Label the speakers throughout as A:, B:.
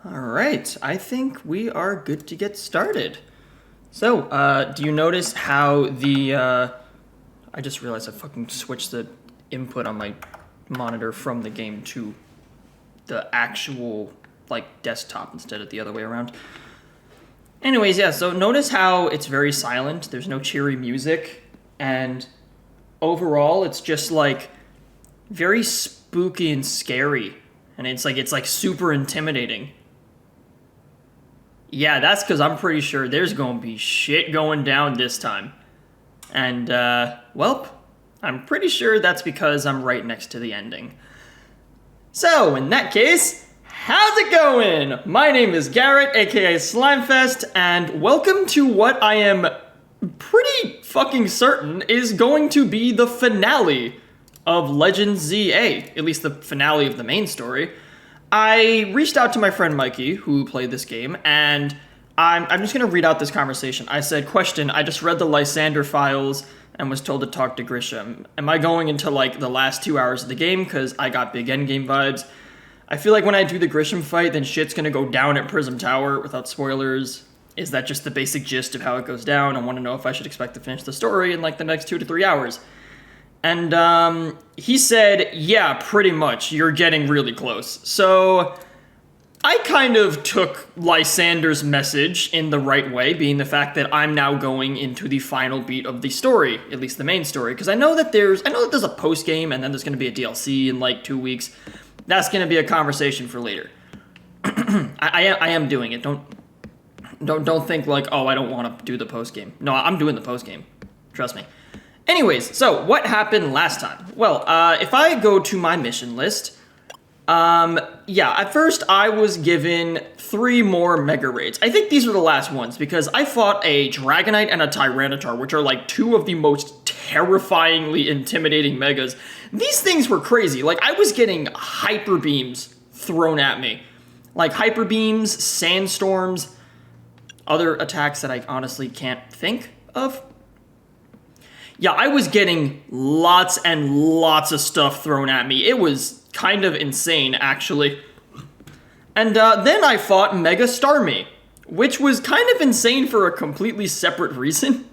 A: All right, I think we are good to get started. So, do you notice how I just realized I fucking switched the input on my monitor from the game to the actual, desktop instead of the other way around. Anyways, yeah, so notice how it's very silent, there's no cheery music, and overall it's just, very spooky and scary. And it's super intimidating. Yeah, that's because I'm pretty sure there's going to be shit going down this time. And, I'm pretty sure that's because I'm right next to the ending. So, in that case, how's it going? My name is Garrett, aka Slimefest, and welcome to what I am pretty fucking certain is going to be the finale of Legends ZA, at least the finale of the main story. I reached out to my friend Mikey, who played this game, and I'm just going to read out this conversation. I said, question, I just read the Lysander files and was told to talk to Grisham. Am I going into, the last 2 hours of the game? Because I got big endgame vibes. I feel like when I do the Grisham fight, then shit's going to go down at Prism Tower without spoilers. Is that just the basic gist of how it goes down? I want to know if I should expect to finish the story in, the next 2 to 3 hours. And he said, yeah, pretty much. You're getting really close. So I kind of took Lysander's message in the right way, being the fact that I'm now going into the final beat of the story, at least the main story, because I know that there's a post game and then there's going to be a DLC in 2 weeks. That's going to be a conversation for later. I am doing it. Don't think oh, I don't want to do the post game. No, I'm doing the post game. Trust me. Anyways, so what happened last time? Well, if I go to my mission list, at first I was given 3 more Mega Raids. I think these were the last ones because I fought a Dragonite and a Tyranitar, which are 2 of the most terrifyingly intimidating Megas. These things were crazy. I was getting Hyper Beams thrown at me. Hyper Beams, Sandstorms, other attacks that I honestly can't think of. Yeah, I was getting lots and lots of stuff thrown at me. It was kind of insane, actually. And then I fought Mega Starmie, which was kind of insane for a completely separate reason.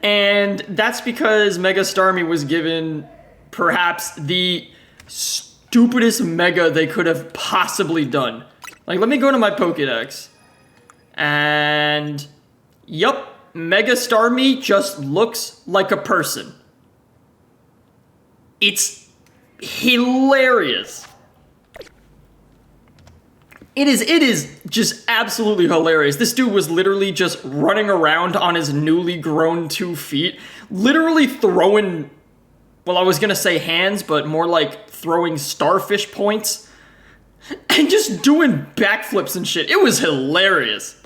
A: And that's because Mega Starmie was given perhaps the stupidest Mega they could have possibly done. Let me go to my Pokedex. And, yup. Mega Starmie just looks like a person. It's hilarious. It is just absolutely hilarious. This dude was literally just running around on his newly grown 2 feet, literally throwing, well, I was gonna say hands, but more like throwing starfish points, and just doing backflips and shit. It was hilarious.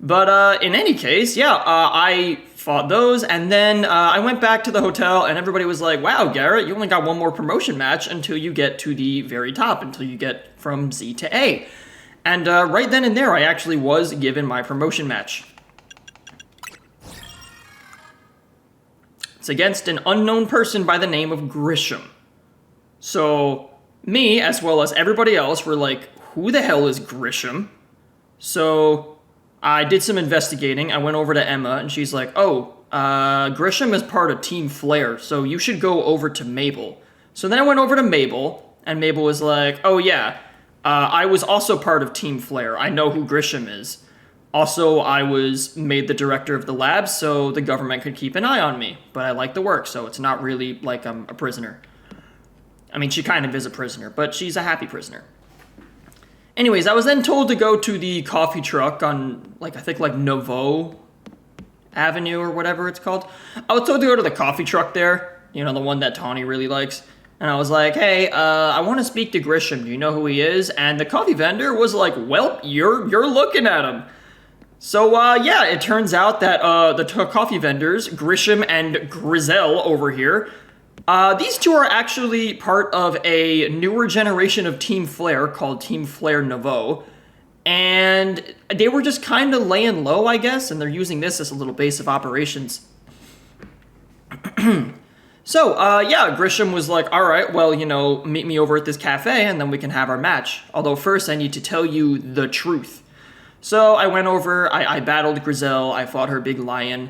A: But in any case, I fought those, and then I went back to the hotel, and everybody was like, wow, Garrett, you only got 1 more promotion match until you get to the very top, until you get from Z to A. And right then and there, I actually was given my promotion match. It's against an unknown person by the name of Grisham. So, me, as well as everybody else, were like, who the hell is Grisham? So I did some investigating. I went over to Emma, and she's like, oh, Grisham is part of Team Flare, so you should go over to Mabel. So then I went over to Mabel, and Mabel was like, oh yeah, I was also part of Team Flare. I know who Grisham is. Also, I was made the director of the lab, so the government could keep an eye on me. But I like the work, so it's not really like I'm a prisoner. I mean, she kind of is a prisoner, but she's a happy prisoner. Anyways, I was then told to go to the coffee truck on, I think, Nouveau Avenue or whatever it's called. I was told to go to the coffee truck there, the one that Tawny really likes. And I was like, hey, I want to speak to Grisham. Do you know who he is? And the coffee vendor was like, well, you're looking at him. So, it turns out that the coffee vendors, Grisham and Grizel over here, these 2 are actually part of a newer generation of Team Flare called Team Flare Nouveau, and they were just kind of laying low, I guess, and they're using this as a little base of operations. So, yeah, Grisham was like, all right, well, you know, meet me over at this cafe and then we can have our match. Although first I need to tell you the truth. So I went over, I battled Grizel, I fought her big lion,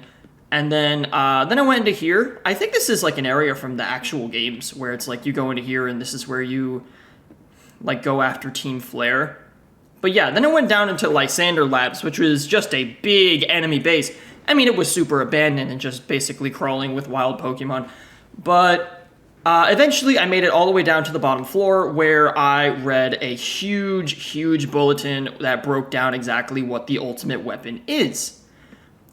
A: and then I went into here. I think this is like an area from the actual games where it's like you go into here and this is where you like go after Team Flare. But yeah, then I went down into Lysander Labs, which was just a big enemy base. I mean, it was super abandoned and just basically crawling with wild Pokemon. But eventually I made it all the way down to the bottom floor where I read a huge bulletin that broke down exactly what the ultimate weapon is.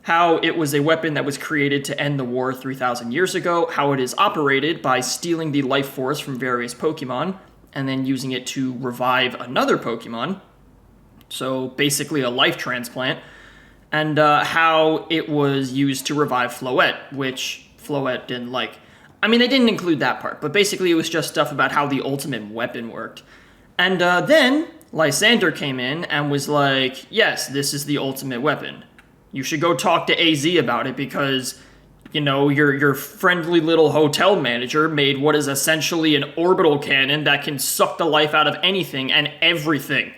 A: How it was a weapon that was created to end the war 3,000 years ago, how it is operated by stealing the life force from various Pokemon, and then using it to revive another Pokemon. So basically a life transplant. And how it was used to revive Floette, which Floette didn't like. I mean, they didn't include that part, but basically it was just stuff about how the ultimate weapon worked. And then Lysander came in and was like, yes, this is the ultimate weapon. You should go talk to AZ about it because, you know, your friendly little hotel manager made what is essentially an orbital cannon that can suck the life out of anything and everything.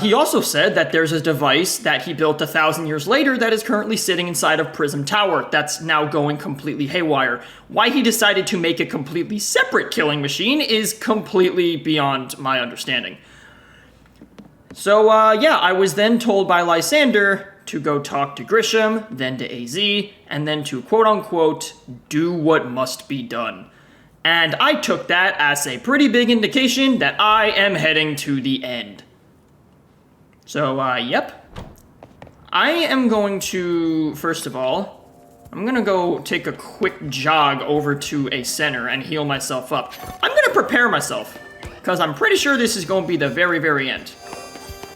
A: He also said that there's a device that he built 1,000 years later that is currently sitting inside of Prism Tower that's now going completely haywire. Why he decided to make a completely separate killing machine is completely beyond my understanding. So, yeah, I was then told by Lysander to go talk to Grisham, then to AZ, and then to quote-unquote do what must be done. And I took that as a pretty big indication that I am heading to the end. So, yep. I am going to, first of all, I'm going to go take a quick jog over to a center and heal myself up. I'm going to prepare myself, because I'm pretty sure this is going to be the very end.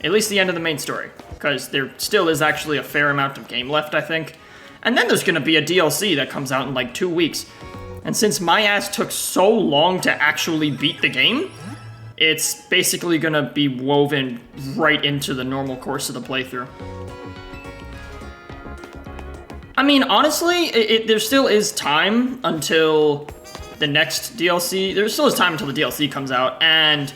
A: At least the end of the main story, because there still is actually a fair amount of game left, I think. And then there's going to be a DLC that comes out in like 2 weeks. And since my ass took so long to actually beat the game, it's basically gonna be woven right into the normal course of the playthrough. I mean, honestly, there still is time until the next DLC. There still is time until the DLC comes out, and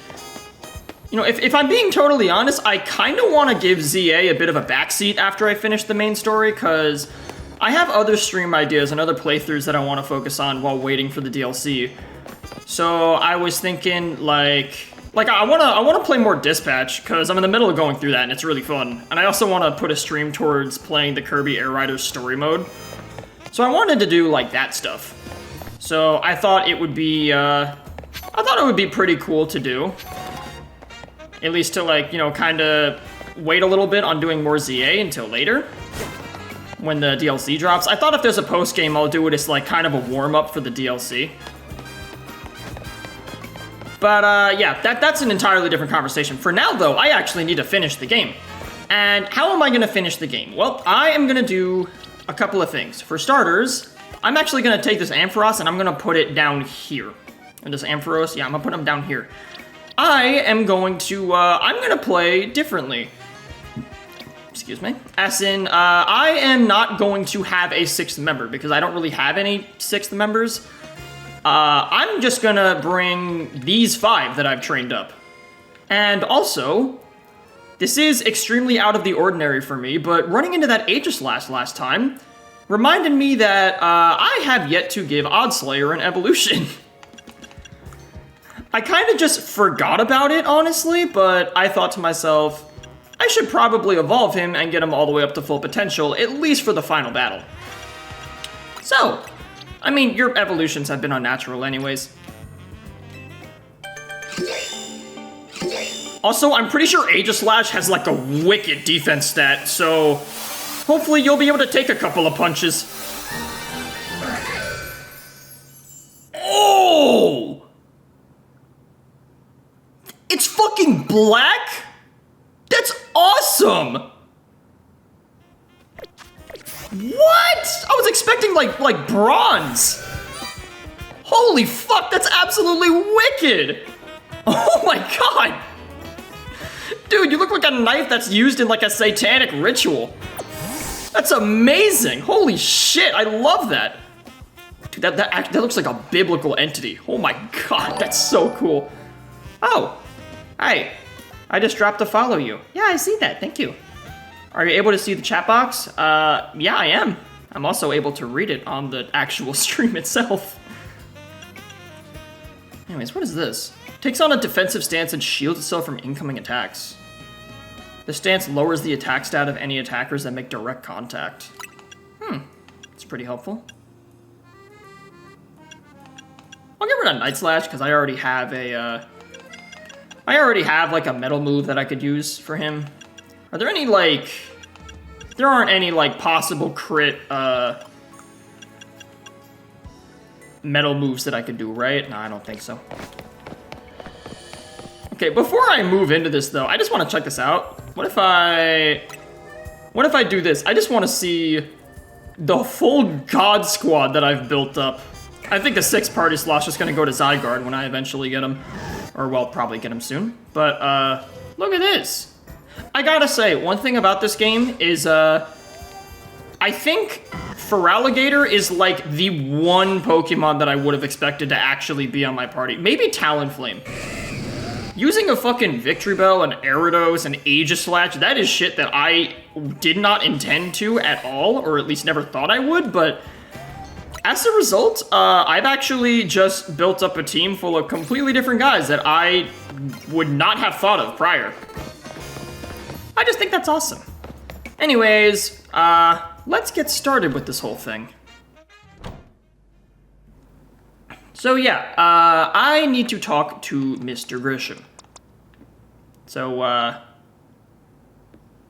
A: you know, if I'm being totally honest, I kind of want to give ZA a bit of a backseat after I finish the main story, because I have other stream ideas and other playthroughs that I want to focus on while waiting for the DLC. So I was thinking, like I wanna play more Dispatch because I'm in the middle of going through that and it's really fun. And I also want to put a stream towards playing the Kirby Air Riders story mode. So I wanted to do like that stuff. So I thought it would be pretty cool to do. At least to, like, you know, kind of wait a little bit on doing more ZA until later when the DLC drops. I thought if there's a post game, I'll do it as like kind of a warm up for the DLC. But, yeah, that's an entirely different conversation. For now, though, I actually need to finish the game. And how am I going to finish the game? Well, I am going to do a couple of things. For starters, I'm actually going to take this Ampharos and I'm going to put it down here. And this Ampharos, yeah, I'm going to put him down here. I am going to, I'm going to play differently. Excuse me. As in, I am not going to have a 6th member because I don't really have any 6th members. I'm just gonna bring these 5 that I've trained up. And also, this is extremely out of the ordinary for me, but running into that Aegislash last time reminded me that I have yet to give Oddslayer an evolution. I kind of just forgot about it, honestly, but I thought to myself, I should probably evolve him and get him all the way up to full potential, at least for the final battle. So, I mean, your evolutions have been unnatural anyways. Also, I'm pretty sure Aegislash has like a wicked defense stat, so hopefully you'll be able to take a couple of punches. Oh! It's fucking black? That's awesome! What? I was expecting like bronze. Holy fuck, that's absolutely wicked! Oh my god! Dude, you look like a knife that's used in like a satanic ritual. That's amazing! Holy shit, I love that! Dude, that looks like a biblical entity. Oh my god, that's so cool. Oh, hi. I just dropped to follow you. Yeah, I see that. Thank you. Are you able to see the chat box? Yeah, I am. I'm also able to read it on the actual stream itself. Anyways, what is this? Takes on a defensive stance and shields itself from incoming attacks. The stance lowers the attack stat of any attackers that make direct contact. It's pretty helpful. I'll get rid of Night Slash because I already have like a metal move that I could use for him. Are there any like? There aren't any like possible crit metal moves that I could do, right? No, I don't think so. Okay, before I move into this though, I just want to check this out. What if I do this? I just want to see the full God Squad that I've built up. I think the 6 party slot's just gonna go to Zygarde when I eventually get him. Or, well, probably get him soon. But, look at this. I gotta say, one thing about this game is, I think Feraligatr is, like, the one Pokemon that I would have expected to actually be on my party. Maybe Talonflame. Using a fucking Victreebel and Gyarados and Aegislash, that is shit that I did not intend to at all, or at least never thought I would, but as a result, I've actually just built up a team full of completely different guys that I would not have thought of prior. I just think that's awesome. Anyways, let's get started with this whole thing. So yeah, I need to talk to Mr. Grisham. So,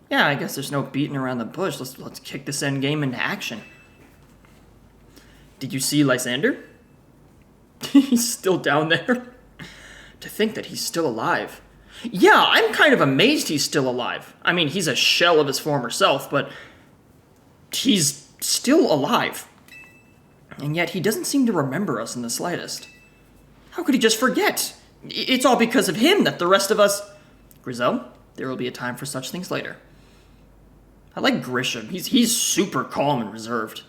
A: yeah, I guess there's no beating around the bush. Let's kick this endgame into action. Did you see Lysander? He's still down there. To think that he's still alive. Yeah, I'm kind of amazed he's still alive. I mean, he's a shell of his former self, but he's still alive. And yet he doesn't seem to remember us in the slightest. How could he just forget? It's all because of him that the rest of us... Grizel, there will be a time for such things later. I like Grisham. He's super calm and reserved.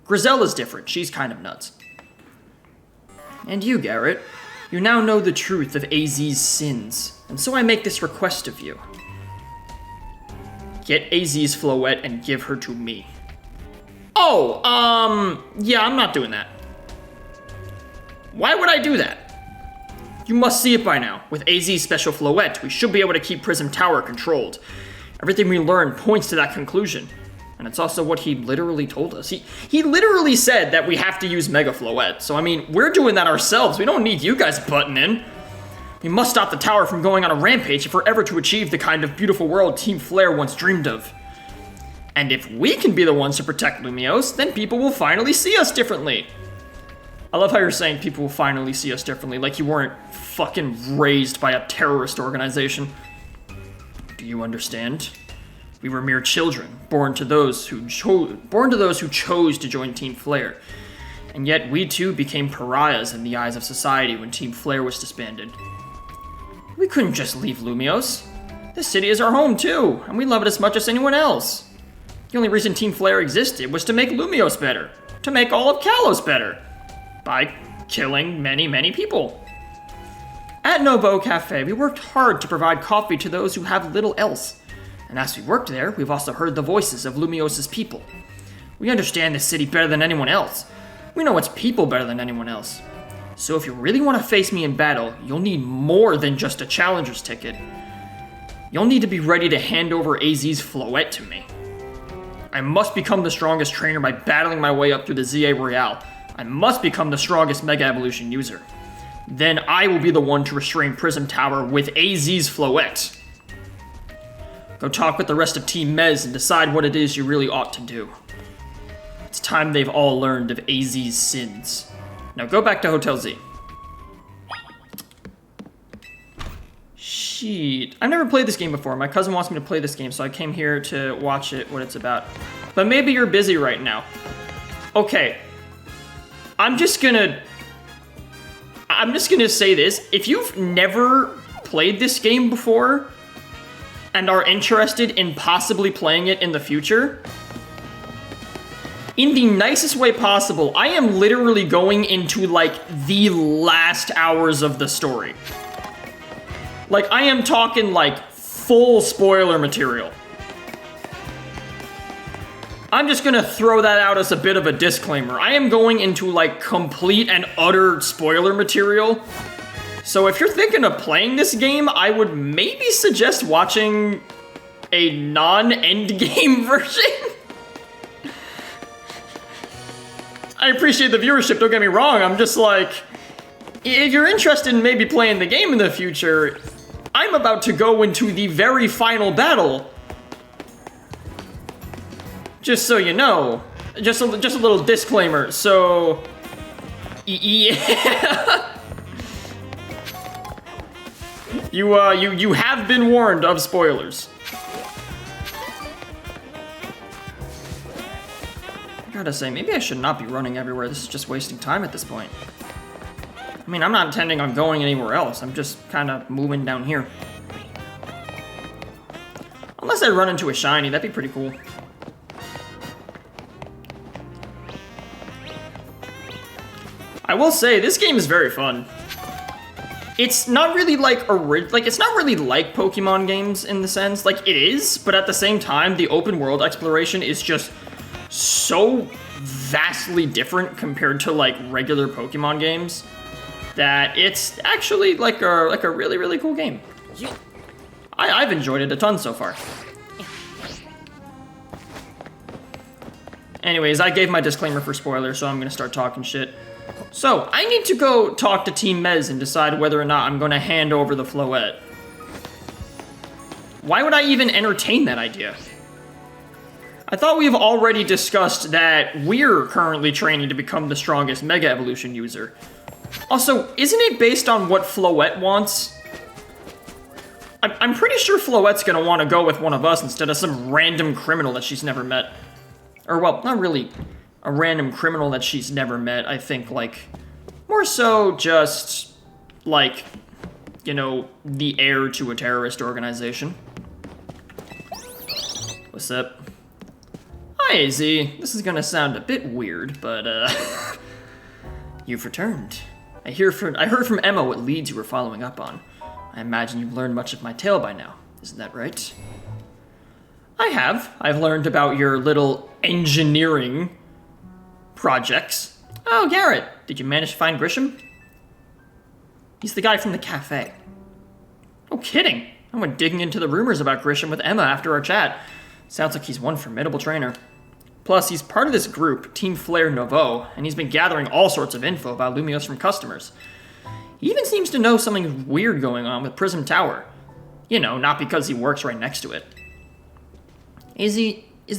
A: Grizel is different. She's kind of nuts. And you, Garrett. You now know the truth of AZ's sins, and so I make this request of you. Get AZ's Floette and give her to me. Oh, yeah, I'm not doing that. Why would I do that? You must see it by now. With AZ's special Floette, we should be able to keep Prism Tower controlled. Everything we learn points to that conclusion. And it's also what he literally told us. He literally said that we have to use Mega Floette. So, I mean, we're doing that ourselves. We don't need you guys butting in. We must stop the tower from going on a rampage if we're ever to achieve the kind of beautiful world Team Flare once dreamed of. And if we can be the ones to protect Lumiose, then people will finally see us differently. I love how you're saying people will finally see us differently, like you weren't fucking raised by a terrorist organization. Do you understand? We were mere children, born to those who chose to join Team Flare. And yet we too became pariahs in the eyes of society when Team Flare was disbanded. We couldn't just leave Lumiose. This city is our home too, and we love it as much as anyone else. The only reason Team Flare existed was to make Lumiose better, to make all of Kalos better, by killing many, many people. At Novo Cafe, we worked hard to provide coffee to those who have little else. And as we worked there, we've also heard the voices of Lumiose's people. We understand this city better than anyone else. We know its people better than anyone else. So if you really want to face me in battle, you'll need more than just a challenger's ticket. You'll need to be ready to hand over AZ's Floette to me. I must become the strongest trainer by battling my way up through the ZA Royale. I must become the strongest Mega Evolution user. Then I will be the one to restrain Prism Tower with AZ's Floette. Go talk with the rest of Team Mez and decide what it is you really ought to do. It's time they've all learned of AZ's sins. Now go back to Hotel Z. Shit. I've never played this game before. My cousin wants me to play this game, so I came here to watch it, what it's about. But maybe you're busy right now. Okay. I'm just gonna say this. If you've never played this game before and are interested in possibly playing it in the future, in the nicest way possible, I am literally going into, like, the last hours of the story. Like, I am talking, like, full spoiler material. I'm just gonna throw that out as a bit of a disclaimer. I am going into, like, complete and utter spoiler material. So if you're thinking of playing this game, I would maybe suggest watching a non-endgame version. I appreciate the viewership, don't get me wrong. I'm just like, if you're interested in maybe playing the game in the future, I'm about to go into the very final battle. Just so you know, just a little disclaimer. So, yeah. You have been warned of spoilers. I gotta say, maybe I should not be running everywhere. This is just wasting time at this point. I mean, I'm not intending on going anywhere else. I'm just kind of moving down here. Unless I run into a shiny, that'd be pretty cool. I will say, this game is very fun. It's not really like it's not really like Pokemon games in the sense, like it is, but at the same time, the open world exploration is just so vastly different compared to like regular Pokemon games that it's actually like a really, really cool game. I've enjoyed it a ton so far. Anyways, I gave my disclaimer for spoilers, so I'm gonna start talking shit. So, I need to go talk to Team Mez and decide whether or not I'm gonna hand over the Floette. Why would I even entertain that idea? I thought we've already discussed that we're currently training to become the strongest Mega Evolution user. Also, isn't it based on what Floette wants? I'm pretty sure Floette's gonna want to go with one of us instead of some random criminal that she's never met. Or, well, not really a random criminal that she's never met. I think, like, more so just, like, you know, the heir to a terrorist organization. What's up? Hi, AZ. This is gonna sound a bit weird, but, you've returned. I heard from Emma what leads you were following up on. I imagine you've learned much of my tale by now. Isn't that right? I have. I've learned about your little engineering projects. Oh, Garrett, did you manage to find Grisham? He's the guy from the cafe. No kidding. I went digging into the rumors about Grisham with Emma after our chat. Sounds like he's one formidable trainer. Plus, he's part of this group, Team Flare Nouveau, and he's been gathering all sorts of info about Lumiose from customers. He even seems to know something weird going on with Prism Tower. You know, not because he works right next to it. Is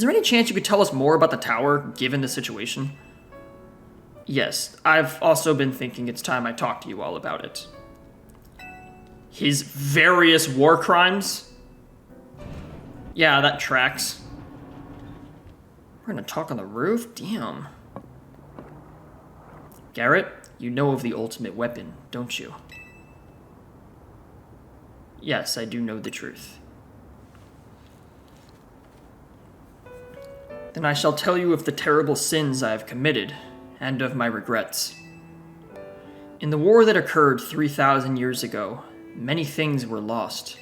A: there any chance you could tell us more about the tower, given the situation? Yes, I've also been thinking it's time I talk to you all about it. His various war crimes? Yeah, that tracks. We're gonna talk on the roof? Damn. Garrett, you know of the ultimate weapon, don't you? Yes, I do know the truth. Then I shall tell you of the terrible sins I have committed, and of my regrets. In the war that occurred 3,000 years ago, many things were lost.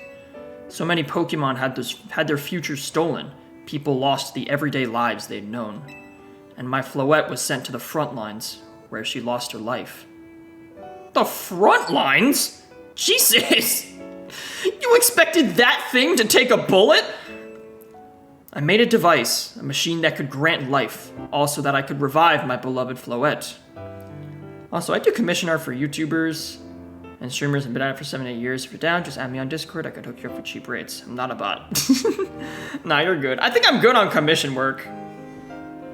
A: So many Pokemon had their futures stolen. People lost the everyday lives they'd known. And my Floette was sent to the front lines, where she lost her life. The front lines? Jesus! You expected that thing to take a bullet? I made a device, a machine that could grant life, also that I could revive my beloved Floette. Also, I do commission art for YouTubers and streamers. I've been at it for 7-8 years. If you're down, just add me on Discord. I could hook you up for cheap rates. I'm not a bot. Nah, you're good. I think I'm good on commission work.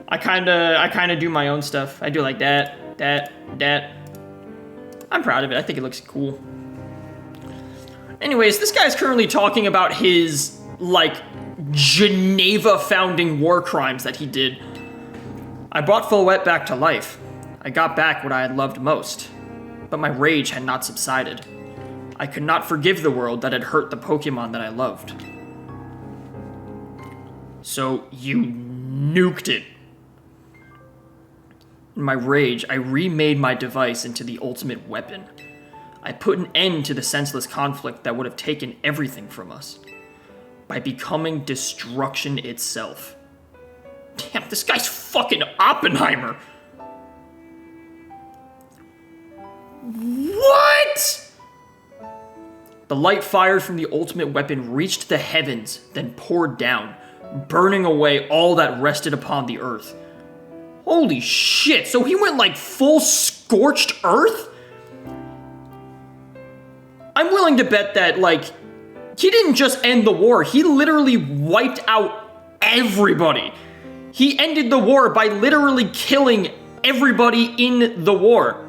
A: I kinda do my own stuff. I do like that. I'm proud of it. I think it looks cool. Anyways, this guy's currently talking about his, like, Geneva founding war crimes that he did. I brought Floette back to life. I got back what I had loved most, but my rage had not subsided. I could not forgive the world that had hurt the Pokemon that I loved. So you nuked it. In my rage, I remade my device into the ultimate weapon. I put an end to the senseless conflict that would have taken everything from us by becoming destruction itself. Damn, this guy's fucking Oppenheimer! What?! The light fired from the ultimate weapon reached the heavens, then poured down, burning away all that rested upon the earth. Holy shit, so he went like full scorched earth? I'm willing to bet that, like, he didn't just end the war, he literally wiped out everybody. He ended the war by literally killing everybody in the war.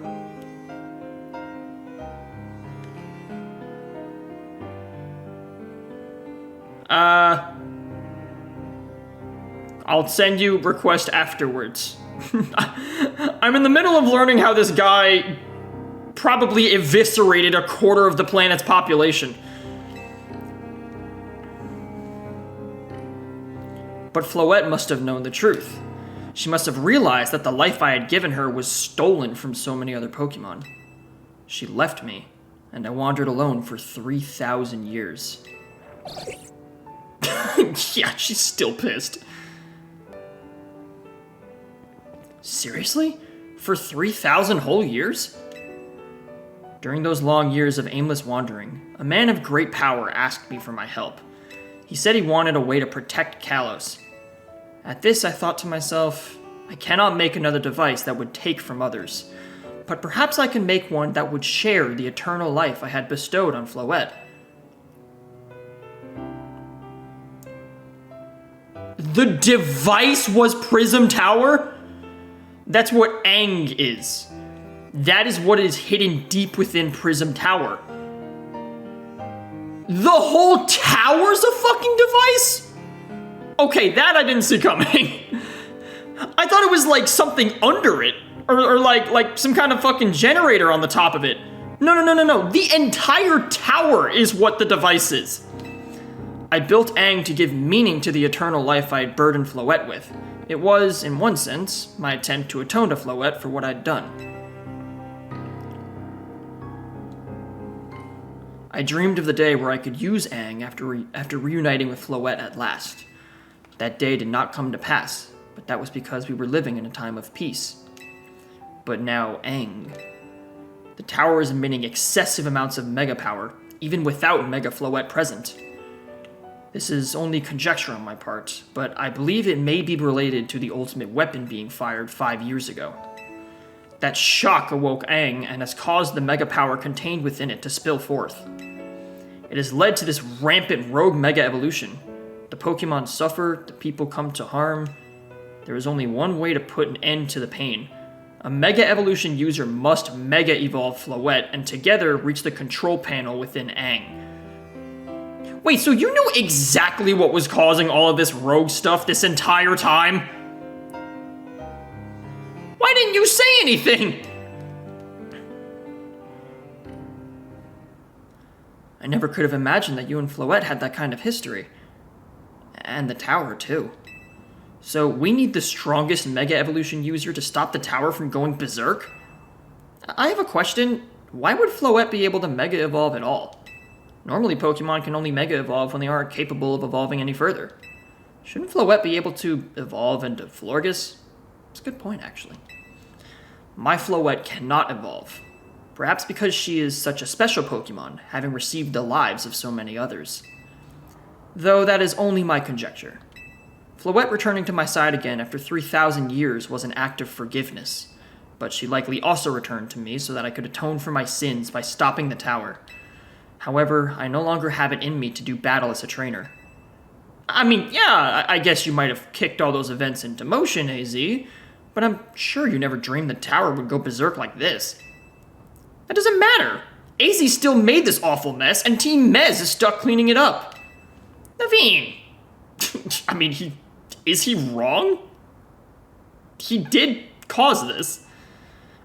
A: I'll send you request afterwards. I'm in the middle of learning how this guy probably eviscerated a quarter of the planet's population. But Floette must have known the truth. She must have realized that the life I had given her was stolen from so many other Pokemon. She left me, and I wandered alone for 3,000 years. Yeah, she's still pissed. Seriously? For 3,000 whole years? During those long years of aimless wandering, a man of great power asked me for my help. He said he wanted a way to protect Kalos. At this, I thought to myself, I cannot make another device that would take from others, but perhaps I can make one that would share the eternal life I had bestowed on Floette. The device was Prism Tower? That's what Aang is. That is what is hidden deep within Prism Tower. The whole tower's a fucking device? Okay, that I didn't see coming. I thought it was like something under it. Or like some kind of fucking generator on the top of it. No. The entire tower is what the device is. I built Aang to give meaning to the eternal life I had burdened Floette with. It was, in one sense, my attempt to atone to Floette for what I'd done. I dreamed of the day where I could use Aang after reuniting with Floette at last. That day did not come to pass, but that was because we were living in a time of peace. But now Aang. The tower is emitting excessive amounts of mega power, even without Mega Floette present. This is only conjecture on my part, but I believe it may be related to the ultimate weapon being fired 5 years ago. That shock awoke Aang and has caused the mega power contained within it to spill forth. It has led to this rampant rogue mega evolution. The Pokemon suffer, the people come to harm. There is only one way to put an end to the pain. A mega evolution user must mega evolve Floette and together reach the control panel within Aang. Wait, so you knew exactly what was causing all of this rogue stuff this entire time? Why didn't you say anything? I never could have imagined that you and Floette had that kind of history. And the tower, too. So we need the strongest Mega Evolution user to stop the tower from going berserk? I have a question. Why would Floette be able to Mega Evolve at all? Normally, Pokemon can only Mega Evolve when they aren't capable of evolving any further. Shouldn't Floette be able to evolve into Florges? That's a good point, actually. My Floette cannot evolve. Perhaps because she is such a special Pokemon, having received the lives of so many others. Though that is only my conjecture. Floette returning to my side again after 3,000 years was an act of forgiveness, but she likely also returned to me so that I could atone for my sins by stopping the tower. However, I no longer have it in me to do battle as a trainer. I mean, yeah, I guess you might have kicked all those events into motion, AZ, but I'm sure you never dreamed the tower would go berserk like this. That doesn't matter. AZ still made this awful mess, and Team Mez is stuck cleaning it up. Naveen! I mean, is he wrong? He did cause this.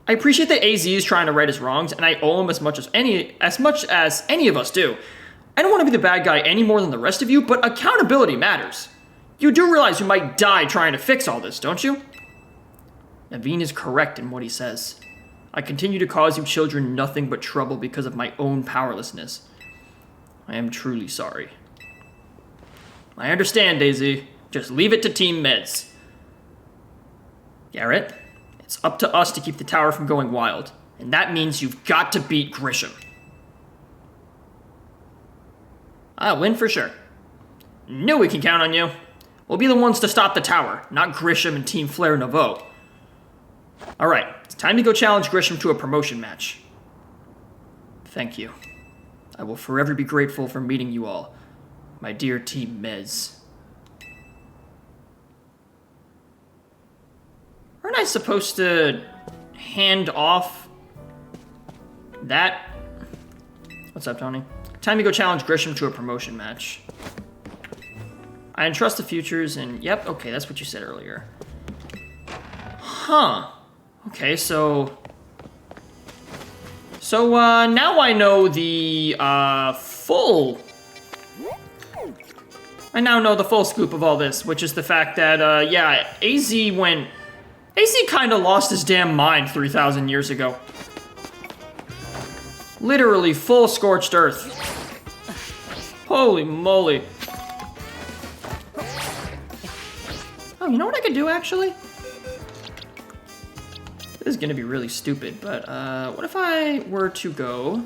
A: I appreciate that AZ is trying to right his wrongs, and I owe him as much as any of us do. I don't want to be the bad guy any more than the rest of you, but accountability matters. You do realize you might die trying to fix all this, don't you? Naveen is correct in what he says. I continue to cause you children nothing but trouble because of my own powerlessness. I am truly sorry. I understand, Daisy. Just leave it to Team Meds. Garrett, it's up to us to keep the tower from going wild, and that means you've got to beat Grisham. I'll win for sure. Knew we can count on you. We'll be the ones to stop the tower, not Grisham and Team Flare Nouveau. Alright, it's time to go challenge Grisham to a promotion match. Thank you. I will forever be grateful for meeting you all, my dear Team Mez. Aren't I supposed to hand off that? What's up, Tony? Time to go challenge Grisham to a promotion match. I entrust the futures and... Yep, okay, that's what you said earlier. Huh. Okay, so... now I know the, full... I now know the full scoop of all this, which is the fact that, yeah, AZ kinda lost his damn mind 3,000 years ago. Literally full scorched earth. Holy moly. Oh, you know what I could do, actually? This is gonna be really stupid, but, what if I were to go...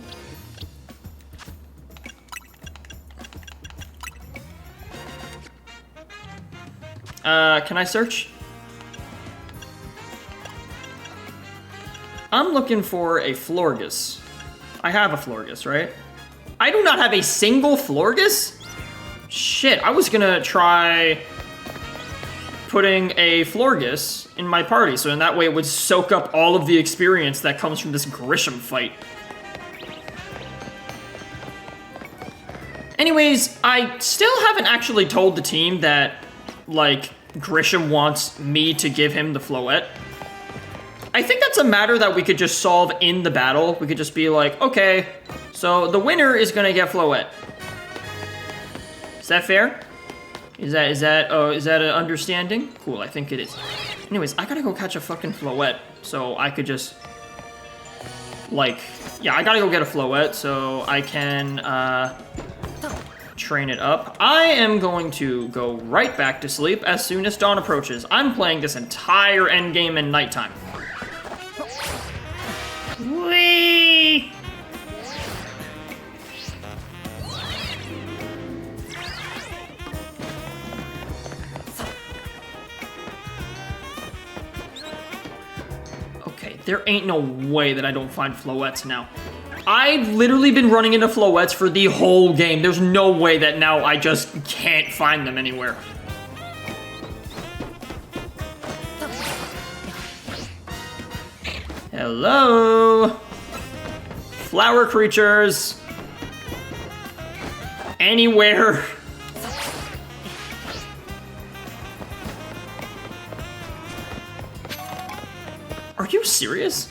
A: can I search? I'm looking for a Florges. I have a Florges, right? I do not have a single Florges? Shit, I was gonna try putting a Florges in my party, so in that way it would soak up all of the experience that comes from this Grisham fight. Anyways, I still haven't actually told the team that, like, Grisham wants me to give him the Floette. I think that's a matter that we could just solve in the battle. We could just be like, okay, so the winner is gonna get Floette. Is that fair? Is that an understanding? Cool, I think it is. Anyways, I gotta go catch a fucking Floette, so I could just, like, yeah, I gotta go get a Floette so I can, train it up. I am going to go right back to sleep as soon as dawn approaches. I'm playing this entire endgame in nighttime. Whee! Okay, there ain't no way that I don't find Floettes now. I've literally been running into Floettes for the whole game. There's no way that now I just can't find them anywhere. Hello? Flower creatures. Anywhere. Are you serious?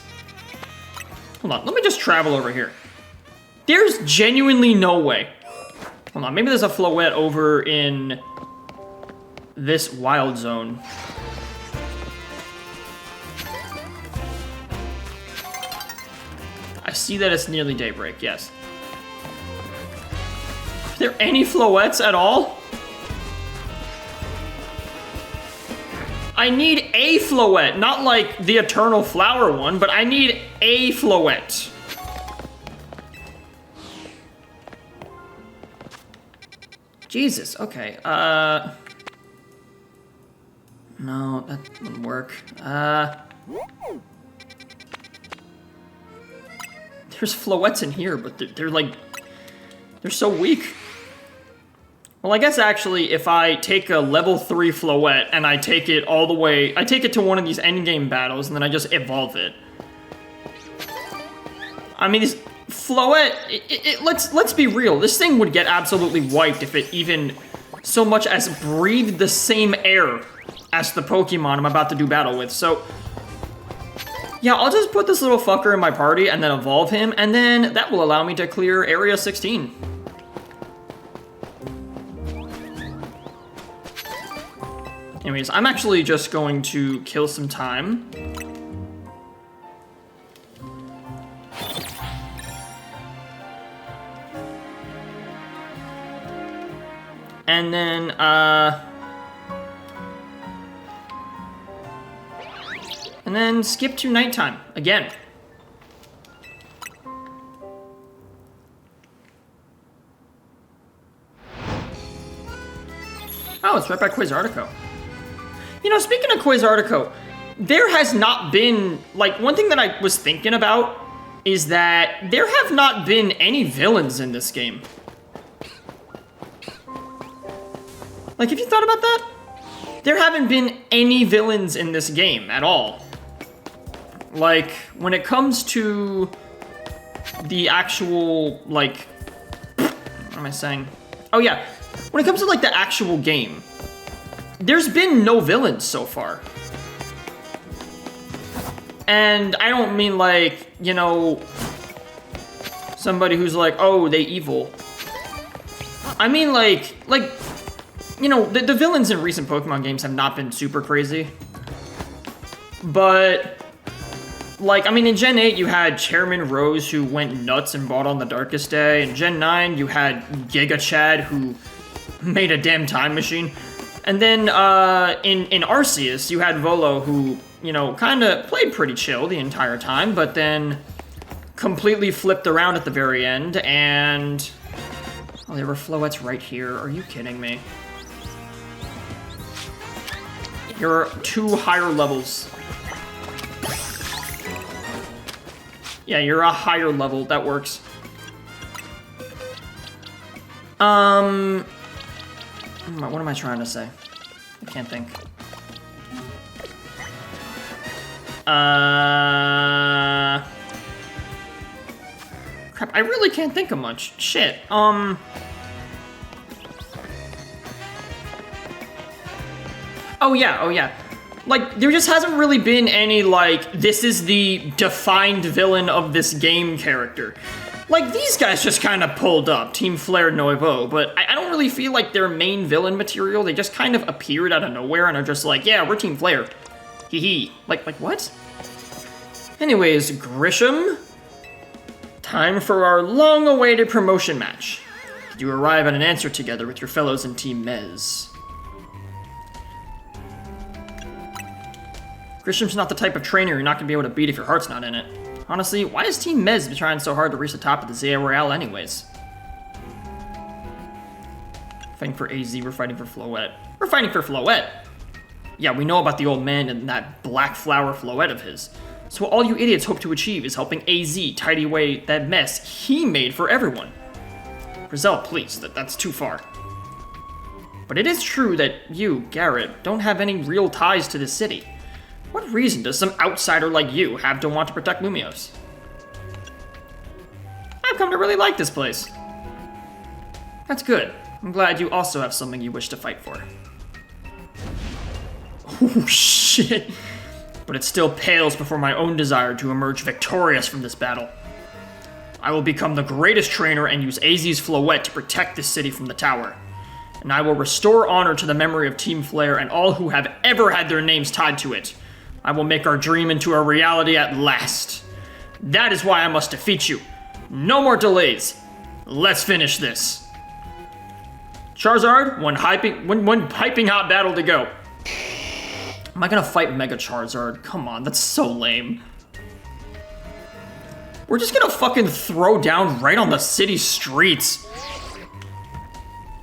A: Hold on, let me just travel over here. There's genuinely no way. Hold on, maybe there's a Floette over in this wild zone. I see that it's nearly daybreak, yes. Are there any Floettes at all? I need a Floette, not like the Eternal Flower one, but I need a Floette. Jesus, okay, no, that wouldn't work. There's Floettes in here, but they're like, they're so weak. Well, I guess actually, if I take a level 3 Floette and I take it all the way, I take it to one of these endgame battles and then I just evolve it. I mean, this Floette, let's be real, this thing would get absolutely wiped if it even so much as breathed the same air as the Pokemon I'm about to do battle with, so... Yeah, I'll just put this little fucker in my party and then evolve him, and then that will allow me to clear Area 16. Anyways, I'm actually just going to kill some time And then, skip to nighttime again. Oh, it's right by Quasartico. You know, speaking of Quasartico, there has not been, like, one thing that I was thinking about is that there have not been any villains in this game. Like, have you thought about that? There haven't been any villains in this game at all. Like, when it comes to the actual, like, what am I saying? Oh yeah, when it comes to, like, the actual game, there's been no villains so far. And I don't mean, like, you know, somebody who's like, oh, they evil. I mean, like, you know, the villains in recent Pokemon games have not been super crazy. But, like, I mean, in Gen 8, you had Chairman Rose, who went nuts and bought on the Darkest Day. In Gen 9, you had Giga Chad, who made a damn time machine. And then, in Arceus, you had Volo, who, you know, kind of played pretty chill the entire time, but then completely flipped around at the very end, and... Oh, there were Floettes right here. Are you kidding me? You're 2 higher levels. Yeah, you're a higher level. That works. What am I trying to say? I can't think. Crap, I really can't think of much. Shit, Oh yeah. Like, there just hasn't really been any, like, this is the defined villain of this game character. Like, these guys just kind of pulled up, Team Flare Noivo, but I don't really feel like they're main villain material. They just kind of appeared out of nowhere and are just like, yeah, we're Team Flare. Hee hee. Like, what? Anyways, Grisham. Time for our long-awaited promotion match. Did you arrive at an answer together with your fellows in Team Mez? Grisham's not the type of trainer you're not going to be able to beat if your heart's not in it. Honestly, why has Team Mez been trying so hard to reach the top of the Zaya Royale anyways? Fighting for AZ, we're fighting for Floette. We're fighting for Floette! Yeah, we know about the old man and that black flower Floette of his. So all you idiots hope to achieve is helping AZ tidy away that mess he made for everyone. Rizal, please, that's too far. But it is true that you, Garrett, don't have any real ties to the city. What reason does some outsider like you have to want to protect Lumiose? I've come to really like this place. That's good. I'm glad you also have something you wish to fight for. Oh, shit. But it still pales before my own desire to emerge victorious from this battle. I will become the greatest trainer and use AZ's Floette to protect this city from the tower. And I will restore honor to the memory of Team Flare and all who have ever had their names tied to it. I will make our dream into a reality at last. That is why I must defeat you. No more delays. Let's finish this. Charizard, one piping hot battle to go. Am I gonna fight Mega Charizard? Come on, that's so lame. We're just gonna fucking throw down right on the city streets.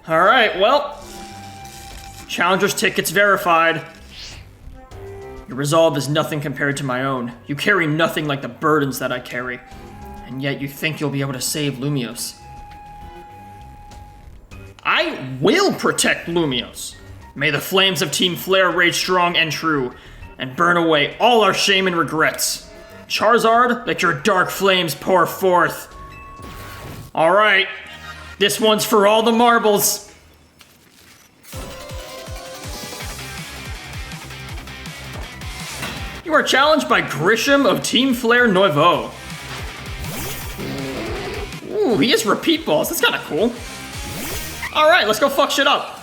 A: Alright, well. Challenger's tickets verified. Your resolve is nothing compared to my own. You carry nothing like the burdens that I carry. And yet you think you'll be able to save Lumiose. I will protect Lumiose. May the flames of Team Flare rage strong and true, and burn away all our shame and regrets. Charizard, let your dark flames pour forth. Alright, this one's for all the marbles. You are challenged by Grisham of Team Flare Noivo. Ooh, he has repeat balls, that's kinda cool. Alright, let's go fuck shit up.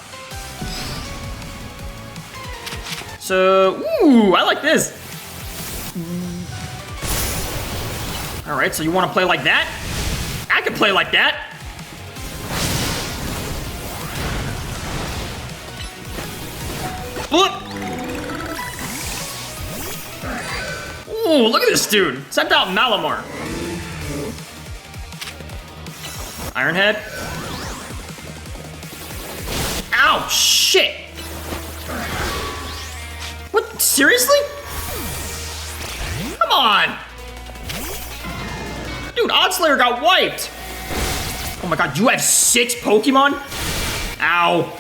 A: So, ooh, I like this. Alright, so you want to play like that? I can play like that. Ooh, look at this dude. Sent out Malamar. Ironhead. Ow, shit. What, seriously? Come on. Dude, Oddslayer got wiped. Oh my god, you have 6 Pokemon? Ow.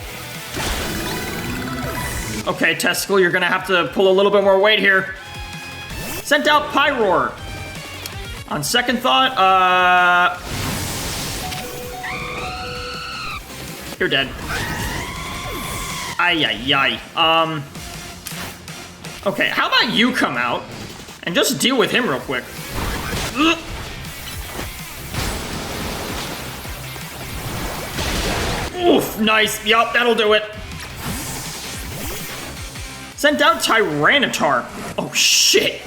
A: Okay, Testicle, you're gonna have to pull a little bit more weight here. Sent out Pyroar. On second thought, you're dead. Ay, ay, ay. Okay, how about you come out and just deal with him real quick? Ugh. Oof, nice. Yup, that'll do it. Sent out Tyranitar. Oh, shit.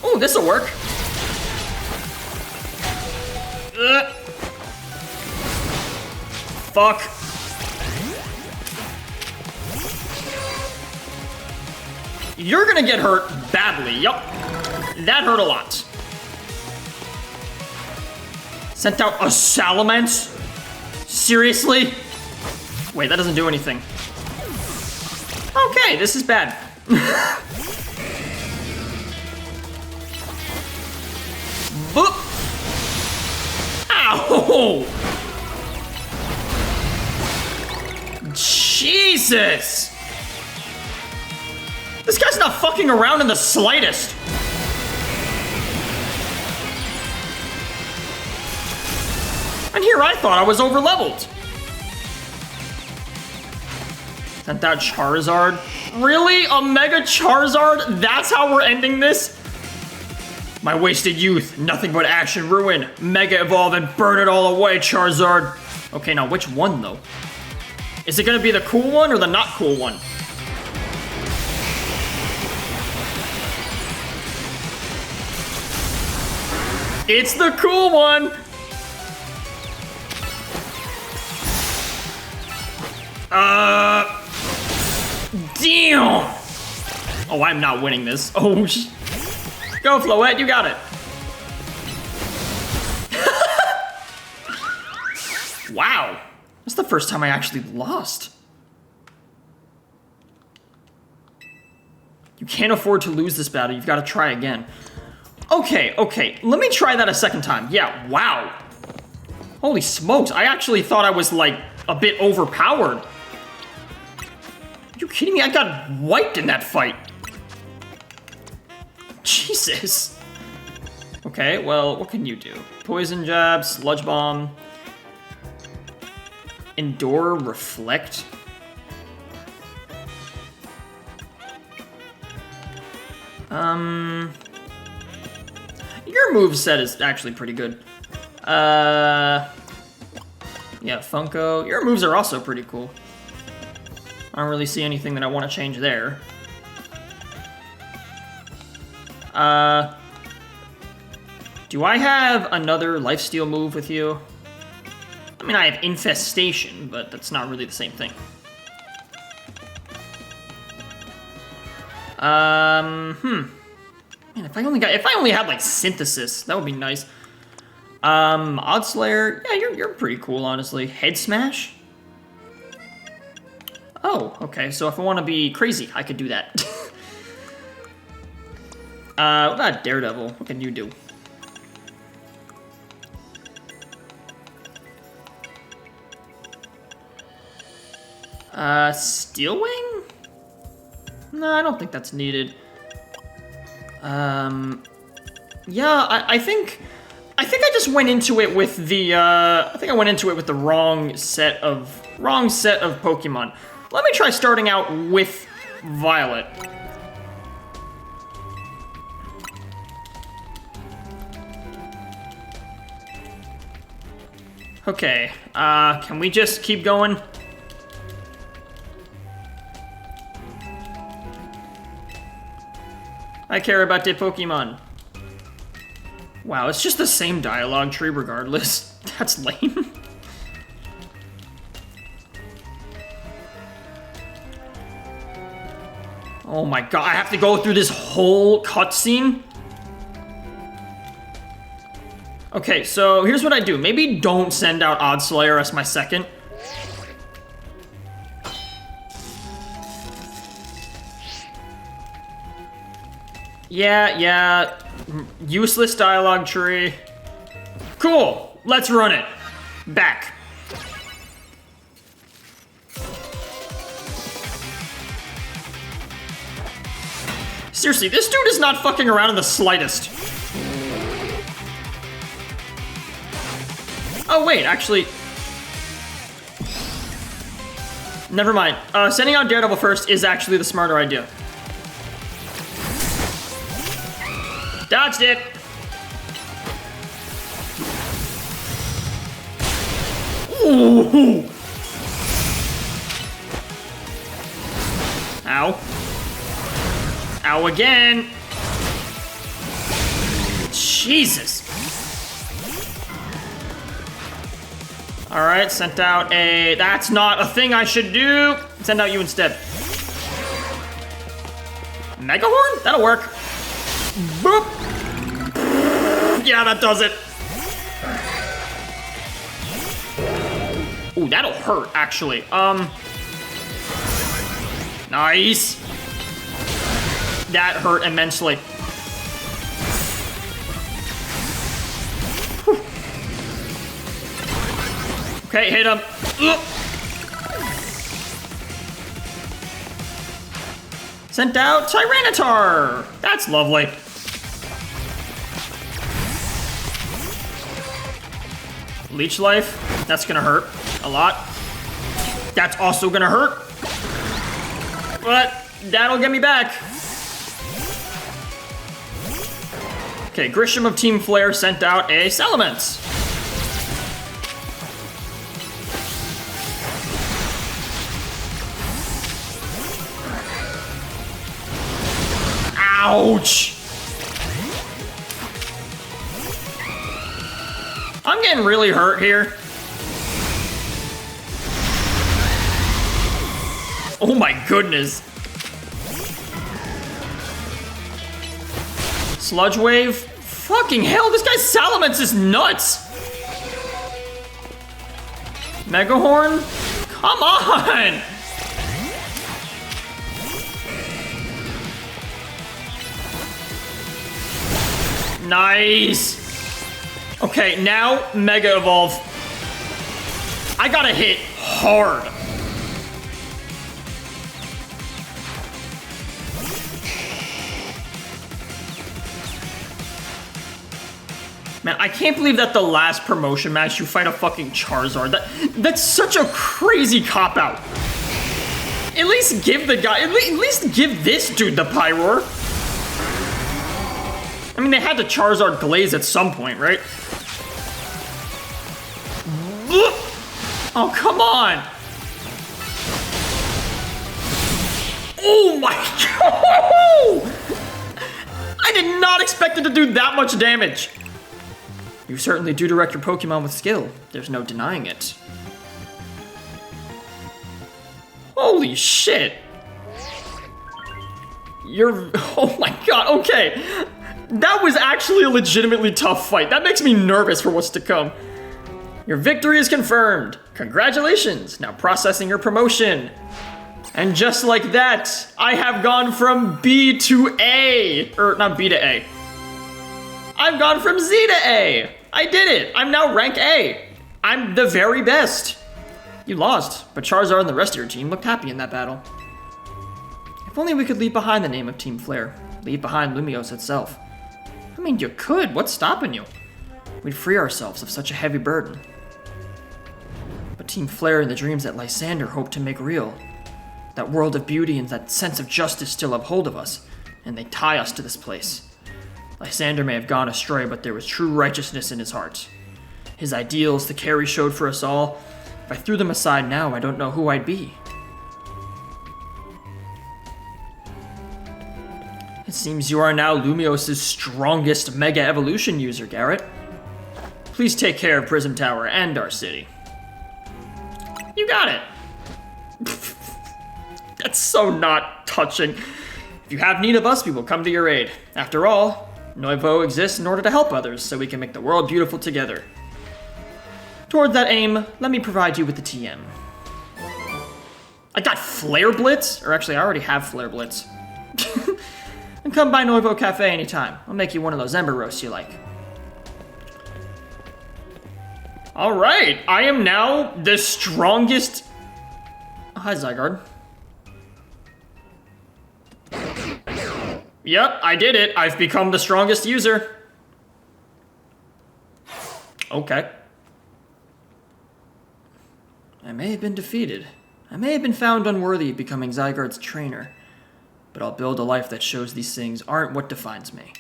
A: Oh, this'll work. Fuck. You're gonna get hurt badly. Yup. That hurt a lot. Sent out a Salamence? Seriously? Wait, that doesn't do anything. Okay, this is bad. Boop. Ow! Jesus! This guy's not fucking around in the slightest. And here I thought I was overleveled. Sent out Charizard. Really? A Mega Charizard? That's how we're ending this? My wasted youth. Nothing but ash and ruin. Mega Evolve and burn it all away, Charizard. Okay, now which one, though? Is it gonna be the cool one or the not cool one? It's the cool one! Damn! Oh, I'm not winning this. Oh, go, Floette, you got it. Wow. That's the first time I actually lost. You can't afford to lose this battle. You've got to try again. Okay, okay. Let me try that a second time. Yeah, wow. Holy smokes. I actually thought I was, like, a bit overpowered. Are you kidding me? I got wiped in that fight. Jesus. Okay, well, what can you do? Poison Jab, Sludge Bomb. Endure, Reflect. Your moveset is actually pretty good. Yeah, Funko. Your moves are also pretty cool. I don't really see anything that I want to change there. Do I have another lifesteal move with you? I mean, I have Infestation, but that's not really the same thing. Man, if I only had like Synthesis, that would be nice. Oddslayer, yeah, you're pretty cool, honestly. Head Smash? Oh, okay, so if I want to be crazy, I could do that. What about Daredevil? What can you do? Steel Wing? No, I don't think that's needed. Yeah, I think I just went into it with the, I think I went into it with the wrong set of Pokemon. Let me try starting out with Violet. Okay, can we just keep going? I care about the Pokemon. Wow, it's just the same dialogue tree regardless. That's lame. Oh my god, I have to go through this whole cutscene? Okay, so here's what I do. Maybe don't send out Odd Slayer as my second. Yeah. Useless dialogue tree. Cool, let's run it. Back. Seriously, this dude is not fucking around in the slightest. Oh wait, actually... Never mind. Sending out Daredevil first is actually the smarter idea. Dodged it! Ooh! Ow. Ow again! Jesus! Alright, sent out a... That's not a thing I should do! Send out you instead. Megahorn? That'll work. Boop! Yeah, that does it. Ooh, that'll hurt, actually. Nice. That hurt immensely. Whew. Okay, hit him. Ugh. Sent out Tyranitar. That's lovely. Leech Life. That's gonna hurt a lot. That's also gonna hurt. But that'll get me back. Okay, Grisham of Team Flare sent out a Salamence. Ouch! I'm getting really hurt here. Oh my goodness. Sludge Wave? Fucking hell, this guy's Salamence is nuts! Megahorn? Come on! Nice! Okay, now Mega Evolve. I gotta hit hard. Man, I can't believe that the last promotion match you fight a fucking Charizard. That's such a crazy cop-out. At least give the guy, at least give this dude the Pyroar. I mean, they had the Charizard Glaze at some point, right? Oh, come on. Oh my god! I did not expect it to do that much damage. You certainly do direct your Pokemon with skill. There's no denying it. Holy shit. Oh my god, okay. That was actually a legitimately tough fight. That makes me nervous for what's to come. Your victory is confirmed. Congratulations. Now processing your promotion. And just like that, I have gone from B to A. Or not B to A. I've gone from Z to A. I did it. I'm now rank A. I'm the very best. You lost, but Charizard and the rest of your team looked happy in that battle. If only we could leave behind the name of Team Flare. Leave behind Lumiose itself. I mean, you could. What's stopping you? We'd free ourselves of such a heavy burden. But Team Flare and the dreams that Lysander hoped to make real. That world of beauty and that sense of justice still have hold of us, and they tie us to this place. Lysander may have gone astray, but there was true righteousness in his heart. His ideals, the care he showed for us all, if I threw them aside now, I don't know who I'd be. It seems you are now Lumiose's strongest Mega Evolution user, Garrett. Please take care of Prism Tower and our city. You got it! That's so not touching. If you have need of us, we will come to your aid. After all, Noivo exists in order to help others, so we can make the world beautiful together. Toward that aim, let me provide you with the TM. I got Flare Blitz? Or actually, I already have Flare Blitz. And come by Noivo Cafe anytime. I'll make you one of those Ember Roasts you like. Alright, I am now the strongest... Oh, hi, Zygarde. Yep, I did it. I've become the strongest user. Okay. I may have been defeated. I may have been found unworthy of becoming Zygarde's trainer. But I'll build a life that shows these things aren't what defines me.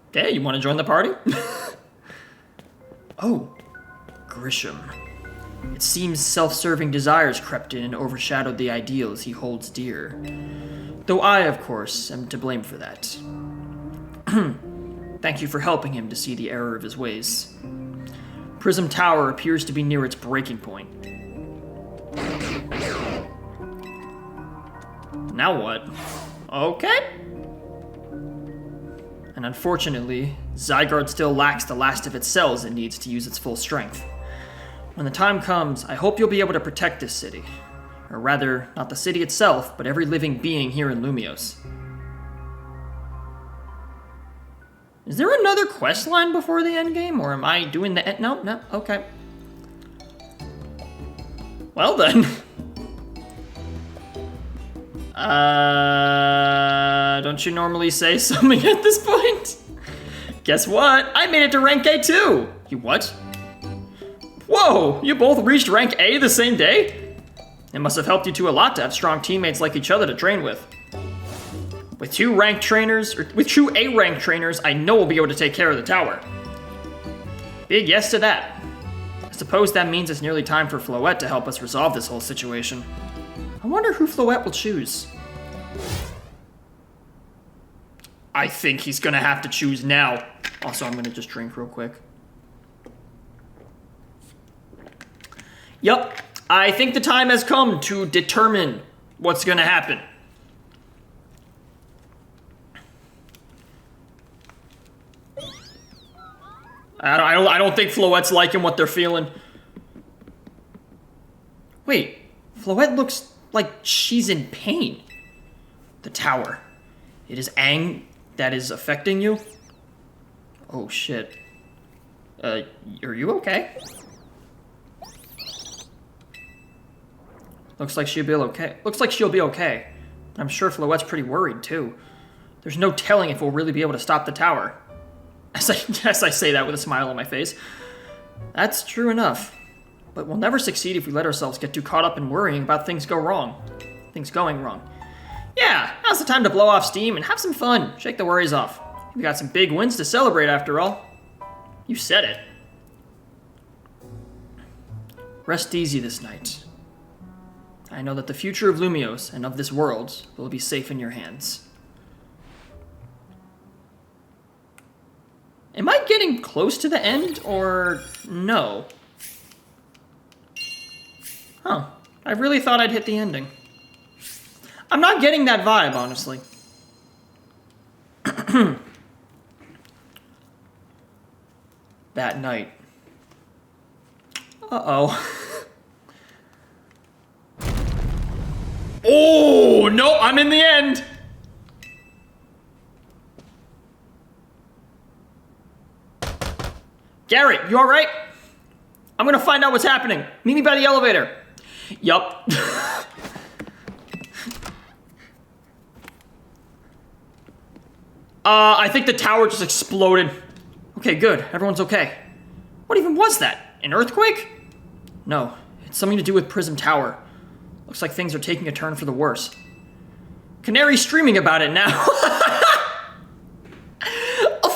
A: Okay, you want to join the party? Oh, Grisham. It seems self-serving desires crept in and overshadowed the ideals he holds dear. Though I, of course, am to blame for that. Thank you for helping him to see the error of his ways. Prism Tower appears to be near its breaking point. Now what? Okay. And unfortunately, Zygarde still lacks the last of its cells it needs to use its full strength. When the time comes, I hope you'll be able to protect this city. Or rather, not the city itself, but every living being here in Lumiose. Is there another quest line before the endgame, or am I doing the end? No, okay. Well then. Don't you normally say something at this point? Guess what? I made it to rank A too! You what? Whoa! You both reached rank A the same day? It must have helped you two a lot to have strong teammates like each other to train with. With two A-rank trainers, I know we'll be able to take care of the tower. Big yes to that. I suppose that means it's nearly time for Floette to help us resolve this whole situation. I wonder who Floette will choose. I think he's gonna have to choose now. Also, I'm gonna just drink real quick. Yup, I think the time has come to determine what's gonna happen. I don't think Floette's liking what they're feeling. Wait, Floette looks like she's in pain. The tower. It is Aang that is affecting you? Oh shit. Are you okay? Looks like she'll be okay. I'm sure Floette's pretty worried too. There's no telling if we'll really be able to stop the tower. As I say that with a smile on my face. That's true enough. But we'll never succeed if we let ourselves get too caught up in worrying about things going wrong. Yeah, now's the time to blow off steam and have some fun. Shake the worries off. We got some big wins to celebrate after all. You said it. Rest easy this night. I know that the future of Lumiose and of this world will be safe in your hands. Am I getting close to the end, or no? Huh. I really thought I'd hit the ending. I'm not getting that vibe, honestly. That night. Uh-oh. Oh, no, I'm in the end! Garrett, you alright? I'm gonna find out what's happening. Meet me by the elevator. Yup. I think the tower just exploded. Okay, good. Everyone's okay. What even was that? An earthquake? No, it's something to do with Prism Tower. Looks like things are taking a turn for the worse. Canary's streaming about it now. A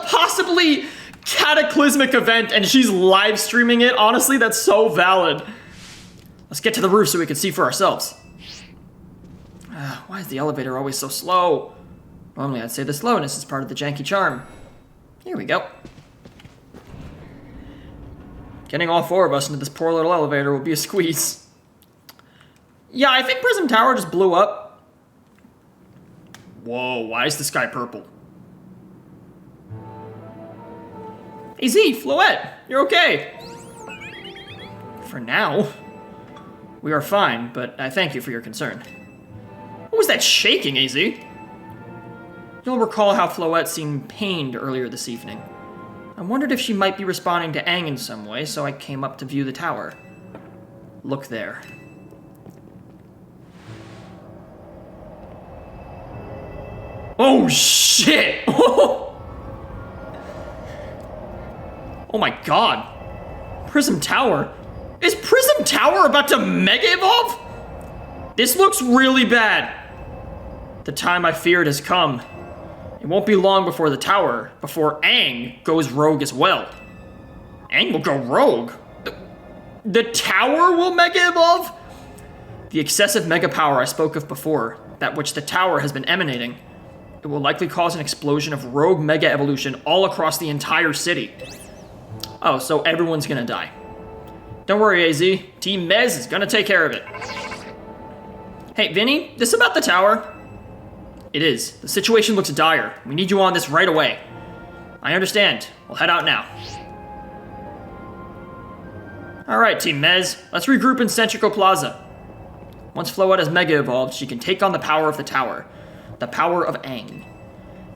A: possibly cataclysmic event, and she's live streaming it. Honestly, that's so valid. Let's get to the roof so we can see for ourselves. Why is the elevator always so slow? Normally I'd say the slowness is part of the janky charm. Here we go. Getting all four of us into this poor little elevator will be a squeeze. Yeah, I think Prism Tower just blew up. Whoa, why is the sky purple? AZ, Floette, you're okay. For now. We are fine, but I thank you for your concern. What was that shaking, AZ? You'll recall how Floette seemed pained earlier this evening. I wondered if she might be responding to Aang in some way, so I came up to view the tower. Look there. Oh, shit! Oh my god. Prism Tower? Is Prism Tower about to Mega Evolve? This looks really bad. The time I feared has come. It won't be long before before Aang goes rogue as well. Aang will go rogue? The tower will Mega Evolve? The excessive Mega Power I spoke of before, that which the tower has been emanating, it will likely cause an explosion of rogue Mega Evolution all across the entire city. Oh, so everyone's gonna die. Don't worry, AZ. Team Mez is gonna take care of it. Hey, Vinny, this about the tower? It is. The situation looks dire. We need you on this right away. I understand. We'll head out now. Alright, Team Mez. Let's regroup in Centrico Plaza. Once Floette has Mega Evolved, she can take on the power of the tower. The power of Aang.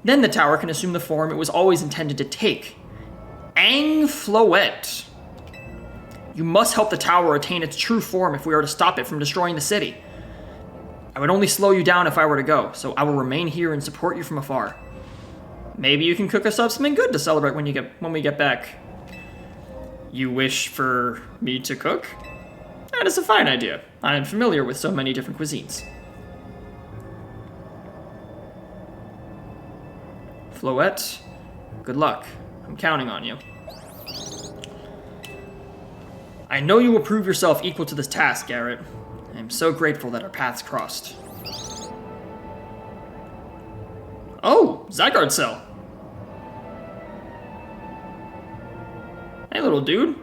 A: Then the tower can assume the form it was always intended to take. Aang Floette. You must help the tower attain its true form if we are to stop it from destroying the city. I would only slow you down if I were to go, so I will remain here and support you from afar. Maybe you can cook us up something good to celebrate when we get back. You wish for me to cook? That is a fine idea. I am familiar with so many different cuisines. Floette, good luck. I'm counting on you. I know you will prove yourself equal to this task, Garrett. I am so grateful that our paths crossed. Oh, Zygarde cell. Hey, little dude.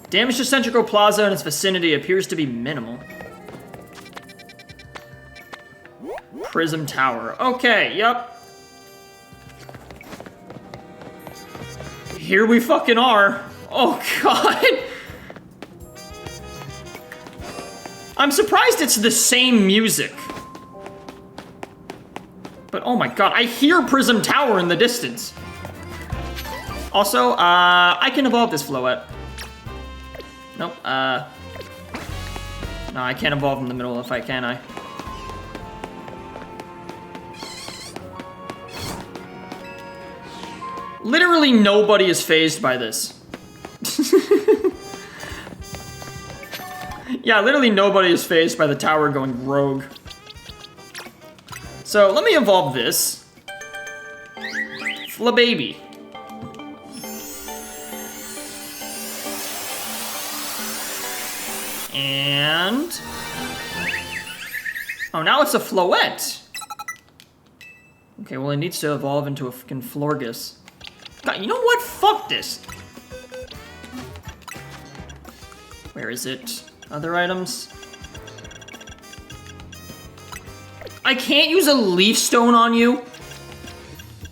A: Damage to Centrico Plaza and its vicinity appears to be minimal. Prism Tower. Okay, yep. Here we fucking are. Oh, God. I'm surprised it's the same music. But oh my God, I hear Prism Tower in the distance. Also, I can evolve this Floette. Nope, no, I can't evolve in the middle of the fight, can I? Literally nobody is fazed by this. Yeah, literally nobody is fazed by the tower going rogue. So, let me evolve this. Flababy. And... oh, now it's a Floette. Okay, well, it needs to evolve into a fucking Florges. God, you know what? Fuck this. Where is it? Other items? I can't use a Leaf Stone on you?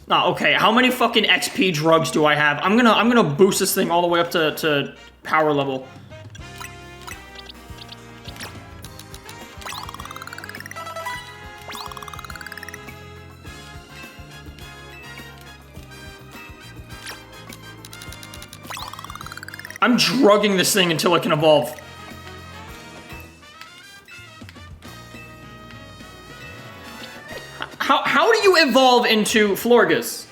A: Oh, okay. How many fucking XP drugs do I have? I'm gonna boost this thing all the way up to power level. I'm drugging this thing until it can evolve. How do you evolve into Florges?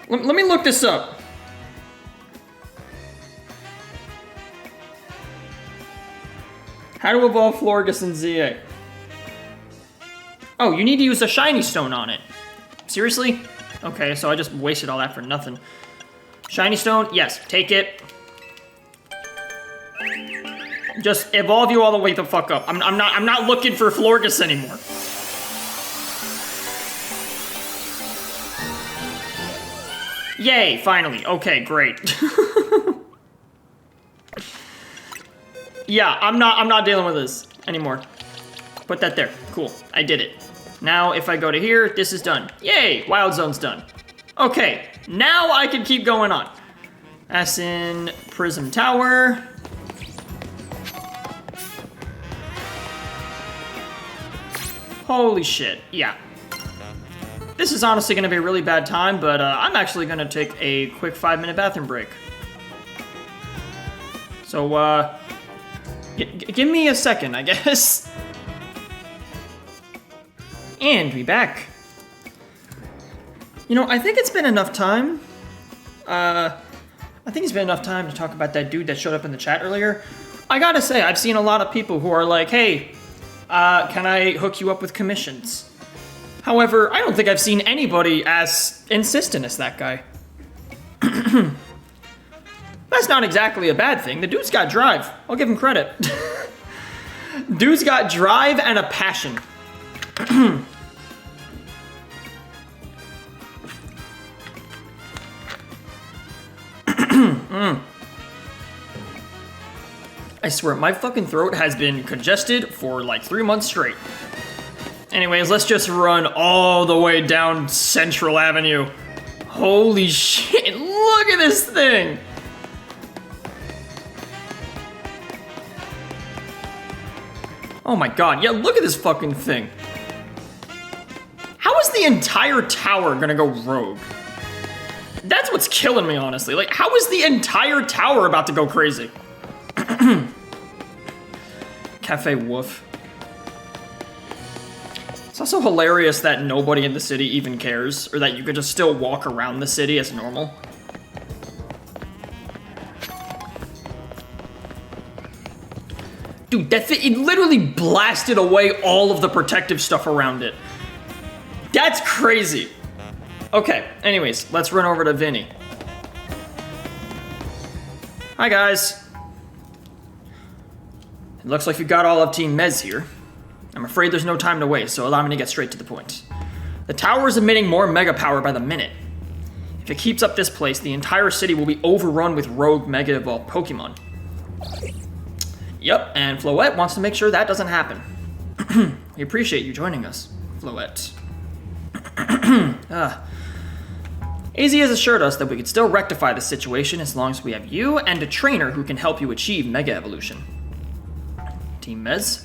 A: Let me look this up. How to evolve Florges in ZA. Oh, you need to use a shiny stone on it. Seriously? Okay, so I just wasted all that for nothing. Shiny stone, yes, take it. Just evolve you all the way the fuck up. I'm not looking for Florges anymore. Yay, finally. Okay, great. Yeah, I'm not dealing with this anymore. Put that there. Cool. I did it. Now, if I go to here, this is done. Yay! Wild Zone's done. Okay, now I can keep going on. As in Prism Tower. Holy shit, yeah. This is honestly gonna be a really bad time, but I'm actually gonna take a quick 5-minute bathroom break. So, give me a second, I guess. And we back. You know, I think it's been enough time. I think it's been enough time to talk about that dude that showed up in the chat earlier. I gotta say, I've seen a lot of people who are like, hey, can I hook you up with commissions? However, I don't think I've seen anybody as insistent as that guy. That's not exactly a bad thing. The dude's got drive. I'll give him credit. Dude's got drive and a passion. I swear, my fucking throat has been congested for like 3 months straight. Anyways, let's just run all the way down Central Avenue. Holy shit, look at this thing! Oh my god, yeah, look at this fucking thing. How is the entire tower gonna go rogue? That's what's killing me, honestly. Like, how is the entire tower about to go crazy? Cafe Woof. It's also hilarious that nobody in the city even cares, or that you could just still walk around the city as normal. Dude, that thing, it literally blasted away all of the protective stuff around it. That's crazy. Okay, anyways, let's run over to Vinny. Hi, guys. It looks like you got all of Team Mez here. I'm afraid there's no time to waste, so allow me to get straight to the point. The tower is emitting more mega power by the minute. If it keeps up this pace, the entire city will be overrun with rogue mega evolved Pokemon. Yep, and Floette wants to make sure that doesn't happen. We appreciate you joining us, Floette. AZ has assured us that we could still rectify the situation as long as we have you and a trainer who can help you achieve Mega Evolution. Team Mez,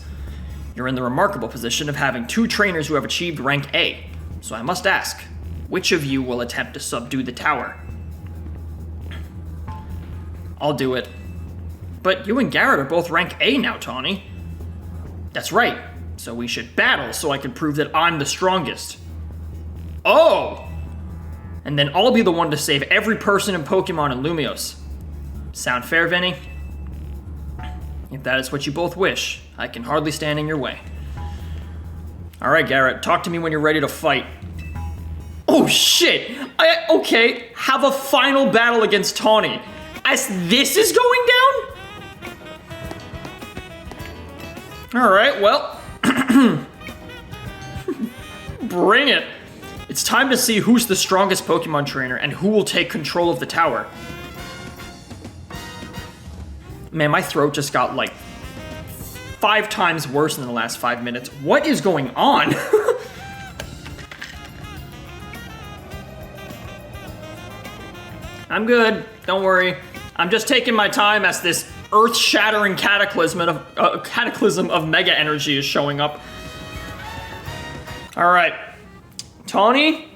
A: you're in the remarkable position of having 2 trainers who have achieved rank A, so I must ask, which of you will attempt to subdue the tower? I'll do it. But you and Garrett are both rank A now, Tawny. That's right, so we should battle so I can prove that I'm the strongest. Oh! And then I'll be the one to save every person in Pokemon and Lumiose. Sound fair, Vinny? If that is what you both wish, I can hardly stand in your way. Alright, Garrett, talk to me when you're ready to fight. Oh shit! Okay, have a final battle against Tawny. As this is going down? Alright, well. Bring it. It's time to see who's the strongest Pokemon trainer and who will take control of the tower. Man, my throat just got like 5 times worse in the last 5 minutes. What is going on? I'm good, don't worry. I'm just taking my time as this earth-shattering cataclysm of mega energy is showing up. All right, Tawny,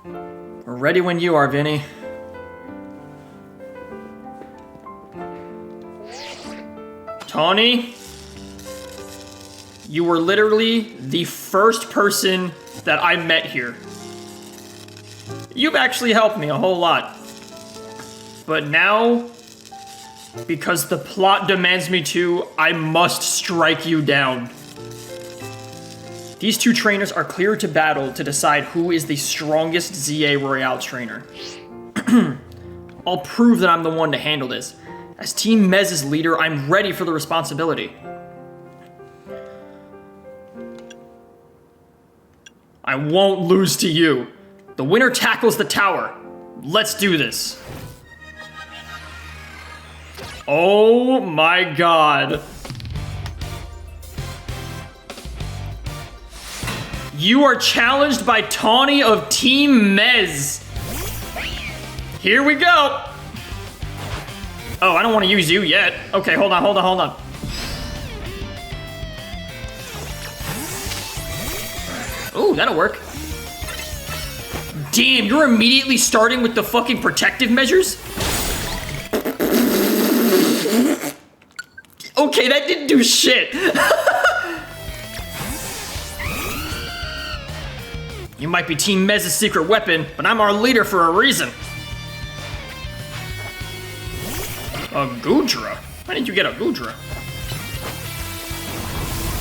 A: we're ready when you are, Vinny. Tawny, you were literally the first person that I met here. You've actually helped me a whole lot. But now, because the plot demands me to, I must strike you down. These 2 trainers are cleared to battle to decide who is the strongest ZA Royale trainer. I'll prove that I'm the one to handle this. As Team Mez's leader, I'm ready for the responsibility. I won't lose to you. The winner tackles the tower. Let's do this. Oh my god. You are challenged by Tawny of Team Mez. Here we go. Oh, I don't want to use you yet. Okay, hold on. Ooh, that'll work. Damn, you're immediately starting with the fucking protective measures? Okay, that didn't do shit. You might be Team Mez's secret weapon, but I'm our leader for a reason. A Goodra? Why didn't you get a Goodra?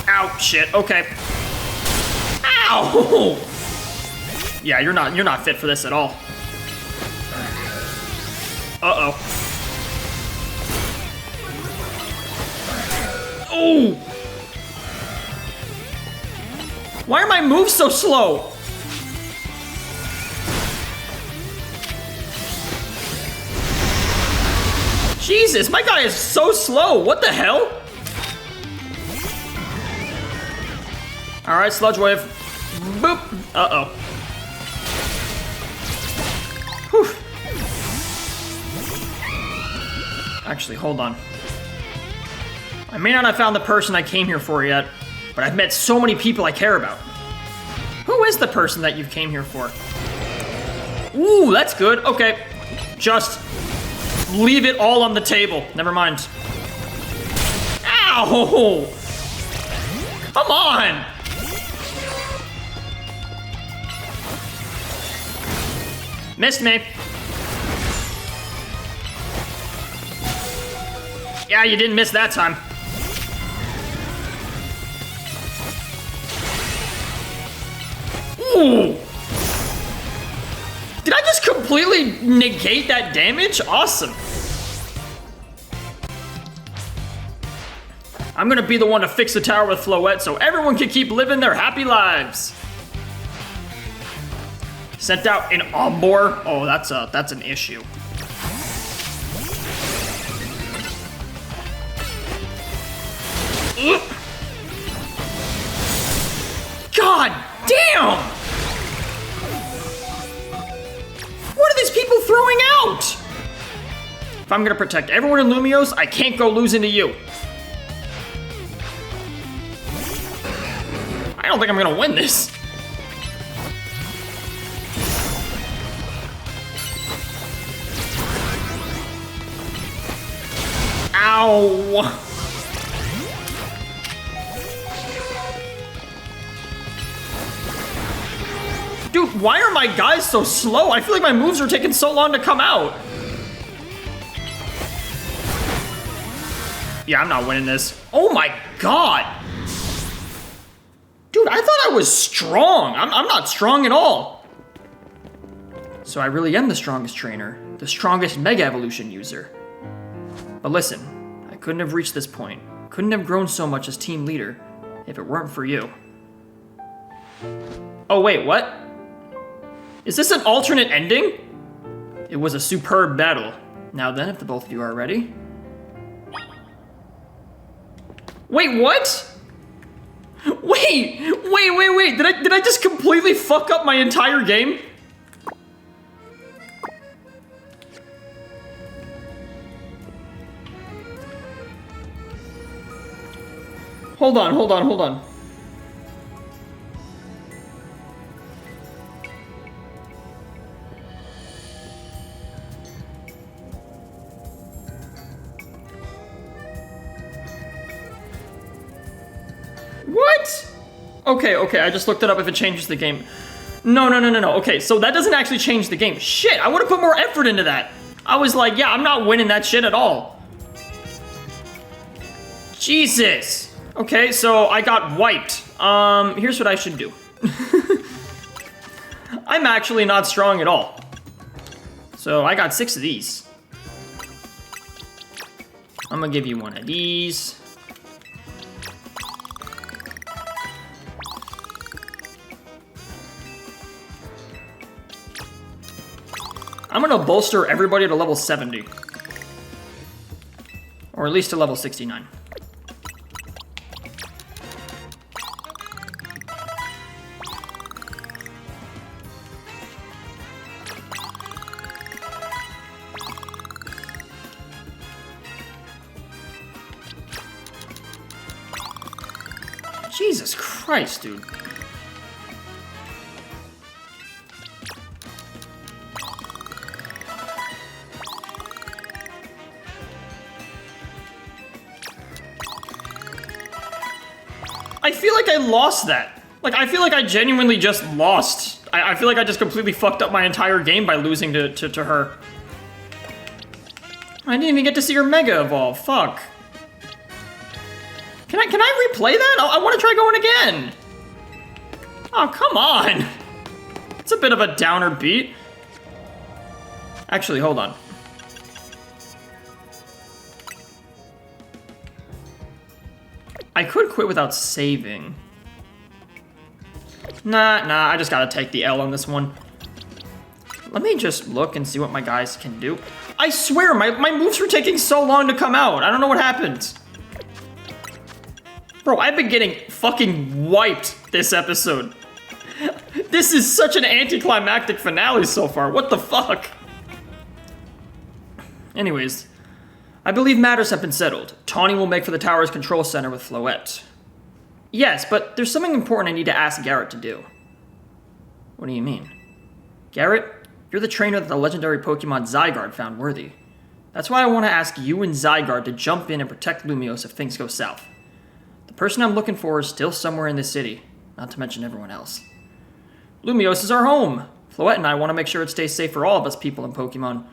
A: Ow, shit, okay. Ow! Yeah, you're not fit for this at all. Uh-oh. Oh! Why are my moves so slow? Jesus, my guy is so slow. What the hell? All right, Sludge Wave. Boop. Uh-oh. Whew. Actually, hold on. I may not have found the person I came here for yet, but I've met so many people I care about. Who is the person that you came here for? Ooh, that's good. Okay. Just leave it all on the table. Never mind. Ow! Come on! Missed me. Yeah, you didn't miss that time. Ooh! Did I just completely negate that damage? Awesome. I'm gonna be the one to fix the tower with Floette so everyone can keep living their happy lives. Sent out an Ombor? Oh, that's an issue. Ugh. God damn! What are these people throwing out? If I'm gonna protect everyone in Lumiose, I can't go losing to you. I don't think I'm gonna win this. Ow! Dude, why are my guys so slow? I feel like my moves are taking so long to come out. Yeah, I'm not winning this. Oh my god! Dude, I thought I was strong. I'm not strong at all. So I really am the strongest trainer, the strongest Mega Evolution user. But listen, I couldn't have reached this point, couldn't have grown so much as team leader if it weren't for you. Oh wait, what? Is this an alternate ending? It was a superb battle. Now then, if the both of you are ready. Wait, what? Wait! Did I just completely fuck up my entire game? Hold on. What? Okay, I just looked it up if it changes the game. No. Okay, so that doesn't actually change the game. Shit, I would have put more effort into that. I was like, yeah, I'm not winning that shit at all. Jesus. Okay, so I got wiped. Here's what I should do. I'm actually not strong at all. So I got 6 of these. I'm gonna give you one of these. I'm gonna bolster everybody to level 70. Or at least to level 69. Jesus Christ, dude. I feel like I lost that. Like, I feel like I genuinely just lost. I feel like I just completely fucked up my entire game by losing to her. I didn't even get to see her Mega Evolve. Fuck. Can I replay that? I want to try going again. Oh, come on. It's a bit of a downer beat. Actually, hold on. I could quit without saving. Nah, I just gotta take the L on this one. Let me just look and see what my guys can do. I swear, my moves were taking so long to come out. I don't know what happened. Bro, I've been getting fucking wiped this episode. This is such an anticlimactic finale so far. What the fuck? Anyways, I believe matters have been settled. Tawny will make for the tower's control center with Floette. Yes, but there's something important I need to ask Garrett to do. What do you mean? Garrett, you're the trainer that the legendary Pokemon Zygarde found worthy. That's why I want to ask you and Zygarde to jump in and protect Lumiose if things go south. The person I'm looking for is still somewhere in this city, not to mention everyone else. Lumiose is our home. Floette and I want to make sure it stays safe for all of us people in Pokemon.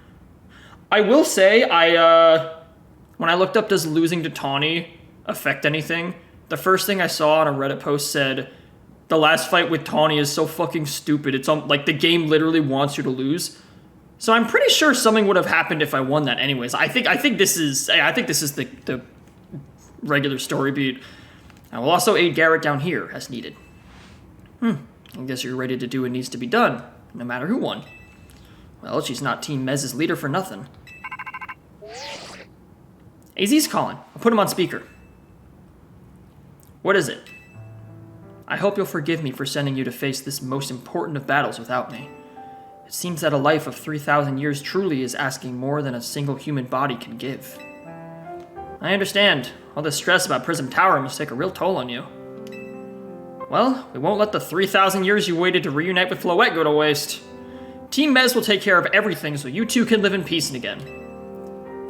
A: I will say, when I looked up does losing to Tawny affect anything, the first thing I saw on a Reddit post said, the last fight with Tawny is so fucking stupid. It's like the game literally wants you to lose. So I'm pretty sure something would have happened if I won that anyways. I think this is the regular story beat. I will also aid Garrett down here as needed. I guess you're ready to do what needs to be done, no matter who won. Well, she's not Team Mez's leader for nothing. AZ's calling. I'll put him on speaker. What is it? I hope you'll forgive me for sending you to face this most important of battles without me. It seems that a life of 3,000 years truly is asking more than a single human body can give. I understand. All this stress about Prism Tower must take a real toll on you. Well, we won't let the 3,000 years you waited to reunite with Floette go to waste. Team Mez will take care of everything so you two can live in peace again.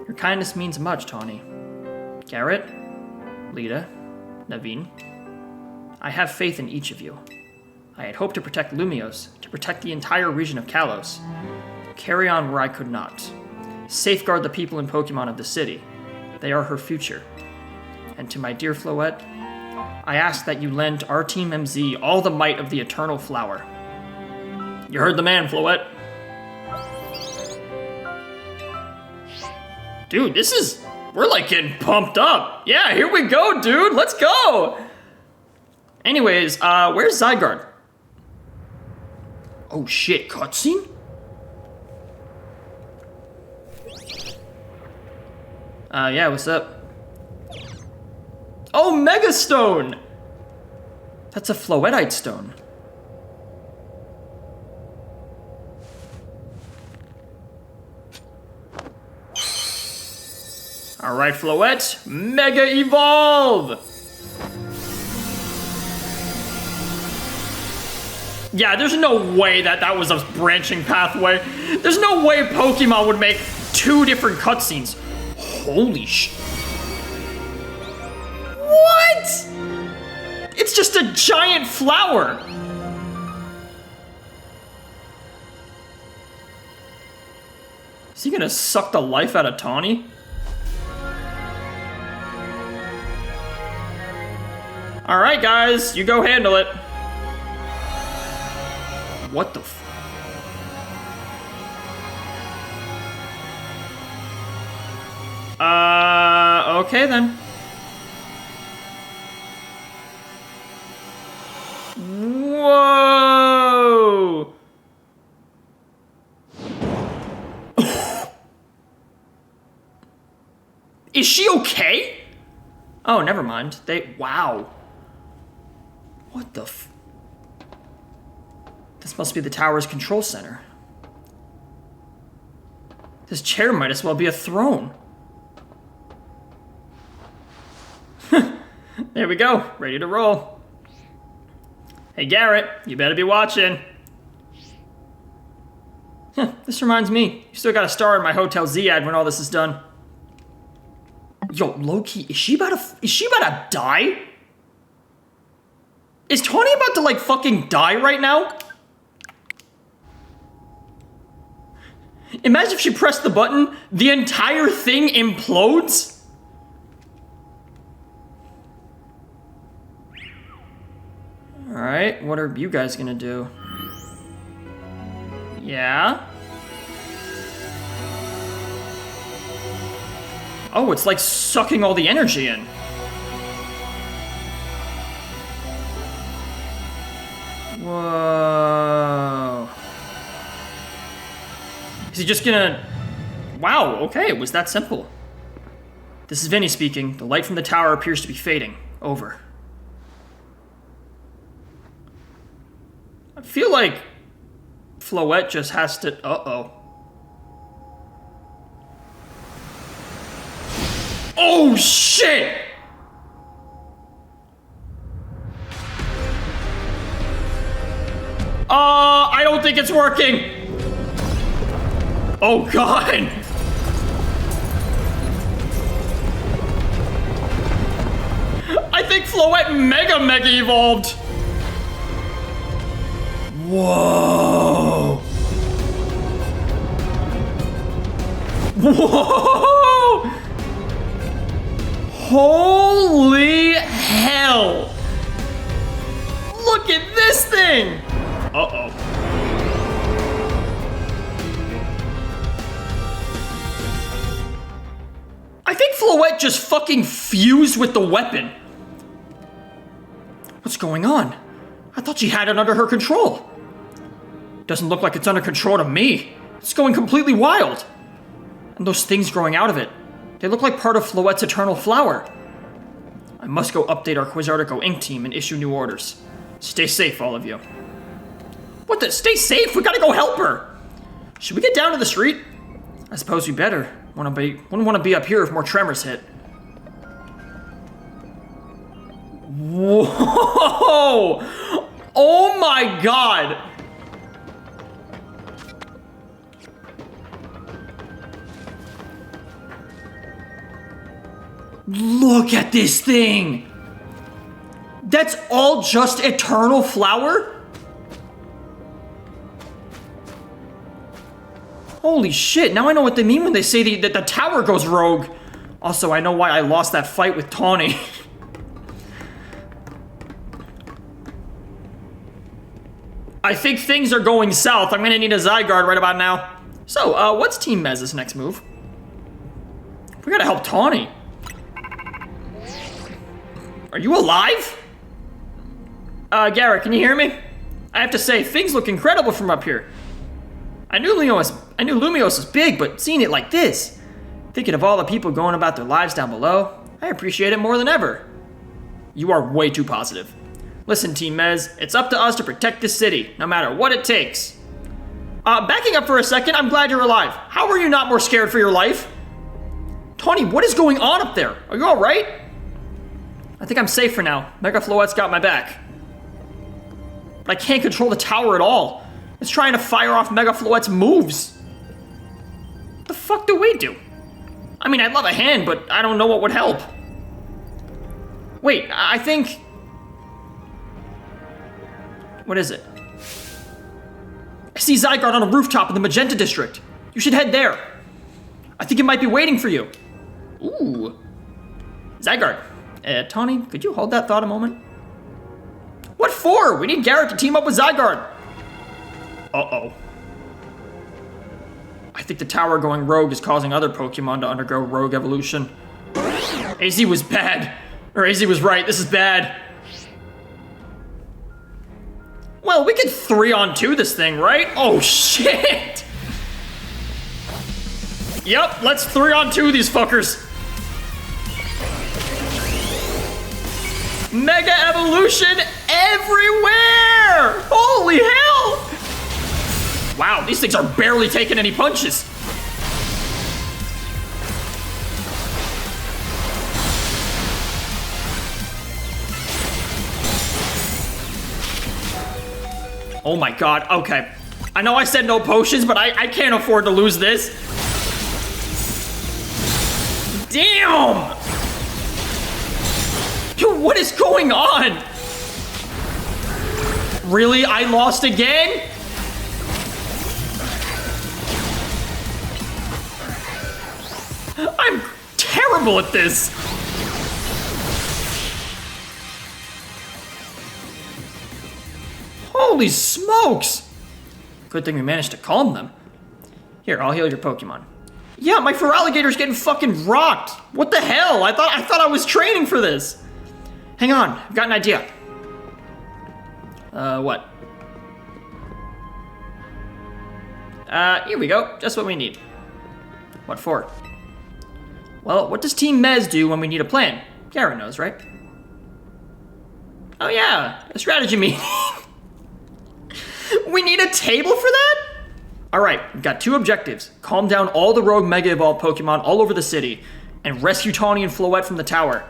A: Your kindness means much, Tawny. Garrett, Lita, Naveen, I have faith in each of you. I had hoped to protect Lumiose, to protect the entire region of Kalos. Carry on where I could not. Safeguard the people and Pokemon of the city. They are her future. And to my dear Floette, I ask that you lend our Team MZ all the might of the Eternal Flower. You heard the man, Floette. Dude, we're like getting pumped up. Yeah, here we go, dude. Let's go. Anyways, where's Zygarde? Oh shit, cutscene? Yeah, what's up? Oh, Mega Stone! That's a Floetite stone. Alright, Floette, Mega Evolve! Yeah, there's no way that was a branching pathway. There's no way Pokemon would make two different cutscenes. Holy sh... What? It's just a giant flower. Is he gonna suck the life out of Tawny? Alright guys, you go handle it. What the f... Okay then. Whoa! she okay? Oh, never mind. Wow. What the This must be the tower's control center. This chair might as well be a throne. There we go, ready to roll. Hey Garrett, you better be watching. This reminds me, you still got a star in my Hotel Z ad when all this is done. Yo, low-key, is she about to die? Is Tawny about to, like, fucking die right now? Imagine if she pressed the button, the entire thing implodes? Alright, what are you guys gonna do? Yeah? Oh, it's like sucking all the energy in. Whoa. Is he just gonna... Wow, okay, it was that simple. This is Vinny speaking. The light from the tower appears to be fading. Over. I feel like Floette just has to... Uh-oh. Oh, shit! I don't think it's working. Oh, God. I think Floette mega evolved. Whoa. Whoa. Holy hell. Look at this thing. Uh-oh. I think Floette just fucking fused with the weapon. What's going on? I thought she had it under her control. Doesn't look like it's under control to me. It's going completely wild. And those things growing out of it, they look like part of Floette's eternal flower. I must go update our Quizartico Inc. team and issue new orders. Stay safe, all of you. What the? Stay safe? We gotta go help her! Should we get down to the street? I suppose we better. Wouldn't want to be up here if more tremors hit. Whoa! Oh my God! Look at this thing! That's all just eternal flower? Holy shit, now I know what they mean when they say that the tower goes rogue. Also, I know why I lost that fight with Tawny. I think things are going south. I'm gonna need a Zygarde right about now. So, what's Team Mez's next move? We gotta help Tawny. Are you alive? Garrett, can you hear me? I have to say, things look incredible from up here. I knew Lumiose was big, but seeing it like this, thinking of all the people going about their lives down below, I appreciate it more than ever. You are way too positive. Listen, Team Mez, it's up to us to protect this city, no matter what it takes. Backing up for a second, I'm glad you're alive. How are you not more scared for your life? Tawny, what is going on up there? Are you alright? I think I'm safe for now. Mega Floette's got my back. But I can't control the tower at all. It's trying to fire off Mega Floette's moves. What the fuck do we do? I mean, I'd love a hand, but I don't know what would help. Wait, I think... What is it? I see Zygarde on a rooftop in the Magenta District. You should head there. I think it might be waiting for you. Ooh. Zygarde. Tawny, could you hold that thought a moment? What for? We need Garrett to team up with Zygarde. Uh-oh. I think the tower going rogue is causing other Pokemon to undergo rogue evolution. AZ was bad. Or AZ was right, this is bad. Well, we could 3-on-2 this thing, right? Oh, shit! Yep, let's 3-on-2 these fuckers. Mega evolution everywhere! Holy hell! Wow, these things are barely taking any punches. Oh my god, okay. I know I said no potions, but I can't afford to lose this. Damn! Dude, what is going on? Really? I lost again? I'm terrible at this. Holy smokes! Good thing we managed to calm them. Here, I'll heal your Pokemon. Yeah, my Feraligator's getting fucking rocked. What the hell? I thought I was training for this. Hang on, I've got an idea. What? Here we go. Just what we need. What for? Well, what does Team Mez do when we need a plan? Garrett knows, right? Oh yeah, a strategy meeting. We need a table for that? Alright, we've got two objectives. Calm down all the rogue Mega Evolved Pokemon all over the city, and rescue Tawny and Floette from the tower.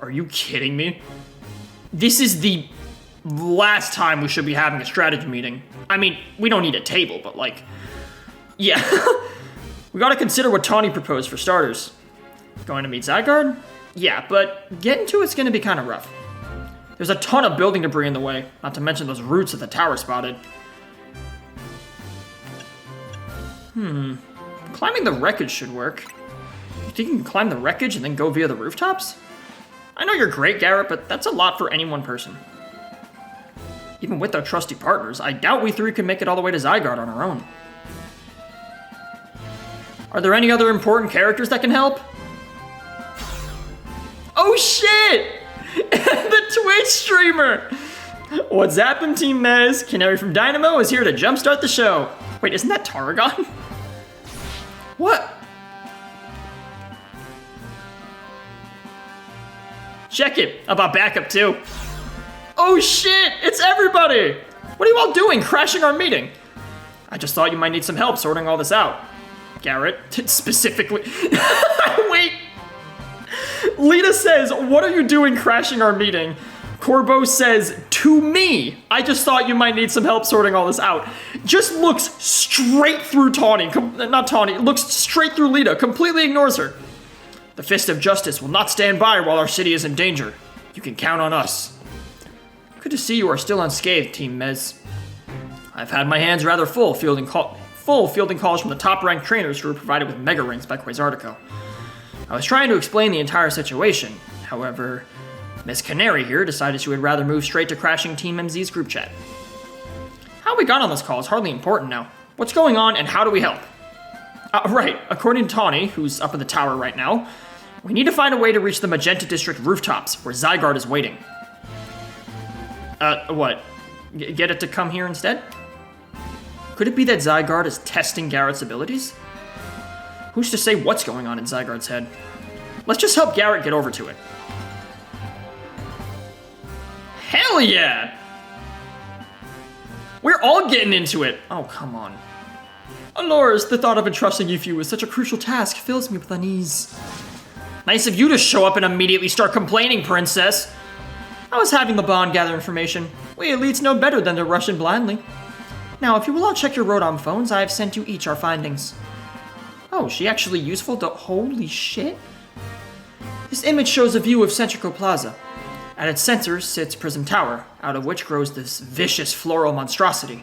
A: Are you kidding me? This is the last time we should be having a strategy meeting. I mean, we don't need a table, but like... Yeah. We gotta consider what Tawny proposed for starters. Going to meet Zygarde? Yeah, but getting to it's gonna be kind of rough. There's a ton of building debris in the way, not to mention those roots that the tower spotted. Climbing the wreckage should work. You think you can climb the wreckage and then go via the rooftops? I know you're great, Garrett, but that's a lot for any one person. Even with our trusty partners, I doubt we three can make it all the way to Zygarde on our own. Are there any other important characters that can help? Oh shit! The Twitch streamer! What's happened, Team Mez? Canary from Dynamo is here to jumpstart the show. Wait, isn't that Tarragon? What? Check it. About backup too. Oh shit! It's everybody! What are you all doing, crashing our meeting? I just thought you might need some help sorting all this out. Garrett, specifically. Wait! Lita says, what are you doing crashing our meeting? Corbo says, to me, I just thought you might need some help sorting all this out. Just looks straight through Tawny, not Tawny, looks straight through Lita, completely ignores her. The Fist of Justice will not stand by while our city is in danger. You can count on us. Good to see you are still unscathed, Team Mez. I've had my hands rather full fielding calls from the top-ranked trainers who were provided with Mega Rings by Quasartico. I was trying to explain the entire situation. However, Miss Canary here decided she would rather move straight to crashing Team MZ's group chat. How we got on this call is hardly important now. What's going on and how do we help? Right, according to Tawny, who's up in the tower right now, we need to find a way to reach the Magenta District rooftops, where Zygarde is waiting. What? Get it to come here instead? Could it be that Zygarde is testing Garrett's abilities? Who's to say what's going on in Zygarde's head? Let's just help Garrett get over to it. Hell yeah! We're all getting into it! Oh, come on. Allures, the thought of entrusting you with such a crucial task fills me with unease. Nice of you to show up and immediately start complaining, Princess. I was having the bond gather information. We elites know better than to rush in blindly. Now, if you will all check your Rotom phones, I have sent you each our findings. Oh, she actually useful to— holy shit. This image shows a view of Centrico Plaza. At its center sits Prism Tower, out of which grows this vicious floral monstrosity.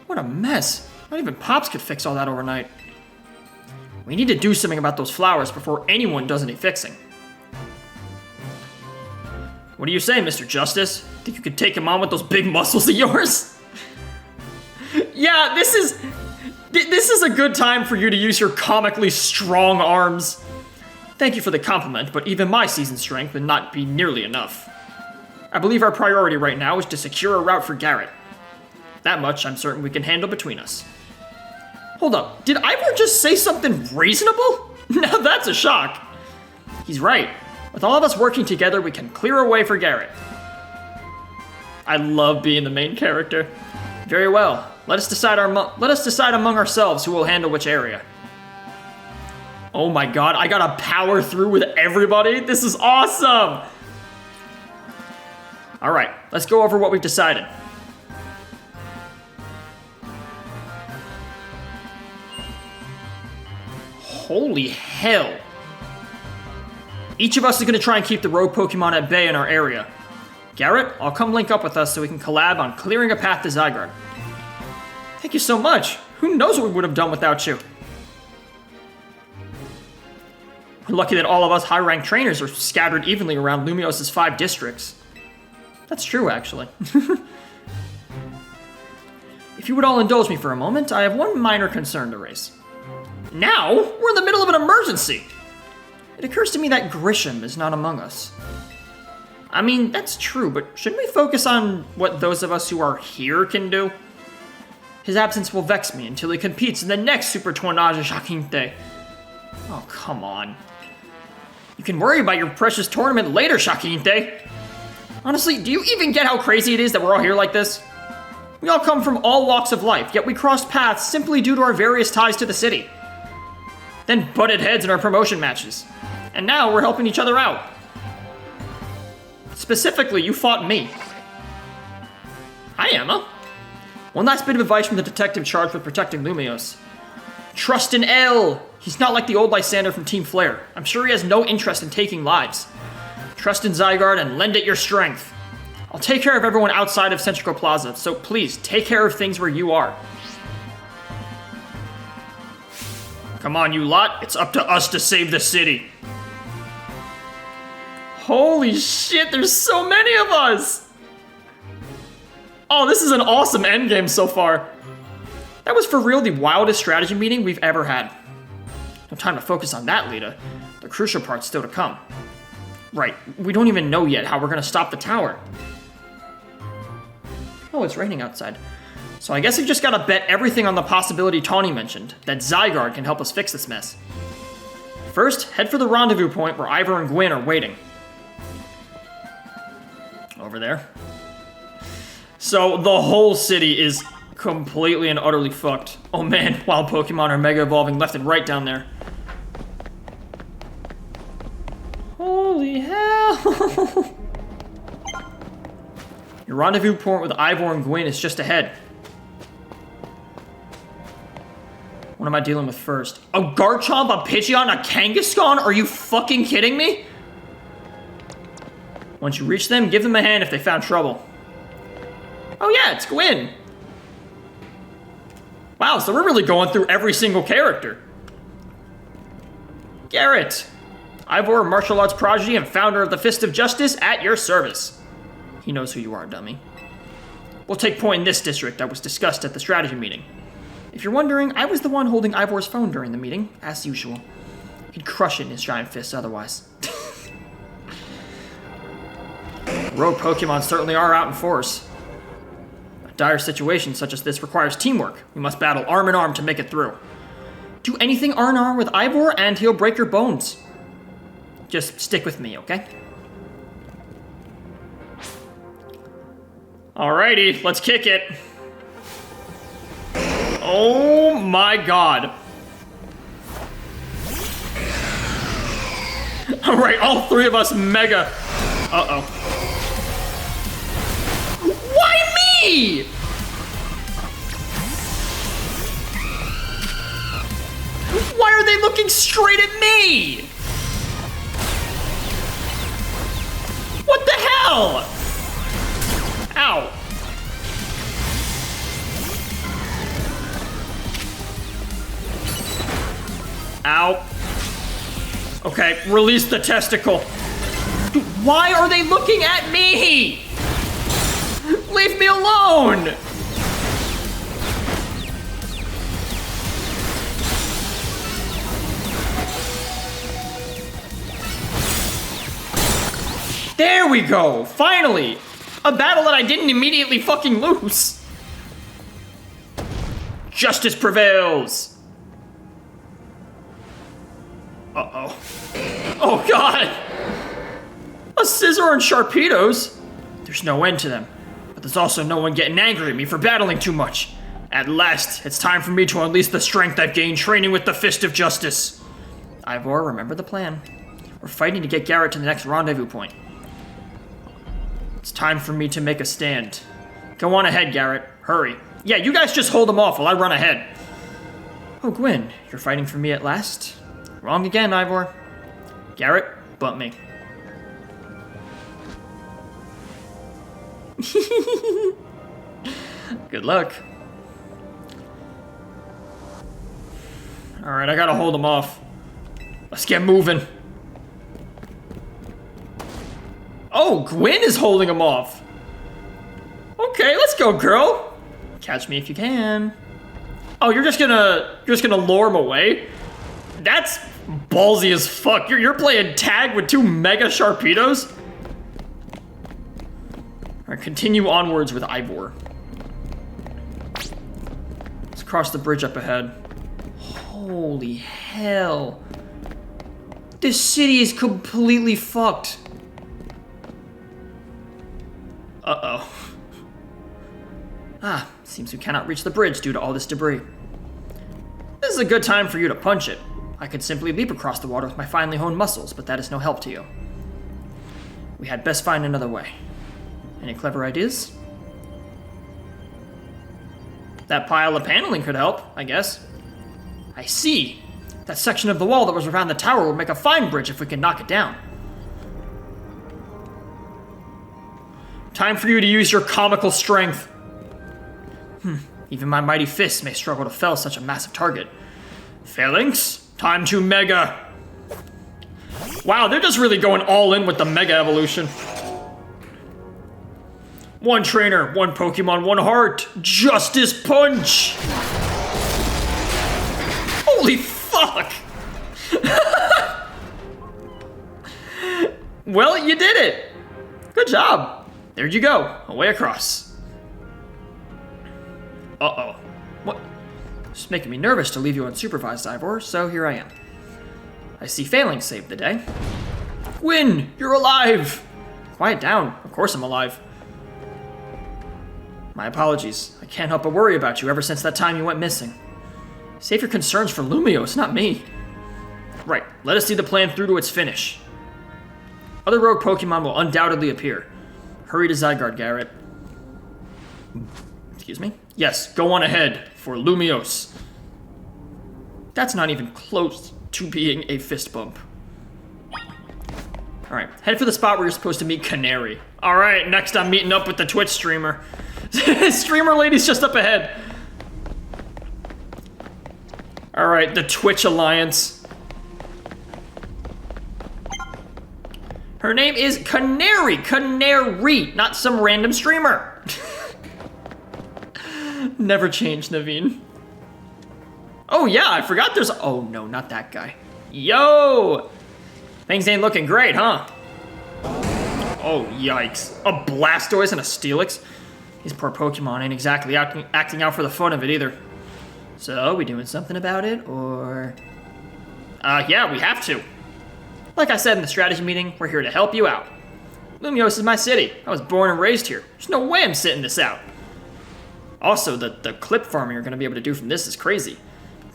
A: What a mess. Not even Pops could fix all that overnight. We need to do something about those flowers before anyone does any fixing. What do you say, Mr. Justice? Think you could take him on with those big muscles of yours? Yeah, this is a good time for you to use your comically strong arms. Thank you for the compliment, but even my seasoned strength would not be nearly enough. I believe our priority right now is to secure a route for Garrett. That much I'm certain we can handle between us. Hold up, did Ivor just say something reasonable? Now that's a shock. He's right. With all of us working together, we can clear a way for Garrett. I love being the main character. Very well. Let us decide among ourselves who will handle which area. Oh my god, I gotta power through with everybody? This is awesome! Alright, let's go over what we've decided. Holy hell. Each of us is gonna try and keep the rogue Pokemon at bay in our area. Garrett, I'll come link up with us so we can collab on clearing a path to Zygarde. Thank you so much. Who knows what we would have done without you? We're lucky that all of us high-ranked trainers are scattered evenly around Lumios's 5 districts. That's true, actually. If you would all indulge me for a moment, I have one minor concern to raise. Now? We're in the middle of an emergency! It occurs to me that Grisham is not among us. I mean, that's true, but shouldn't we focus on what those of us who are here can do? His absence will vex me until he competes in the next Super Tornado Shakinte. Oh, come on. You can worry about your precious tournament later, Shakinte. Honestly, do you even get how crazy it is that we're all here like this? We all come from all walks of life, yet we crossed paths simply due to our various ties to the city. Then butted heads in our promotion matches. And now we're helping each other out. Specifically, you fought me. Hi, Emma. One last bit of advice from the detective charged with protecting Lumiose. Trust in L. He's not like the old Lysander from Team Flare. I'm sure he has no interest in taking lives. Trust in Zygarde and lend it your strength. I'll take care of everyone outside of Centrical Plaza, so please, take care of things where you are. Come on, you lot. It's up to us to save the city. Holy shit, there's so many of us! Oh, this is an awesome endgame so far. That was for real the wildest strategy meeting we've ever had. No time to focus on that, Lita. The crucial part's still to come. Right, we don't even know yet how we're gonna stop the tower. Oh, it's raining outside. So I guess we just gotta bet everything on the possibility Tawny mentioned, that Zygarde can help us fix this mess. First, head for the rendezvous point where Ivor and Gwyn are waiting. Over there. So the whole city is completely and utterly fucked. Oh man, wild Pokemon are mega evolving left and right down there. Holy hell! Your rendezvous point with Ivor and Gwyn is just ahead. What am I dealing with first? A Garchomp, a Pidgeot, a Kangaskhan? Are you fucking kidding me? Once you reach them, give them a hand if they found trouble. Oh yeah, it's Gwyn. Wow, so we're really going through every single character. Garrett. Ivor, martial arts prodigy and founder of the Fist of Justice, at your service. He knows who you are, dummy. We'll take point in this district that was discussed at the strategy meeting. If you're wondering, I was the one holding Ivor's phone during the meeting, as usual. He'd crush it in his giant fists otherwise. Rogue Pokemon certainly are out in force. A dire situation such as this requires teamwork. We must battle arm in arm to make it through. Do anything R&R with Ivor and he'll break your bones. Just stick with me, okay? Alrighty, let's kick it. Oh my god. Alright, all three of us mega... Uh-oh. Why me?! Why are they looking straight at me?! What the hell?! Ow. Ow. Okay, release the testicle. Dude, why are they looking at me? Leave me alone! There we go! Finally! A battle that I didn't immediately fucking lose! Justice prevails! Uh-oh. Oh, God! A scissor and Sharpedos? There's no end to them. But there's also no one getting angry at me for battling too much. At last, it's time for me to unleash the strength I've gained training with the Fist of Justice. Ivor, remember the plan. We're fighting to get Garrett to the next rendezvous point. It's time for me to make a stand. Go on ahead, Garrett. Hurry. Yeah, you guys just hold him off while I run ahead. Oh, Gwyn, you're fighting for me at last? Wrong again, Ivor. Garrett, bump me. Good luck. Alright, I gotta hold him off. Let's get moving. Oh, Gwyn is holding him off. Okay, let's go, girl. Catch me if you can. Oh, you're just gonna lure him away? That's ballsy as fuck. You're playing tag with two Mega Sharpedos? Alright, continue onwards with Ivor. Let's cross the bridge up ahead. Holy hell. This city is completely fucked. Uh-oh. Ah, seems we cannot reach the bridge due to all this debris. This is a good time for you to punch it. I could simply leap across the water with my finely honed muscles, but that is no help to you. We had best find another way. Any clever ideas? That pile of paneling could help, I guess. I see. That section of the wall that was around the tower would make a fine bridge if we could knock it down. Time for you to use your comical strength. Even my mighty fists may struggle to fell such a massive target. Phalanx, time to Mega. Wow, they're just really going all in with the Mega evolution. One trainer, one Pokemon, one heart. Justice Punch. Holy fuck. Well, you did it. Good job. There you go, away across. Uh-oh. What? It's making me nervous to leave you unsupervised, Ivor, so here I am. I see Phalanx saved the day. Gwyn, you're alive! Quiet down, of course I'm alive. My apologies, I can't help but worry about you ever since that time you went missing. Save your concerns for Lumiose, not me. Right, let us see the plan through to its finish. Other rogue Pokemon will undoubtedly appear. Hurry to Zygarde, Garrett. Excuse me? Yes, go on ahead for Lumiose. That's not even close to being a fist bump. Alright, head for the spot where you're supposed to meet Canary. Alright, next I'm meeting up with the Twitch streamer. Streamer lady's just up ahead. Alright, the Twitch Alliance. Her name is Canary, not some random streamer. Never change, Naveen. Oh yeah, I forgot there's, oh no, not that guy. Yo! Things ain't looking great, huh? Oh, yikes. A Blastoise and a Steelix? These poor Pokemon ain't exactly acting out for the fun of it either. So, we doing something about it, or? Yeah, we have to. Like I said in the strategy meeting, we're here to help you out. Lumiose is my city. I was born and raised here. There's no way I'm sitting this out. Also, the clip farming you're gonna be able to do from this is crazy.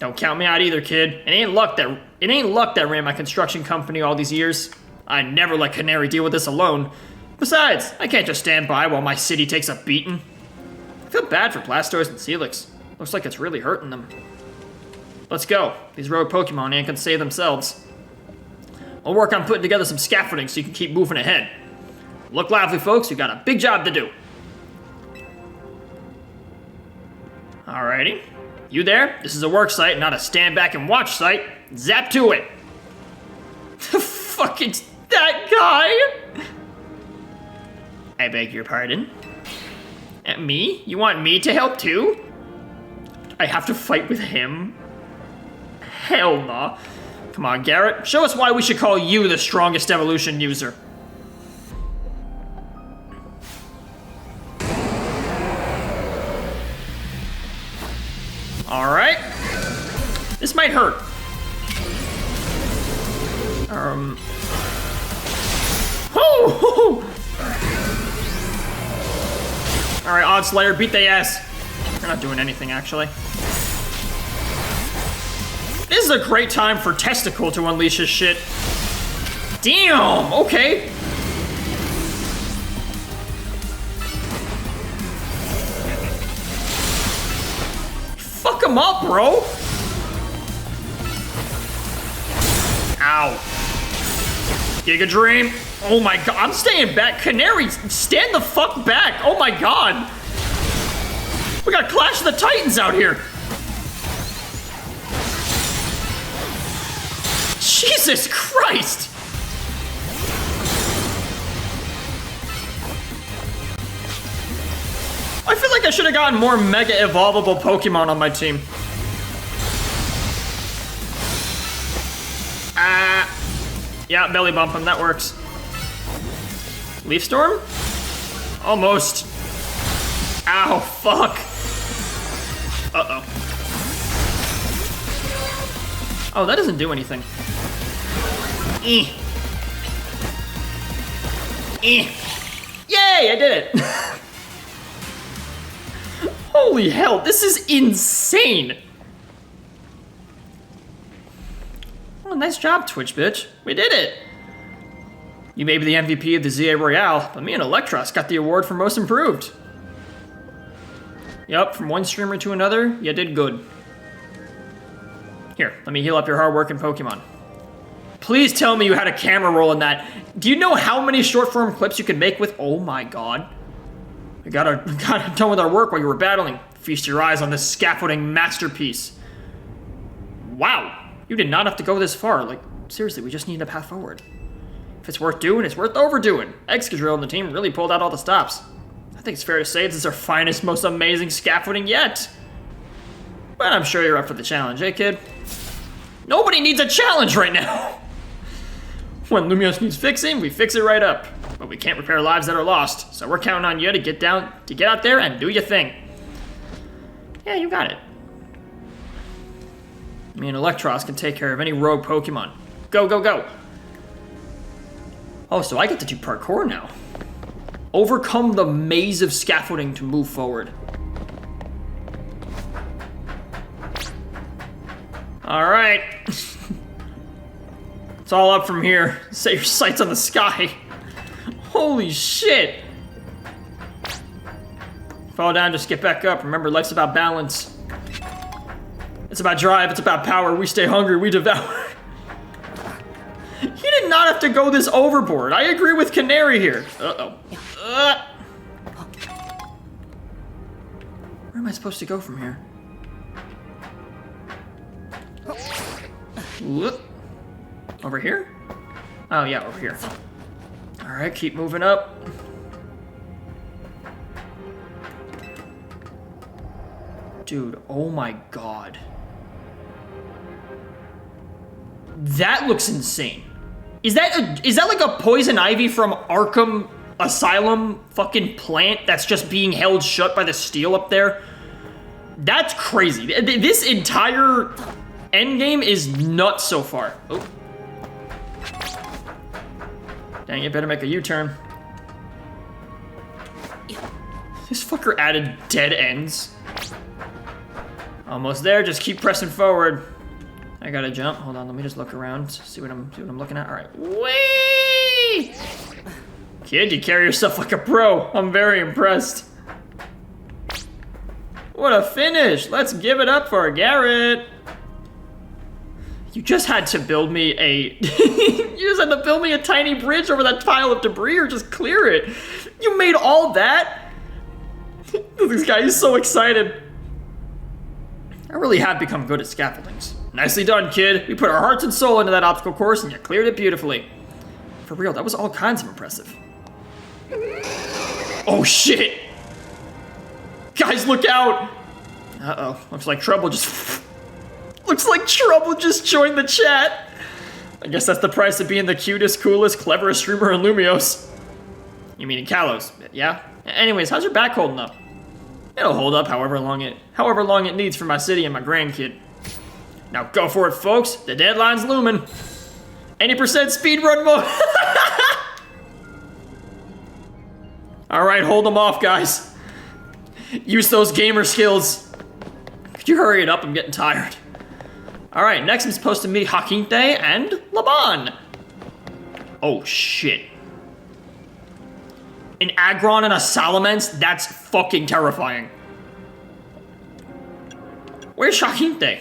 A: Don't count me out either, kid. It ain't luck that ran my construction company all these years. I never let Canary deal with this alone. Besides, I can't just stand by while my city takes a beating. I feel bad for Blastoise and Steelix. Looks like it's really hurting them. Let's go. These rogue Pokemon ain't gonna save themselves. I'll work on putting together some scaffolding so you can keep moving ahead. Look lively, folks. We've got a big job to do. Alrighty. You there? This is a work site, not a stand back and watch site. Zap to it. Fucking that guy. I beg your pardon. Me? You want me to help too? I have to fight with him? Hell nah. Come on, Garrett. Show us why we should call you the strongest evolution user. Alright. This might hurt. Alright, Odd Slayer, beat the ass. They're not doing anything, actually. This is a great time for Testicle to unleash his shit. Damn, okay. Fuck him up, bro. Ow. Giga Dream. Oh my god, I'm staying back. Canary, stand the fuck back. Oh my god. We got Clash of the Titans out here. Jesus Christ. I feel like I should have gotten more mega evolvable Pokemon on my team. Yeah, belly bump him, that works. Leaf Storm? Almost. Ow, fuck. Uh-oh. Oh, that doesn't do anything. Yay, I did it. Holy hell, this is insane. Oh, nice job, Twitch bitch. We did it. You may be the MVP of the ZA Royale, but me and Electros got the award for most improved. Yup, from one streamer to another, you did good. Here, let me heal up your hard-working Pokemon. Please tell me you had a camera roll in that. Do you know how many short-form clips you could make with? Oh my god. We got done with our work while you were battling. Feast your eyes on this scaffolding masterpiece. Wow. You did not have to go this far. Like, seriously, we just need a path forward. If it's worth doing, it's worth overdoing. Excadrill and the team really pulled out all the stops. I think it's fair to say this is our finest, most amazing scaffolding yet. But I'm sure you're up for the challenge, eh, kid? Nobody needs a challenge right now. When Lumiose needs fixing, we fix it right up. But we can't repair lives that are lost, so we're counting on you to get out there and do your thing. Yeah, you got it. Me and Electros can take care of any rogue Pokemon. Go, go, go. Oh, so I get to do parkour now. Overcome the maze of scaffolding to move forward. All right. It's all up from here. Set your sights on the sky. Holy shit. Fall down, just get back up. Remember, life's about balance. It's about drive, it's about power. We stay hungry, we devour. He did not have to go this overboard. I agree with Canary here. Uh-oh. Where am I supposed to go from here? Over here? Oh yeah, over here. All right, keep moving up. Dude, oh my god. That looks insane. Is that like a poison ivy from Arkham Asylum fucking plant that's just being held shut by the steel up there? That's crazy. This entire endgame is nuts so far. Oh. Dang it, better make a U-turn. This fucker added dead ends. Almost there, just keep pressing forward. I gotta jump. Hold on, let me just look around, see what I'm looking at. All right, whee! Kid, you carry yourself like a pro. I'm very impressed. What a finish! Let's give it up for Garrett. You just had to build me a tiny bridge over that pile of debris or just clear it. You made all that? This guy is so excited. I really have become good at scaffoldings. Nicely done, kid. We put our hearts and soul into that obstacle course and you cleared it beautifully. For real, that was all kinds of impressive. Oh shit! Guys, look out! Uh-oh, looks like Trouble just joined the chat. I guess that's the price of being the cutest, coolest, cleverest streamer in Lumiose. You mean in Kalos, yeah? Anyways, how's your back holding up? It'll hold up however long it needs for my city and my grandkid. Now go for it, folks. The deadline's looming. 80% speedrun mode. Alright, hold them off, guys. Use those gamer skills. Could you hurry it up? I'm getting tired. Alright, next I'm supposed to meet Hakinte and Laban. Oh, shit. An Aggron and a Salamence? That's fucking terrifying. Where's Hakinte?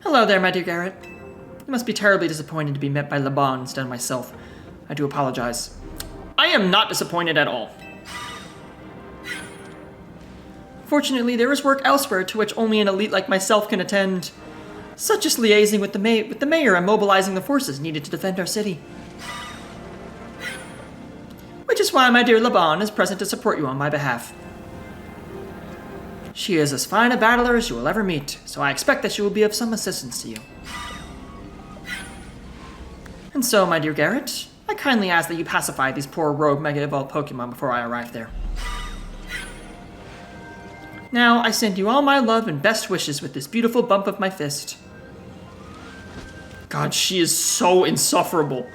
A: Hello there, my dear Garrett. You must be terribly disappointed to be met by Laban instead of myself. I do apologize. I am not disappointed at all. Fortunately, there is work elsewhere to which only an elite like myself can attend, such as liaising with the mayor and mobilizing the forces needed to defend our city. Which is why my dear Laban is present to support you on my behalf. She is as fine a battler as you will ever meet, so I expect that she will be of some assistance to you. And so, my dear Garrett, I kindly ask that you pacify these poor rogue Mega Evolved Pokemon before I arrive there. Now, I send you all my love and best wishes with this beautiful bump of my fist. God, she is so insufferable.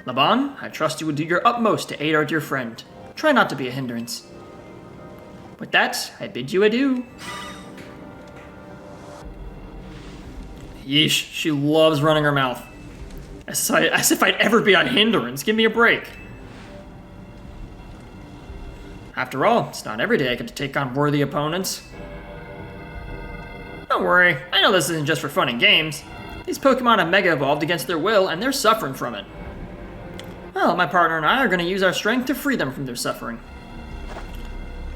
A: Laban, I trust you will do your utmost to aid our dear friend. Try not to be a hindrance. With that, I bid you adieu. Yeesh, she loves running her mouth. As if I'd ever be a hindrance. Give me a break. After all, it's not every day I get to take on worthy opponents. Don't worry, I know this isn't just for fun and games. These Pokemon have Mega Evolved against their will, and they're suffering from it. Well, my partner and I are going to use our strength to free them from their suffering.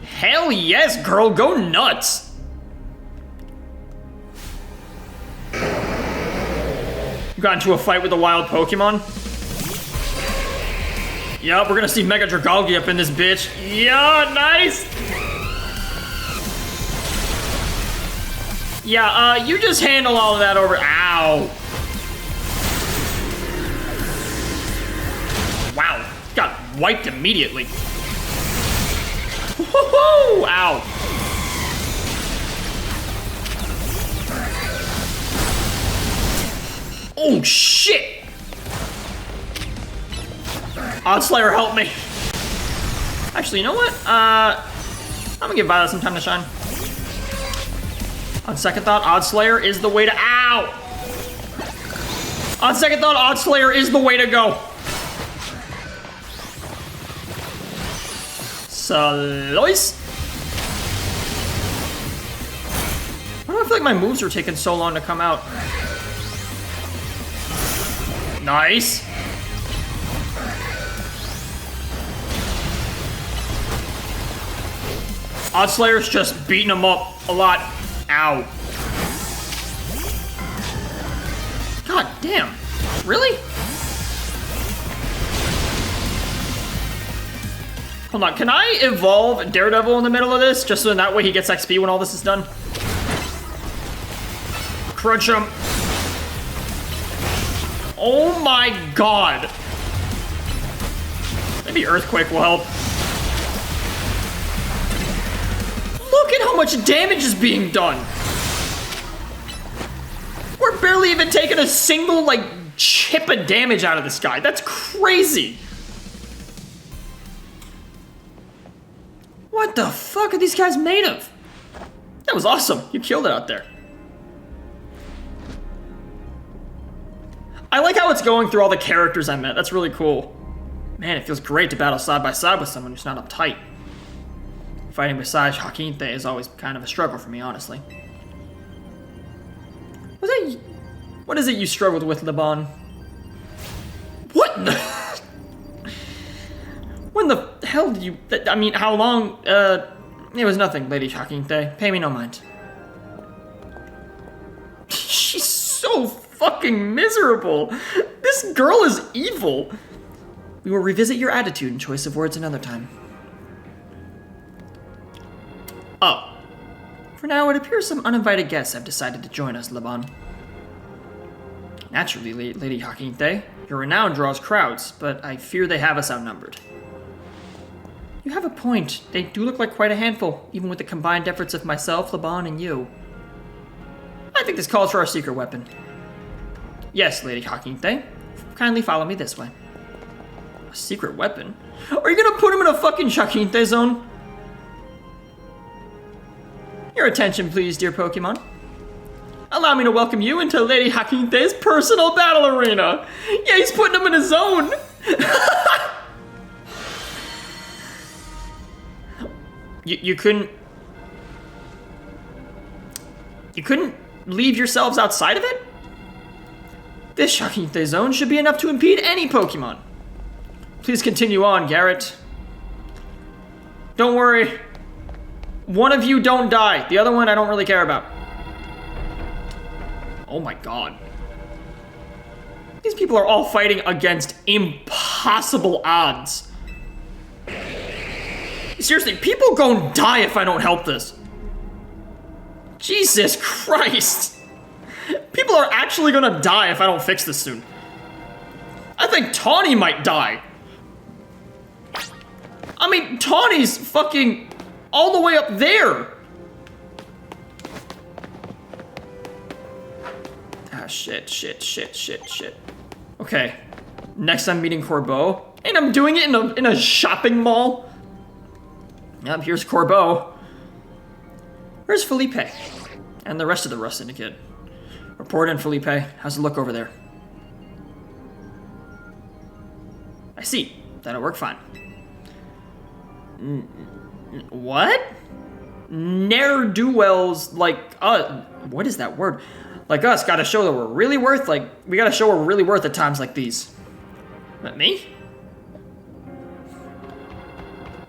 A: Hell yes, girl, go nuts! You got into a fight with a wild Pokemon? Yup, we're gonna see Mega Dragalge up in this bitch. Yeah, nice! Yeah, you just handle all of that over. Ow! Wow, got wiped immediately. Woohoo! Ow! Oh shit! Oddslayer, help me. Actually, you know what? I'm gonna give Violet some time to shine. On second thought, Oddslayer is the way to. Ow! On second thought, Oddslayer is the way to go. Salois? Why do I feel like my moves are taking so long to come out? Nice. Oddslayer's just beating him up a lot. Ow. God damn. Really? Hold on, can I evolve Daredevil in the middle of this? Just so that way he gets XP when all this is done? Crunch him. Oh my god. Maybe Earthquake will help. Look at how much damage is being done. We're barely even taking a single, like, chip of damage out of this guy. That's crazy. What the fuck are these guys made of? That was awesome. You killed it out there. I like how it's going through all the characters I met. That's really cool. Man, it feels great to battle side by side with someone who's not uptight. Fighting beside Hakinte is always kind of a struggle for me, honestly. What is it you struggled with, Laban? What the? When the hell did you... I mean, how long? It was nothing, Lady Hakinte. Pay me no mind. She's so fucking miserable. This girl is evil. We will revisit your attitude and choice of words another time. Oh. For now, it appears some uninvited guests have decided to join us, Laban. Naturally, Lady Hakinte, your renown draws crowds, but I fear they have us outnumbered. You have a point. They do look like quite a handful, even with the combined efforts of myself, Laban, and you. I think this calls for our secret weapon. Yes, Lady Hakinte. Kindly follow me this way. A secret weapon? Are you gonna put him in a fucking Hakinte zone? Your attention, please, dear Pokemon. Allow me to welcome you into Lady Hakinte's personal battle arena. Yeah, he's putting him in a zone. You couldn't leave yourselves outside of it? This Hakinte zone should be enough to impede any Pokemon. Please continue on, Garrett. Don't worry. One of you don't die. The other one I don't really care about. Oh my god. These people are all fighting against impossible odds. Seriously, people gon' die if I don't help this. Jesus Christ. People are actually gonna die if I don't fix this soon. I think Tawny might die. I mean, Tawny's fucking all the way up there. Ah, shit. Okay, next I'm meeting Corbeau, and I'm doing it in a shopping mall. Yep, here's Corbeau. Where's Felipe? And the rest of the Rust Syndicate. Report in, Felipe. How's it look over there? I see. That'll work fine. What? Ne'er-do-wells like what is that word? Like us gotta show that we're really worth, we gotta show we're really worth at times like these. But me?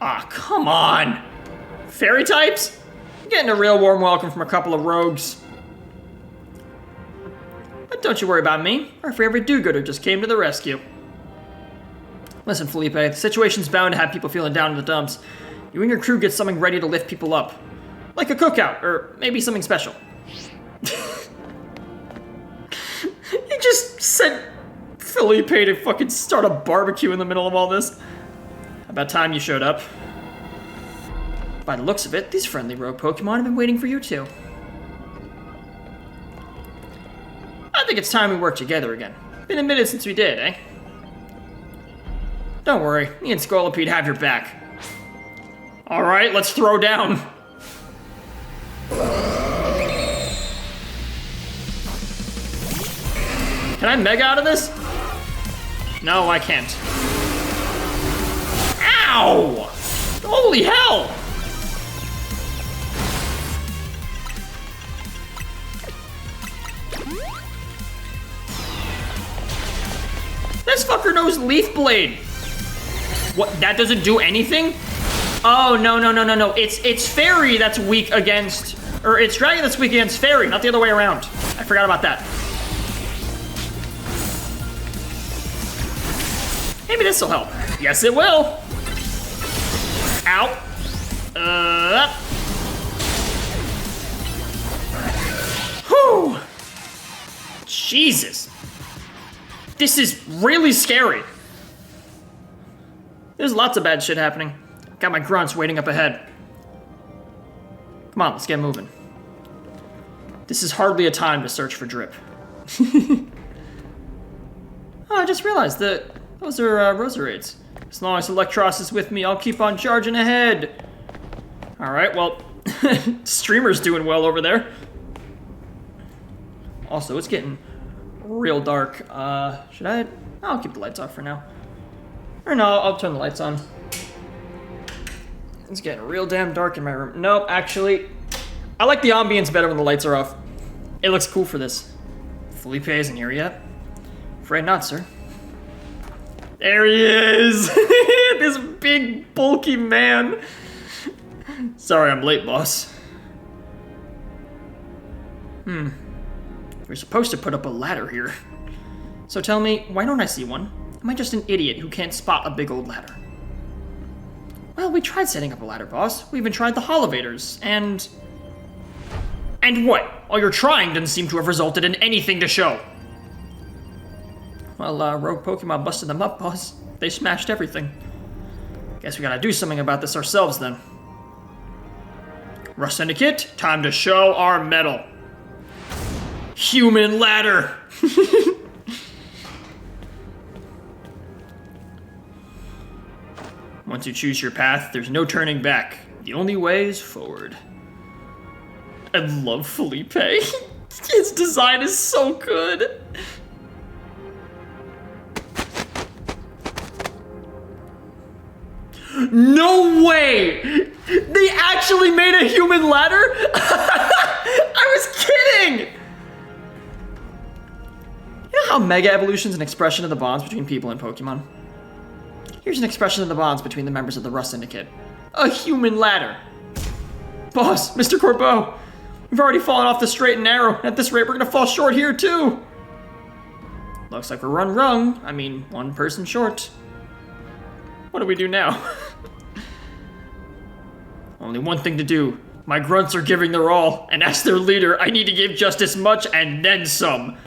A: Ah, come on. Fairy types? Getting a real warm welcome from a couple of rogues. But don't you worry about me. Our favorite do-gooder just came to the rescue. Listen, Felipe, the situation's bound to have people feeling down in the dumps. You and your crew get something ready to lift people up. Like a cookout, or maybe something special. He just sent Felipe to fucking start a barbecue in the middle of all this. About time you showed up. By the looks of it, these friendly rogue Pokemon have been waiting for you too. I think it's time we work together again. Been a minute since we did, eh? Don't worry, me and Scolipede have your back. Alright, let's throw down. Can I Mega out of this? No, I can't. Ow! Holy hell! This fucker knows Leaf Blade. What, that doesn't do anything? Oh, no. It's Fairy that's weak against, or it's Dragon that's weak against Fairy, not the other way around. I forgot about that. Maybe this will help. Yes, it will. Ow. Whew. Jesus. This is really scary. There's lots of bad shit happening. Got my grunts waiting up ahead. Come on, let's get moving. This is hardly a time to search for Drip. Oh, I just realized that those are Roserades. As long as Electros is with me, I'll keep on charging ahead. Alright, well, Streamer's doing well over there. Also, it's getting real dark. Should I? I'll keep the lights off for now. Or no, I'll turn the lights on. It's getting real damn dark in my room. Nope, actually, I like the ambience better when the lights are off. It looks cool for this. Felipe isn't here yet. Afraid not, sir. There he is! This big, bulky man. Sorry I'm late, boss. We're supposed to put up a ladder here. So tell me, why don't I see one? Am I just an idiot who can't spot a big old ladder? Well, we tried setting up a ladder, boss. We even tried the Holovators, and... And what? All your trying didn't seem to have resulted in anything to show. Well, rogue Pokemon busted them up, boss. They smashed everything. Guess we gotta do something about this ourselves, then. Rust Syndicate, time to show our mettle. Human ladder. Once you choose your path, there's no turning back. The only way is forward. I love Felipe. His design is so good. No way! They actually made a human ladder? I was kidding! You know how Mega Evolution's an expression of the bonds between people and Pokemon? Here's an expression of the bonds between the members of the Rust Syndicate. A human ladder. Boss, Mr. Corbeau, we've already fallen off the straight and narrow. At this rate, we're gonna fall short here too. Looks like we're one person short. What do we do now? Only one thing to do. My grunts are giving their all, and as their leader, I need to give just as much and then some.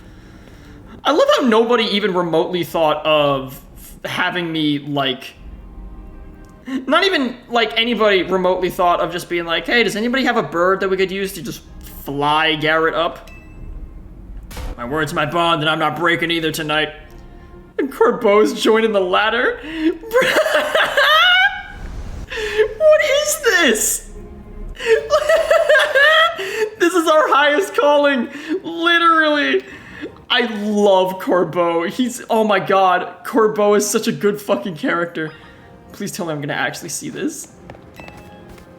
A: I love how nobody even remotely thought of having me, like... Not even, like, anybody remotely thought of just being like, hey, does anybody have a bird that we could use to just fly Garrett up? My word's my bond, and I'm not breaking either tonight. And Corbeau's joining the ladder? What is this? This is our highest calling, literally. I love Corbeau. Oh my god, Corbeau is such a good fucking character. Please tell me I'm gonna actually see this.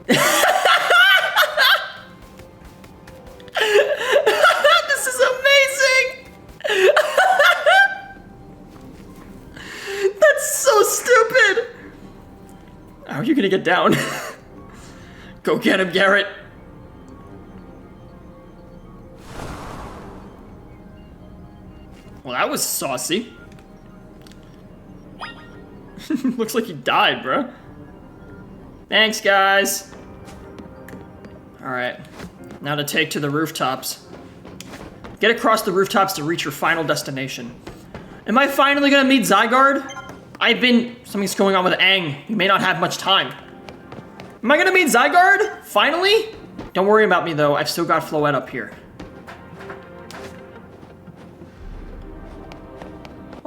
A: This is amazing! That's so stupid! How are you gonna get down? Go get him, Garrett. Well, that was saucy. Looks like he died, bro. Thanks, guys. Alright. Now to take to the rooftops. Get across the rooftops to reach your final destination. Am I finally gonna meet Zygarde? Something's going on with Aang. You may not have much time. Am I gonna meet Zygarde? Finally? Don't worry about me, though. I've still got Floette up here.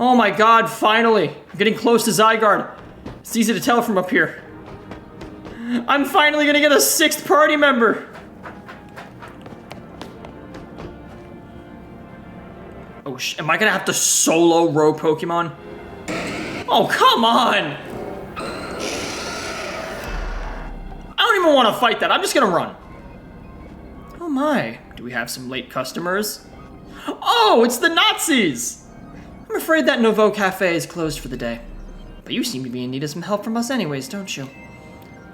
A: Oh my god, finally! I'm getting close to Zygarde. It's easy to tell from up here. I'm finally gonna get a 6th party member! Oh am I gonna have to solo row Pokemon? Oh, come on! I don't even want to fight that, I'm just gonna run. Oh my, do we have some late customers? Oh, it's the Nazis! I'm afraid that Nouveau Cafe is closed for the day. But you seem to be in need of some help from us anyways, don't you?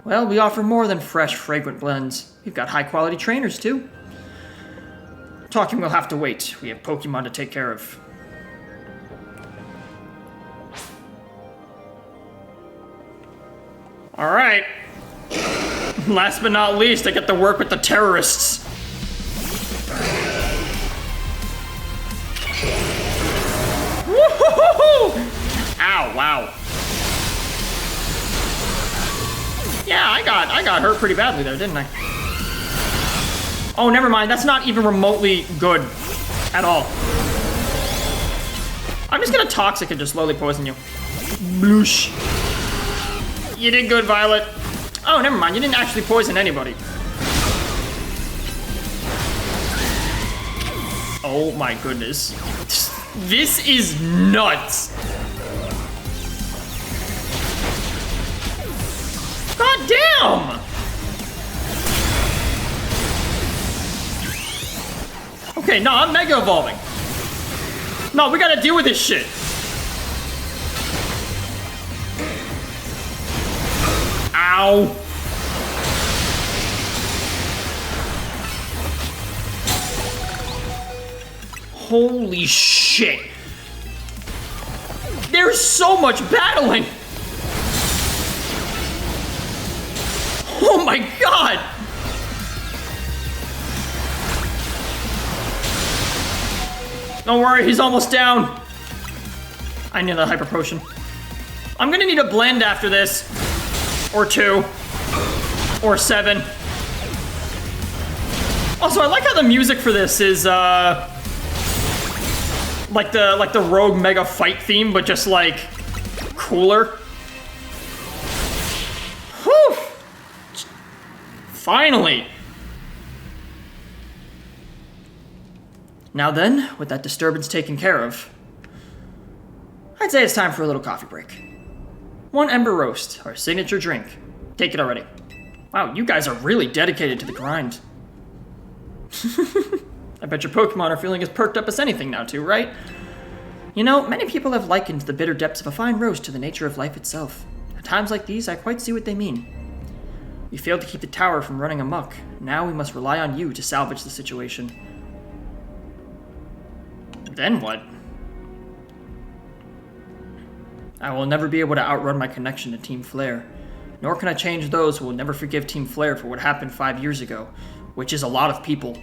A: Well, we offer more than fresh, fragrant blends. We've got high-quality trainers, too. Talking will have to wait. We have Pokemon to take care of. Alright. Last but not least, I get to work with the terrorists. Ow, wow. Yeah, I got hurt pretty badly there, didn't I? Oh, never mind. That's not even remotely good at all. I'm just gonna Toxic and just slowly poison you. Bloosh. You did good, Violet. Oh, never mind. You didn't actually poison anybody. Oh my goodness. This is nuts. God damn! Okay, no, I'm Mega Evolving. No, we gotta deal with this shit. Ow. Holy shit. There's so much battling. Oh my god! Don't worry, he's almost down. I need a Hyper Potion. I'm gonna need a blend after this. Or 2. Or 7. Also, I like how the music for this is, Like the Rogue Mega Fight theme, but just like cooler. Whew! Finally! Now then, with that disturbance taken care of, I'd say it's time for a little coffee break. 1 Ember Roast, our signature drink. Take it already. Wow, you guys are really dedicated to the grind. I bet your Pokemon are feeling as perked up as anything now too, right? You know, many people have likened the bitter depths of a fine roast to the nature of life itself. At times like these, I quite see what they mean. We failed to keep the tower from running amok. Now we must rely on you to salvage the situation. Then what? I will never be able to outrun my connection to Team Flare. Nor can I change those who will never forgive Team Flare for what happened 5 years ago, which is a lot of people.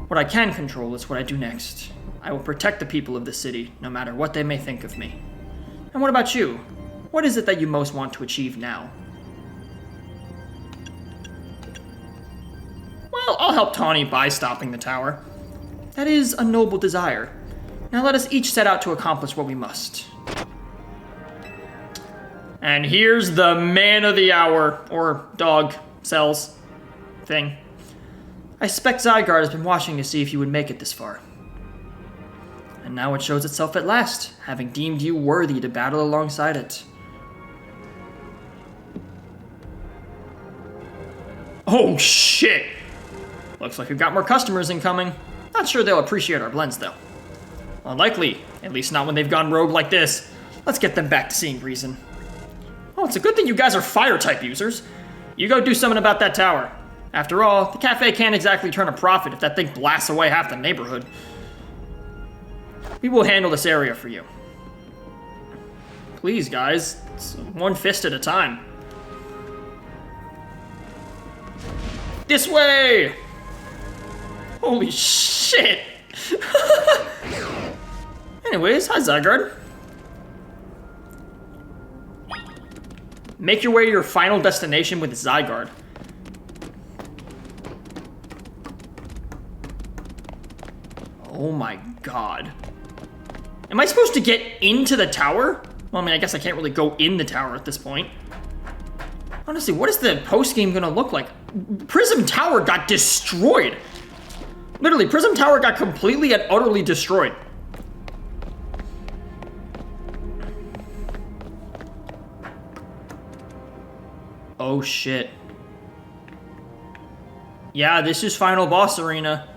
A: What I can control is what I do next. I will protect the people of the city, no matter what they may think of me. And what about you? What is it that you most want to achieve now? Well, I'll help Tawny by stopping the tower. That is a noble desire. Now let us each set out to accomplish what we must. And here's the man of the hour, or dog, cells, thing. I suspect Zygarde has been watching to see if you would make it this far. And now it shows itself at last, having deemed you worthy to battle alongside it. Oh shit! Looks like we've got more customers incoming. Not sure they'll appreciate our blends though. Unlikely, at least not when they've gone rogue like this. Let's get them back to seeing reason. Oh, it's a good thing you guys are fire-type users. You go do something about that tower. After all, the cafe can't exactly turn a profit if that thing blasts away half the neighborhood. We will handle this area for you. Please, guys. It's 1 fist at a time. This way! Holy shit! Anyways, hi Zygarde. Make your way to your final destination with Zygarde. Oh my god. Am I supposed to get into the tower? Well, I mean, I guess I can't really go in the tower at this point. Honestly, what is the post-game gonna look like? Prism Tower got destroyed. Literally, Prism Tower got completely and utterly destroyed. Oh shit. Yeah, this is Final Boss Arena.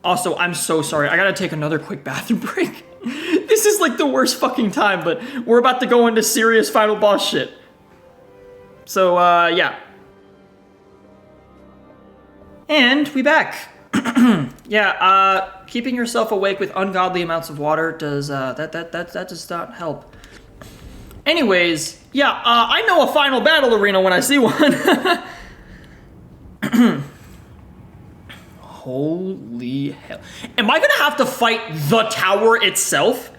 A: Also, I'm so sorry. I gotta take another quick bathroom break. This is like the worst fucking time, but we're about to go into serious Final Boss shit. So, yeah. And we back. Yeah, keeping yourself awake with ungodly amounts of water does, that does not help. Anyways, yeah, I know a final battle arena when I see one. Holy hell. Am I gonna have to fight the tower itself?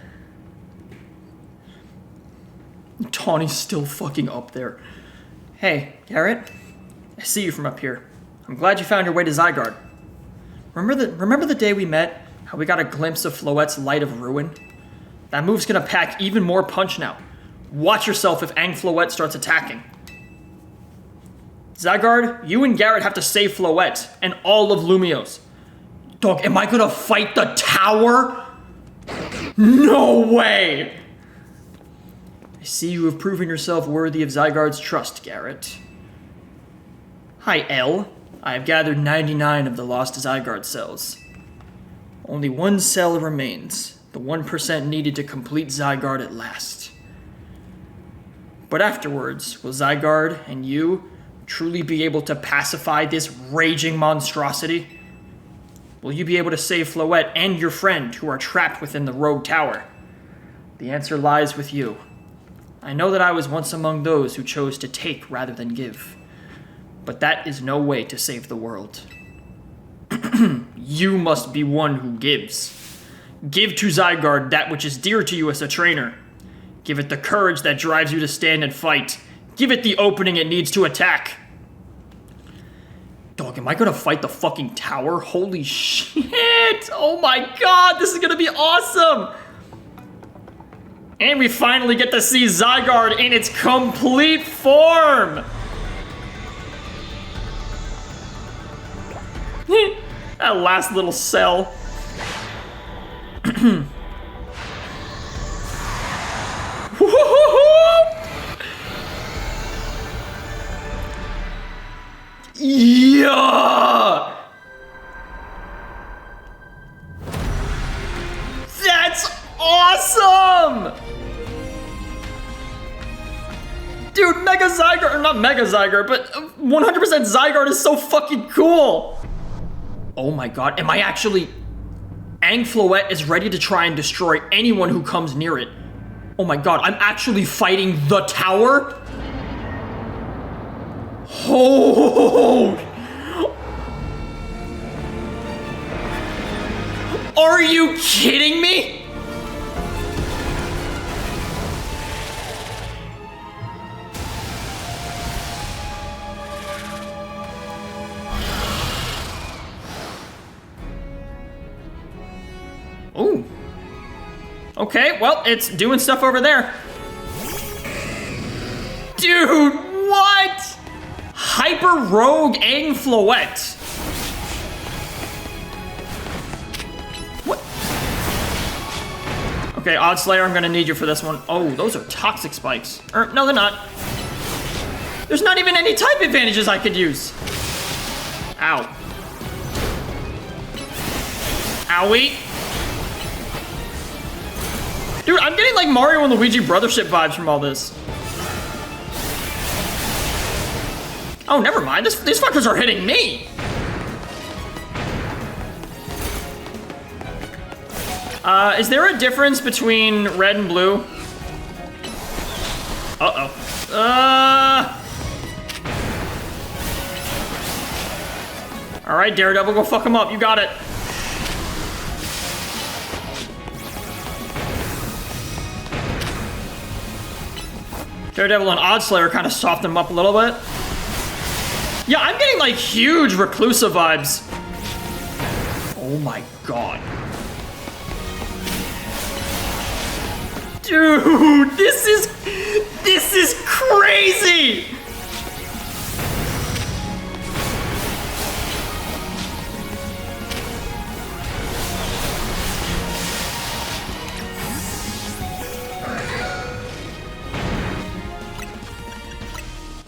A: Tawny's still fucking up there. Hey, Garrett. I see you from up here. I'm glad you found your way to Zygarde. Remember the day we met? How we got a glimpse of Floette's Light of Ruin? That move's gonna pack even more punch now. Watch yourself if Aang Floette starts attacking. Zygarde, you and Garrett have to save Floette and all of Lumiose. Dog, am I gonna fight the tower? No way! I see you have proven yourself worthy of Zygarde's trust, Garrett. Hi, L. I have gathered 99 of the lost Zygarde cells. Only 1 cell remains, the 1% needed to complete Zygarde at last. But afterwards, will Zygarde and you truly be able to pacify this raging monstrosity? Will you be able to save Floette and your friend who are trapped within the rogue tower? The answer lies with you. I know that I was once among those who chose to take rather than give. But that is no way to save the world. You must be one who gives. Give to Zygarde that which is dear to you as a trainer. Give it the courage that drives you to stand and fight. Give it the opening it needs to attack. Dog, am I gonna fight the fucking tower? Holy shit! Oh my god, this is gonna be awesome! And we finally get to see Zygarde in its complete form! That last little cell. Yeah! That's awesome! Dude, Mega Zygarde, or not Mega Zygarde, but 100% Zygarde is so fucking cool! Oh my god, am I actually... Aangfloet is ready to try and destroy anyone who comes near it. Oh my god, I'm actually fighting the tower? Oh! Are you kidding me? Ooh. Okay, well, it's doing stuff over there. Dude, what? Hyper Rogue Aangfloet. What? Okay, Oddslayer, I'm gonna need you for this one. Oh, those are toxic spikes. No, they're not. There's not even any type advantages I could use. Ow. Owie. Dude, I'm getting like Mario and Luigi Brothership vibes from all this. Oh, never mind. These fuckers are hitting me. Is there a difference between red and blue? Uh-oh. All right, Daredevil, go fuck him up. You got it. Daredevil and Oddslayer kind of soften him up a little bit. Yeah, I'm getting like huge Reclusa vibes. Oh my god. Dude, this is crazy!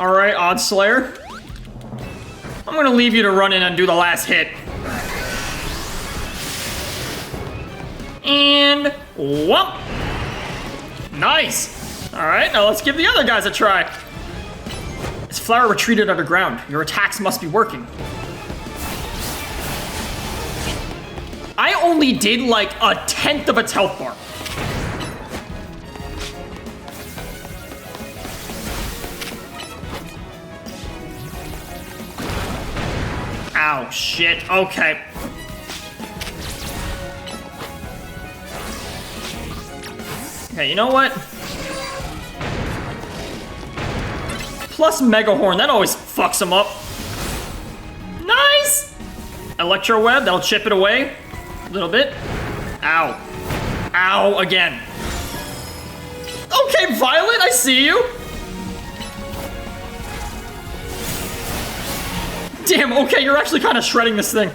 A: Alright, Oddslayer. I'm gonna leave you to run in and do the last hit. And whoop! Nice! Alright, now let's give the other guys a try. This flower retreated underground. Your attacks must be working. I only did like 1/10 of its health bar. Ow, shit. Okay. Okay, you know what? Plus Mega Horn, that always fucks him up. Nice! Electro Web, that'll chip it away. A little bit. Ow. Ow, again. Okay, Violet, I see you. Damn, okay, you're actually kind of shredding this thing.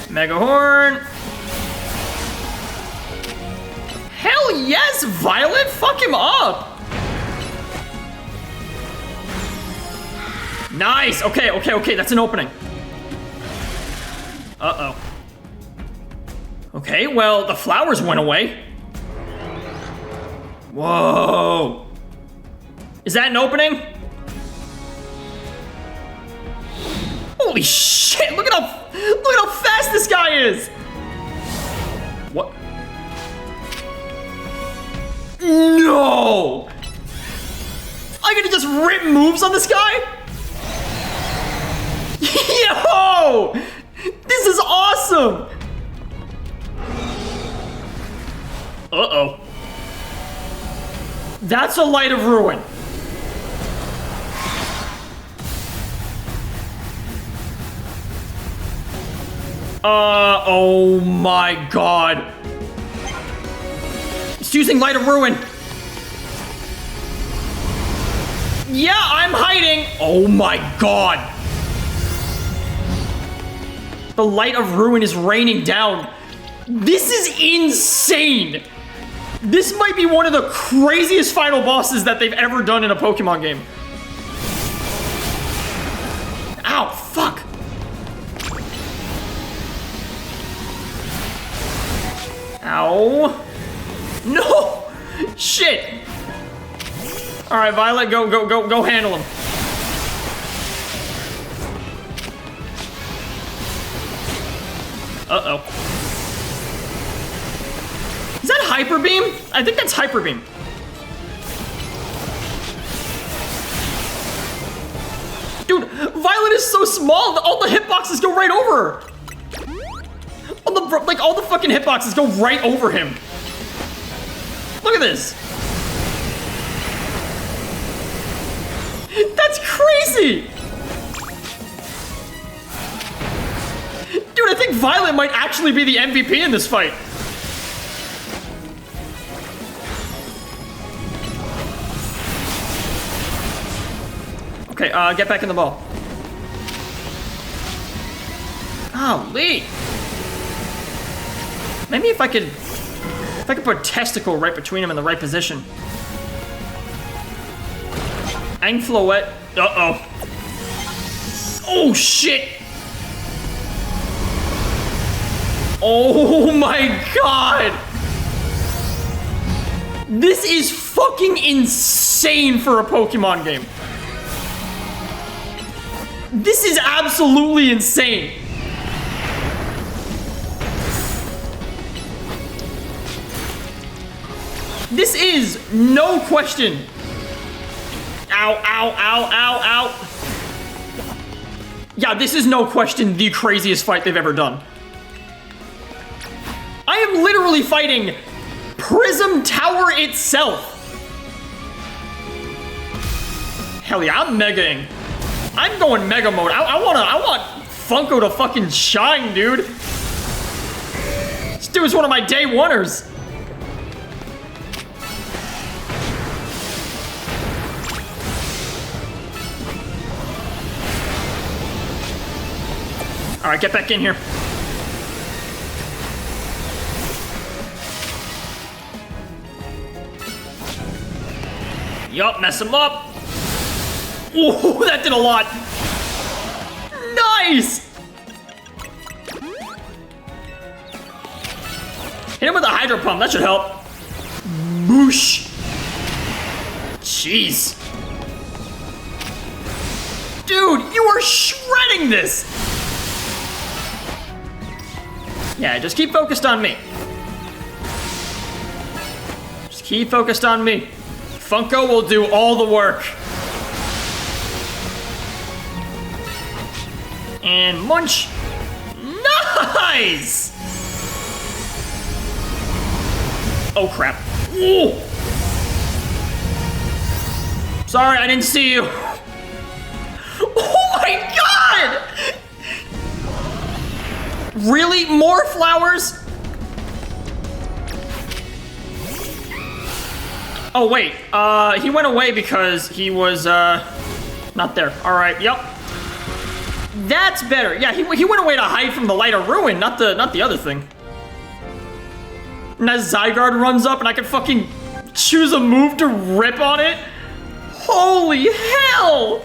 A: Mega Horn. Hell yes, Violet! Fuck him up! Nice! Okay, that's an opening. Uh-oh. Okay, well, the flowers went away. Whoa. Is that an opening? Holy shit, look at how fast this guy is! What? No! I gotta just rip moves on this guy? Yo! This is awesome! Uh-oh. That's a Light of Ruin. Oh my god. It's using Light of Ruin. Yeah, I'm hiding. Oh my god. The Light of Ruin is raining down. This is insane. This might be one of the craziest final bosses that they've ever done in a Pokemon game. Ow, fuck. Ow. No! Shit! Alright, Violet, go handle him. Uh-oh. Is that Hyper Beam? I think that's Hyper Beam. Dude, Violet is so small, all the hitboxes go right over her. All the fucking hitboxes go right over him. Look at this. That's crazy. Dude, I think Violet might actually be the MVP in this fight. Okay, get back in the ball. Golly. Maybe if I could put Testicle right between them in the right position. Ankflowette. Uh-oh. Oh, shit. Oh my god. This is fucking insane for a Pokemon game. This is absolutely insane. This is, no question. Ow, ow, ow, ow, ow. Yeah, this is no question the craziest fight they've ever done. I am literally fighting Prism Tower itself. Hell yeah, I'm megaing. I'm going mega mode. I want Funko to fucking shine, dude. This dude's one of my day oneers. All right, get back in here. Yup, mess him up. Ooh, that did a lot. Nice. Hit him with a Hydro Pump, that should help. Moosh. Jeez. Dude, you are shredding this. Yeah, just keep focused on me. Just keep focused on me. Funko will do all the work. And munch. Nice! Oh crap. Ooh. Sorry, I didn't see you. Oh my god! Really? More flowers? Oh wait, he went away because he was, not there. Alright, yep. That's better. Yeah, he went away to hide from the Light of Ruin, not the other thing. And as Zygarde runs up and I can fucking choose a move to rip on it? Holy hell!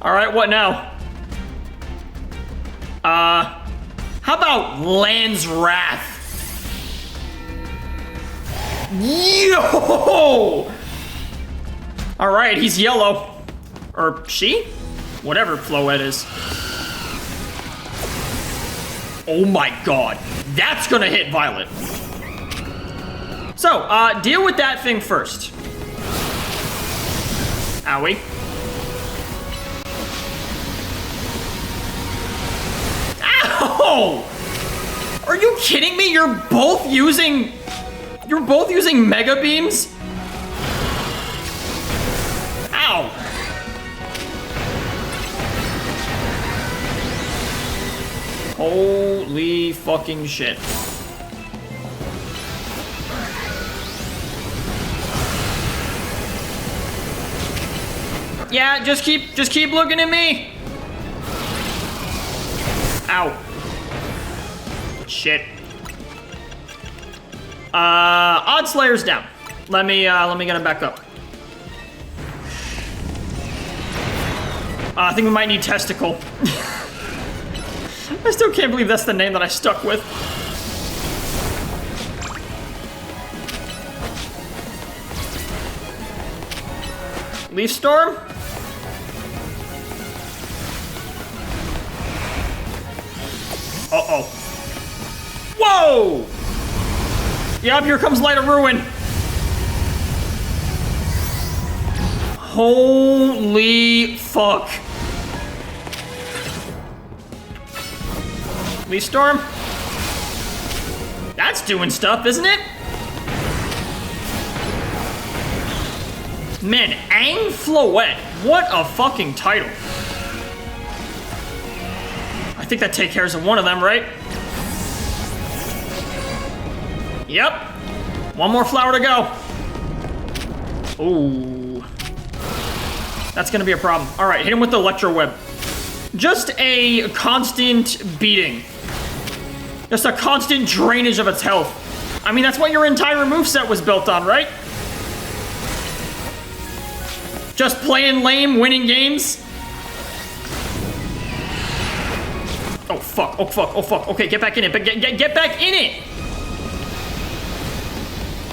A: Alright, what now? How about Land's Wrath? Yo! Alright, he's yellow. Or she? Whatever Floette is. Oh my god. That's gonna hit Violet. So, deal with that thing first. Owie. Ow! Are you kidding me? You're both using Mega Beams? Ow. Holy fucking shit. Yeah, just keep looking at me. Ow. Shit. Odd Slayer's down. Let me get him back up. I think we might need Testicle. I still can't believe that's the name that I stuck with. Leaf Storm? Uh-oh. Whoa! Yep, here comes Light of Ruin. Holy fuck. Leaf Storm? That's doing stuff, isn't it? Man, Aang Floette. What a fucking title. I think that takes care of one of them, right? Yep. One more flower to go. Ooh. That's gonna be a problem. All right, hit him with the Electro Web. Just a constant beating. Just a constant drainage of its health. I mean, that's what your entire moveset was built on, right? Just playing lame, winning games. Oh fuck, oh fuck, oh fuck. Okay, get back in it, but get back in it!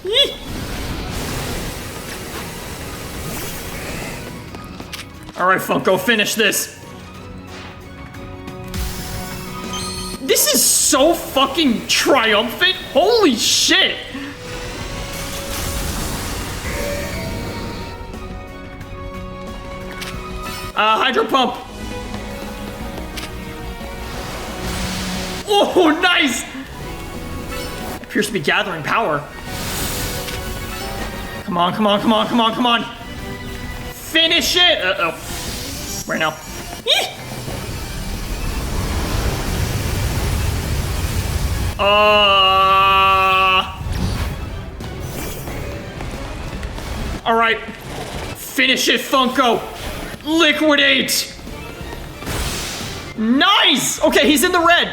A: Yee. Alright, Funko, finish this. This is so fucking triumphant. Holy shit. Hydro Pump. Oh, nice. Appears to be gathering power. Come on, come on, come on, come on, come on. Finish it. Uh-oh. Right now. Yee. All right. Finish it, Funko. Liquidate. Nice. Okay, he's in the red.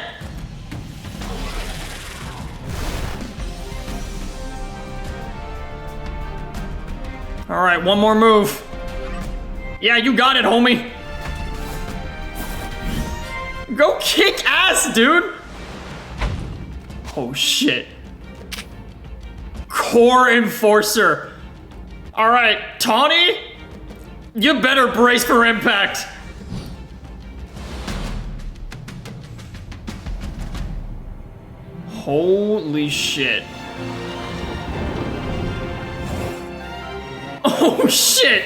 A: All right, one more move. Yeah, you got it, homie. Go kick ass, dude. Oh, shit. Core Enforcer. All right, Tawny, you better brace for impact. Holy shit. Oh, shit.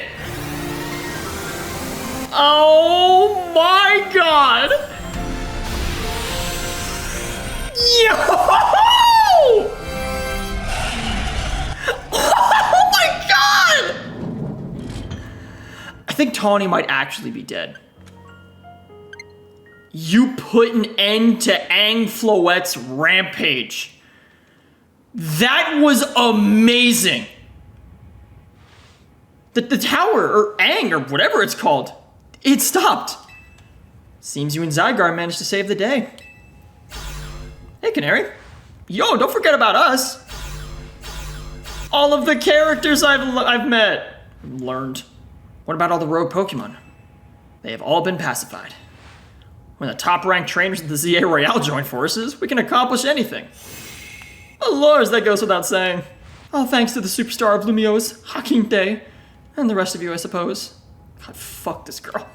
A: Oh, my God. Yo! Oh my God! I think Tawny might actually be dead. You put an end to Aang Floette's rampage. That was amazing. The tower, or Aang, or whatever it's called, it stopped. Seems you and Zygarde managed to save the day. Hey, Canary. Yo, don't forget about us. All of the characters I've met. Learned. What about all the rogue Pokemon? They have all been pacified. When the top-ranked trainers of the ZA Royale join forces, we can accomplish anything. Oh, Lord, that goes without saying. All thanks to the superstar of Lumiose, Hakim Day, and the rest of you, I suppose. God, fuck this girl.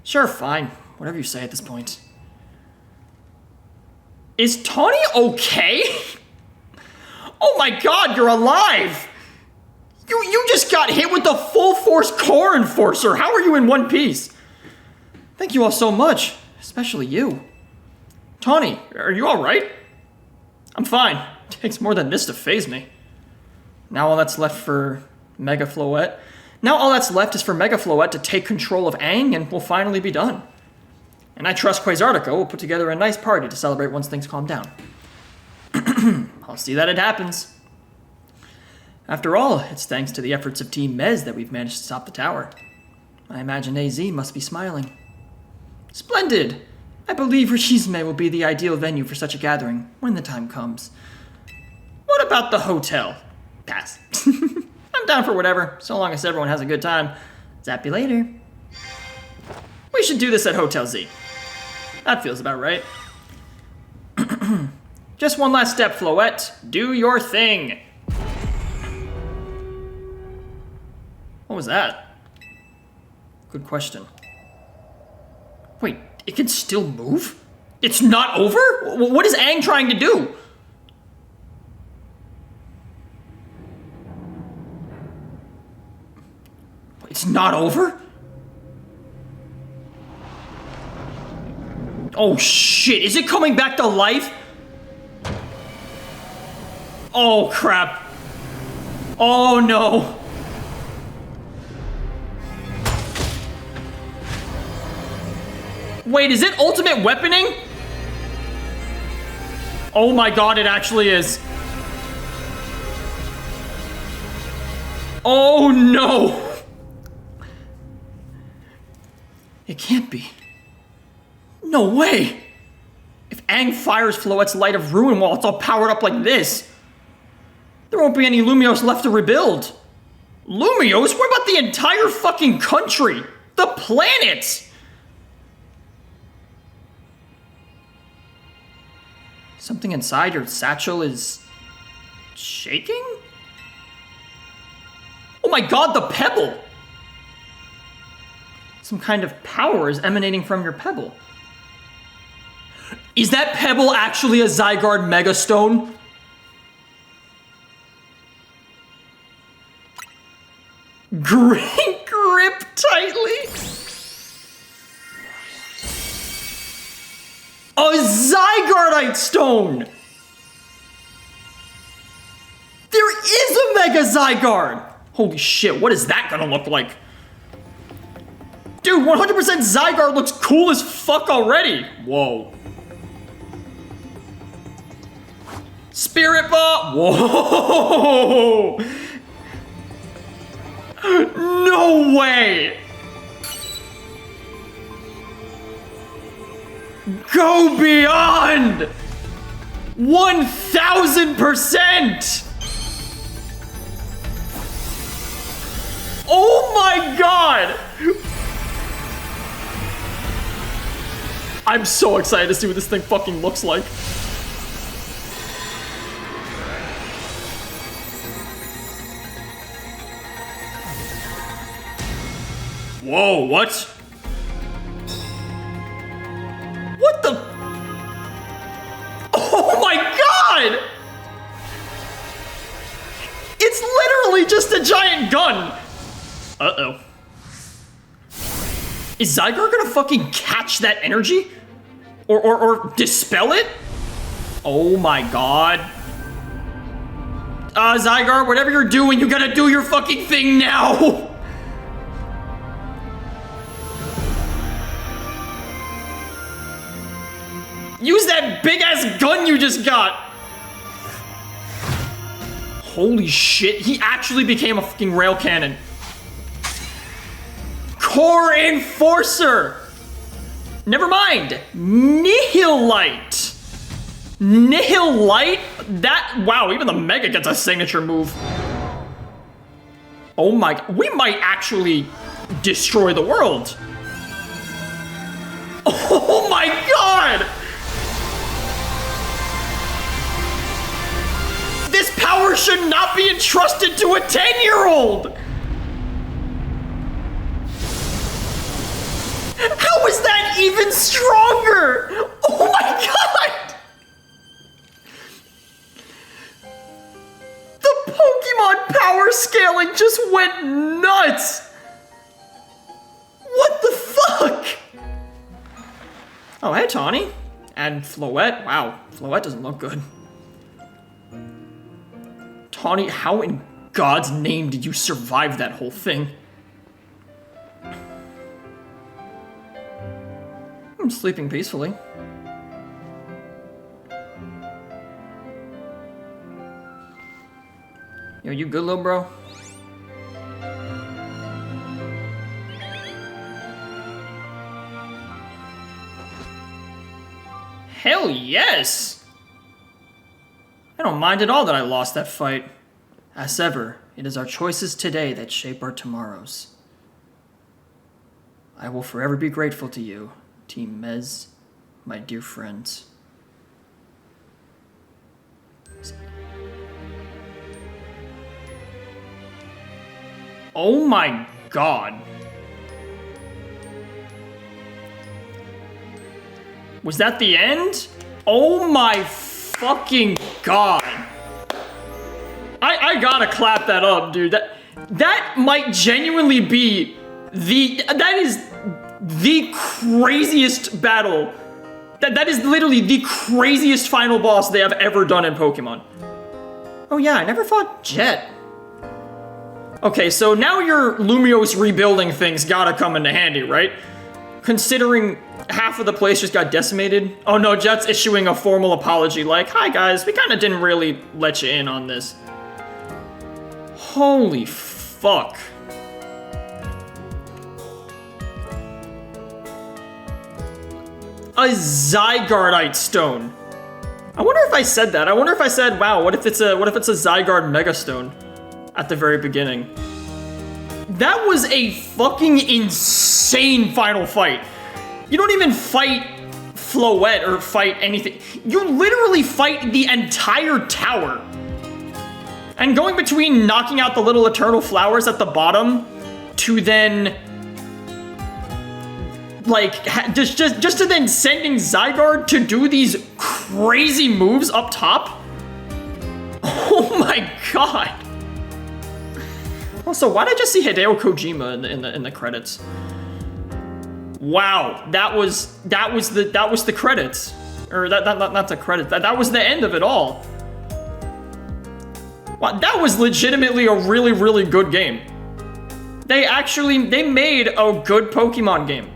A: Sure, fine. Whatever you say at this point. Is Tawny okay? Oh my God, you're alive! You just got hit with the full force Core Enforcer. How are you in one piece? Thank you all so much, especially you. Tawny, are you all right? I'm fine. It takes more than this to phase me. Now all that's left for Mega Floette. Now all that's left is for Mega Floette to take control of Aang, and we'll finally be done. And I trust Quasartico will put together a nice party to celebrate once things calm down. I'll see that it happens. After all, it's thanks to the efforts of Team Mez that we've managed to stop the tower. I imagine AZ must be smiling. Splendid! I believe Rishizme will be the ideal venue for such a gathering, when the time comes. What about the hotel? Pass. I'm down for whatever, so long as everyone has a good time. Zap you later. We should do this at Hotel Z. That feels about right. Just one last step, Floette. Do your thing. What was that? Good question. Wait, it can still move? It's not over? What is Aang trying to do? It's not over? Oh shit, is it coming back to life? Oh crap. Oh no. Wait, is it ultimate weaponing? Oh my god, it actually is. Oh no. It can't be. No way! If Aang fires Floette's Light of Ruin while it's all powered up like this, there won't be any Lumiose left to rebuild. Lumiose? What about the entire fucking country? The planet! Something inside your satchel is shaking? Oh my god, the pebble! Some kind of power is emanating from your pebble. Is that pebble actually a Zygarde Megastone? Grip tightly? A Zygardeite Stone! There is a Mega Zygarde! Holy shit, what is that gonna look like? Dude, 100% Zygarde looks cool as fuck already! Whoa. Spirit Ball! Whoa! No way! Go beyond! 1000%! Oh my god! I'm so excited to see what this thing fucking looks like. Whoa, what? What the? Oh my god! It's literally just a giant gun! Uh-oh. Is Zygarde gonna fucking catch that energy? Or dispel it? Oh my god. Zygarde, whatever you're doing, you gotta do your fucking thing now! Use that big-ass gun you just got! Holy shit, he actually became a fucking rail cannon. Core Enforcer! Never mind. Nihilite. Nihilite? That, wow, even the Mega gets a signature move. Oh my, we might actually destroy the world. Oh my god! This power should not be entrusted to a 10-year-old! How is that even stronger? Oh my god! The Pokemon power scaling just went nuts! What the fuck? Oh, hey, Tawny. And Floette. Wow, Floette doesn't look good. Tawny, how in God's name did you survive that whole thing? I'm sleeping peacefully. Yo, you good, little bro? Hell yes! I don't mind at all that I lost that fight. As ever, it is our choices today that shape our tomorrows. I will forever be grateful to you, Team Mez, my dear friends. Oh my god. Was that the end? Oh my fucking god. I gotta clap that up, dude. That might genuinely be that is the craziest battle. That is literally the craziest final boss they have ever done in Pokemon. Oh yeah, I never fought Jet. Okay, so now your Lumiose rebuilding thing's gotta come into handy, right? Considering half of the place just got decimated. Oh no, Jet's issuing a formal apology like, hi guys, we kinda didn't really let you in on this. Holy fuck. A Zygarde stone. I wonder if I said that. I wonder if I said, wow, what if it's a Zygarde Megastone at the very beginning? That was a fucking insane final fight. You don't even fight Floette or fight anything. You literally fight the entire tower. And going between knocking out the little eternal flowers at the bottom to then like just to then sending Zygarde to do these crazy moves up top. Oh my god. Also, why did I just see Hideo Kojima in the credits? Wow, that was the credits, or not the credits. That was the end of it all. Wow, that was legitimately a really good game. They made a good Pokemon game.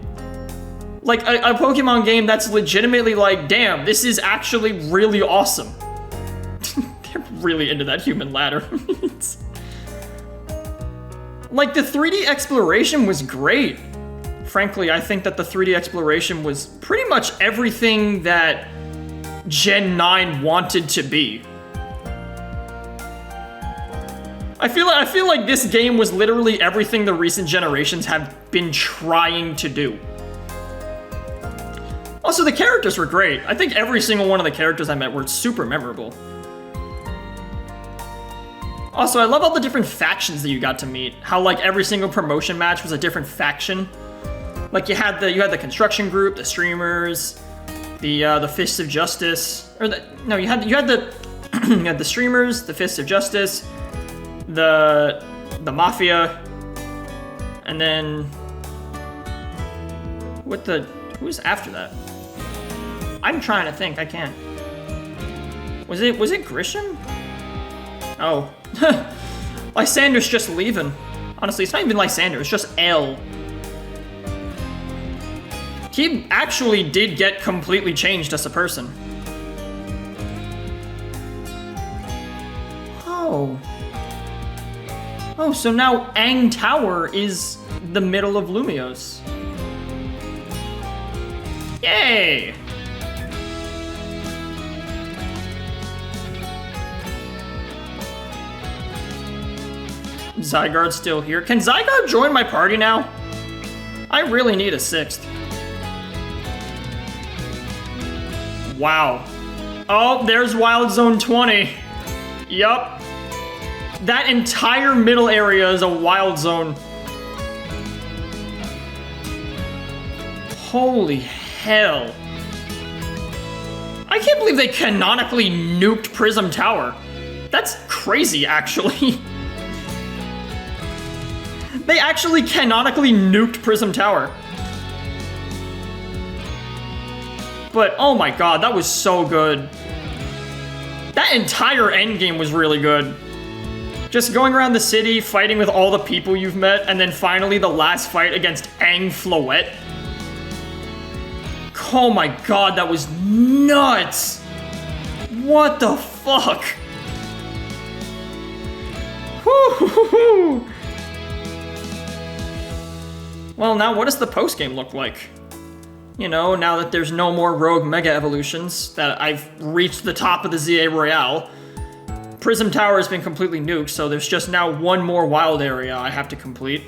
A: Like a Pokemon game that's legitimately like, damn, this is actually really awesome. They're really into that human ladder. Like the 3D exploration was great. Frankly, I think that the 3D exploration was pretty much everything that Gen 9 wanted to be. I feel like this game was literally everything the recent generations have been trying to do. Also, the characters were great. I think every single one of the characters I met were super memorable. Also, I love all the different factions that you got to meet. How like every single promotion match was a different faction. Like you had the construction group, the streamers, the Fists of Justice, or you had the you had the streamers, the Fists of Justice, the Mafia, and then who's after that? I'm trying to think. I can't. Was it Grisham? Oh, Lysander's just leaving. Honestly, it's not even Lysander. It's just L. He actually did get completely changed as a person. Oh. Oh, so now Aang Tower is the middle of Lumiose. Yay! Zygarde's still here. Can Zygarde join my party now? I really need a 6th. Wow. Oh, there's Wild Zone 20. Yup. That entire middle area is a Wild Zone. Holy hell. I can't believe they canonically nuked Prism Tower. That's crazy, actually. They actually canonically nuked Prism Tower. But oh my god, that was so good. That entire endgame was really good. Just going around the city, fighting with all the people you've met, and then finally the last fight against Aang Floette. Oh my god, that was nuts! What the fuck? Woo-hoo-hoo-hoo. Well, now what does the post-game look like? You know, now that there's no more rogue mega evolutions, that I've reached the top of the ZA Royale, Prism Tower has been completely nuked, so there's just now one more wild area I have to complete.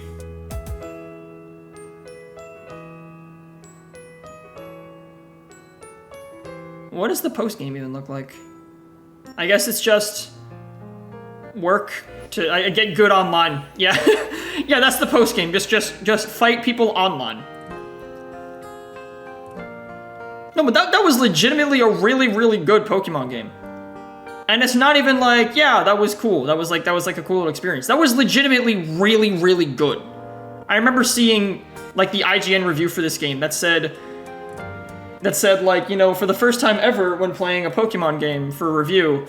A: What does the post-game even look like? I guess it's just work to get good online. Yeah, yeah, that's the post-game. Just fight people online. No, but that was legitimately a really, really good Pokemon game. And it's not even like, yeah, that was cool. That was like a cool little experience. That was legitimately really, really good. I remember seeing like the IGN review for this game that said like, you know, for the first time ever when playing a Pokemon game for review,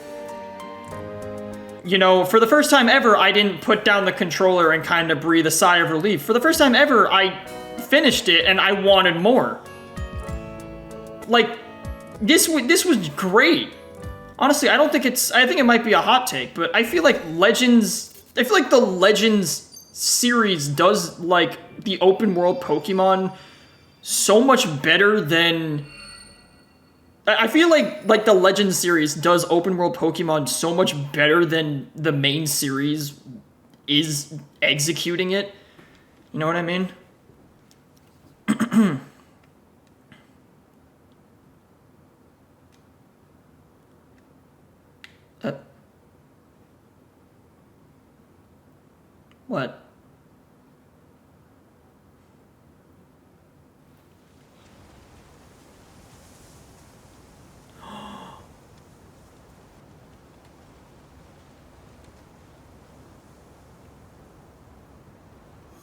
A: you know, for the first time ever, I didn't put down the controller and kind of breathe a sigh of relief. For the first time ever, I finished it and I wanted more. Like, this was great. Honestly, I think it might be a hot take, but I feel like the Legends series does, like, the open world Pokemon so much better than... I feel like the Legends series does open world Pokemon so much better than the main series is executing it. You know what I mean? What?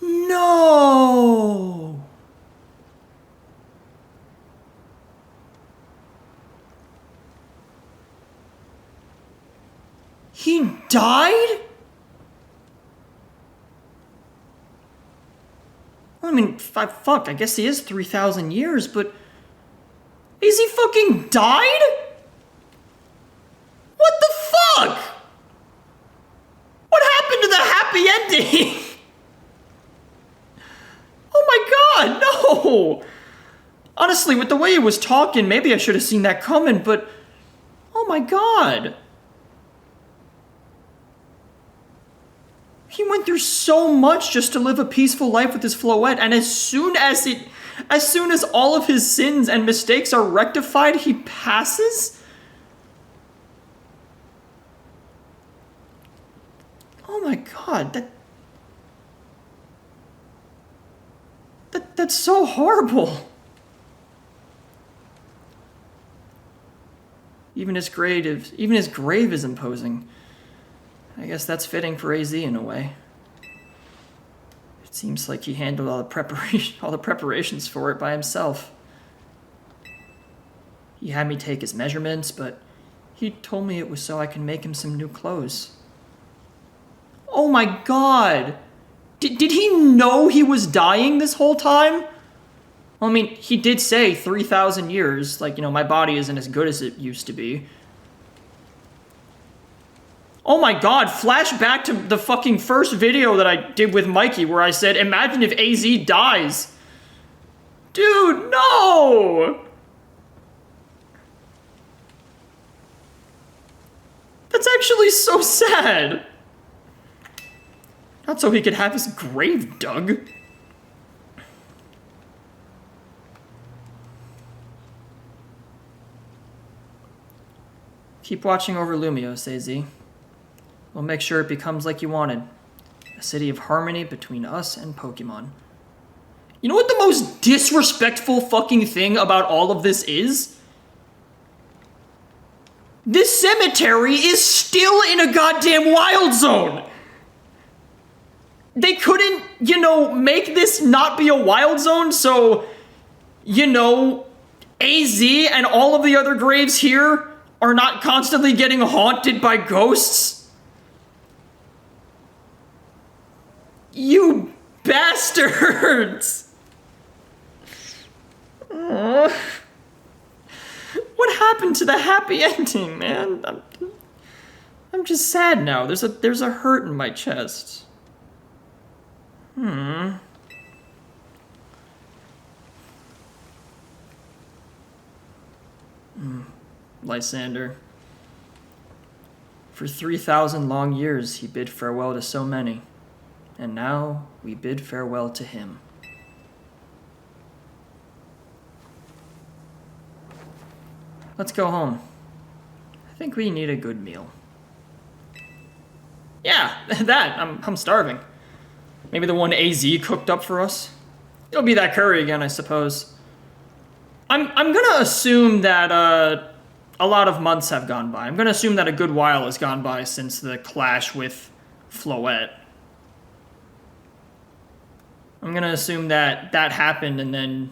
A: No! He died? I mean, fuck, I guess he is 3,000 years, but... Is he fucking died? What the fuck? What happened to the happy ending? Oh my god, no! Honestly, with the way he was talking, maybe I should have seen that coming, but... Oh my god. He went through so much just to live a peaceful life with his Floette, and as soon as all of his sins and mistakes are rectified, he passes? Oh my god, that's so horrible. Even his grave is imposing. I guess that's fitting for AZ in a way. It seems like he handled all the preparations for it by himself. He had me take his measurements, but he told me it was so I can make him some new clothes. Oh my god! Did he know he was dying this whole time? Well, I mean, he did say 3,000 years, like, you know, my body isn't as good as it used to be. Oh my god, flash back to the fucking first video that I did with Mikey where I said, imagine if AZ dies. Dude, no! That's actually so sad. Not so he could have his grave dug. Keep watching over Lumiose, AZ. We'll make sure it becomes like you wanted. A city of harmony between us and Pokemon. You know what the most disrespectful fucking thing about all of this is? This cemetery is still in a goddamn wild zone! They couldn't, you know, make this not be a wild zone, so, you know, AZ and all of the other graves here are not constantly getting haunted by ghosts? You bastards! happened to the happy ending, man? I'm just sad now. There's a hurt in my chest. Lysander. For 3,000 long years he bid farewell to so many, and now we bid farewell to him. Let's go home. I think we need a good meal. Yeah, that. I'm starving. Maybe the one AZ cooked up for us? It'll be that curry again, I suppose. I'm gonna assume that a lot of months have gone by. I'm gonna assume that a good while has gone by since the clash with Floette. I'm gonna assume that that happened, and then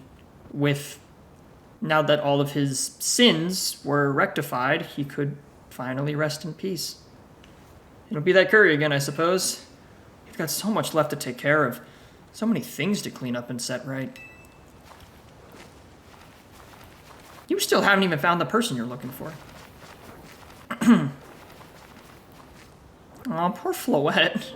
A: now that all of his sins were rectified, he could finally rest in peace. It'll be that curry again, I suppose. We've got so much left to take care of. So many things to clean up and set right. You still haven't even found the person you're looking for. Aw, poor Floette.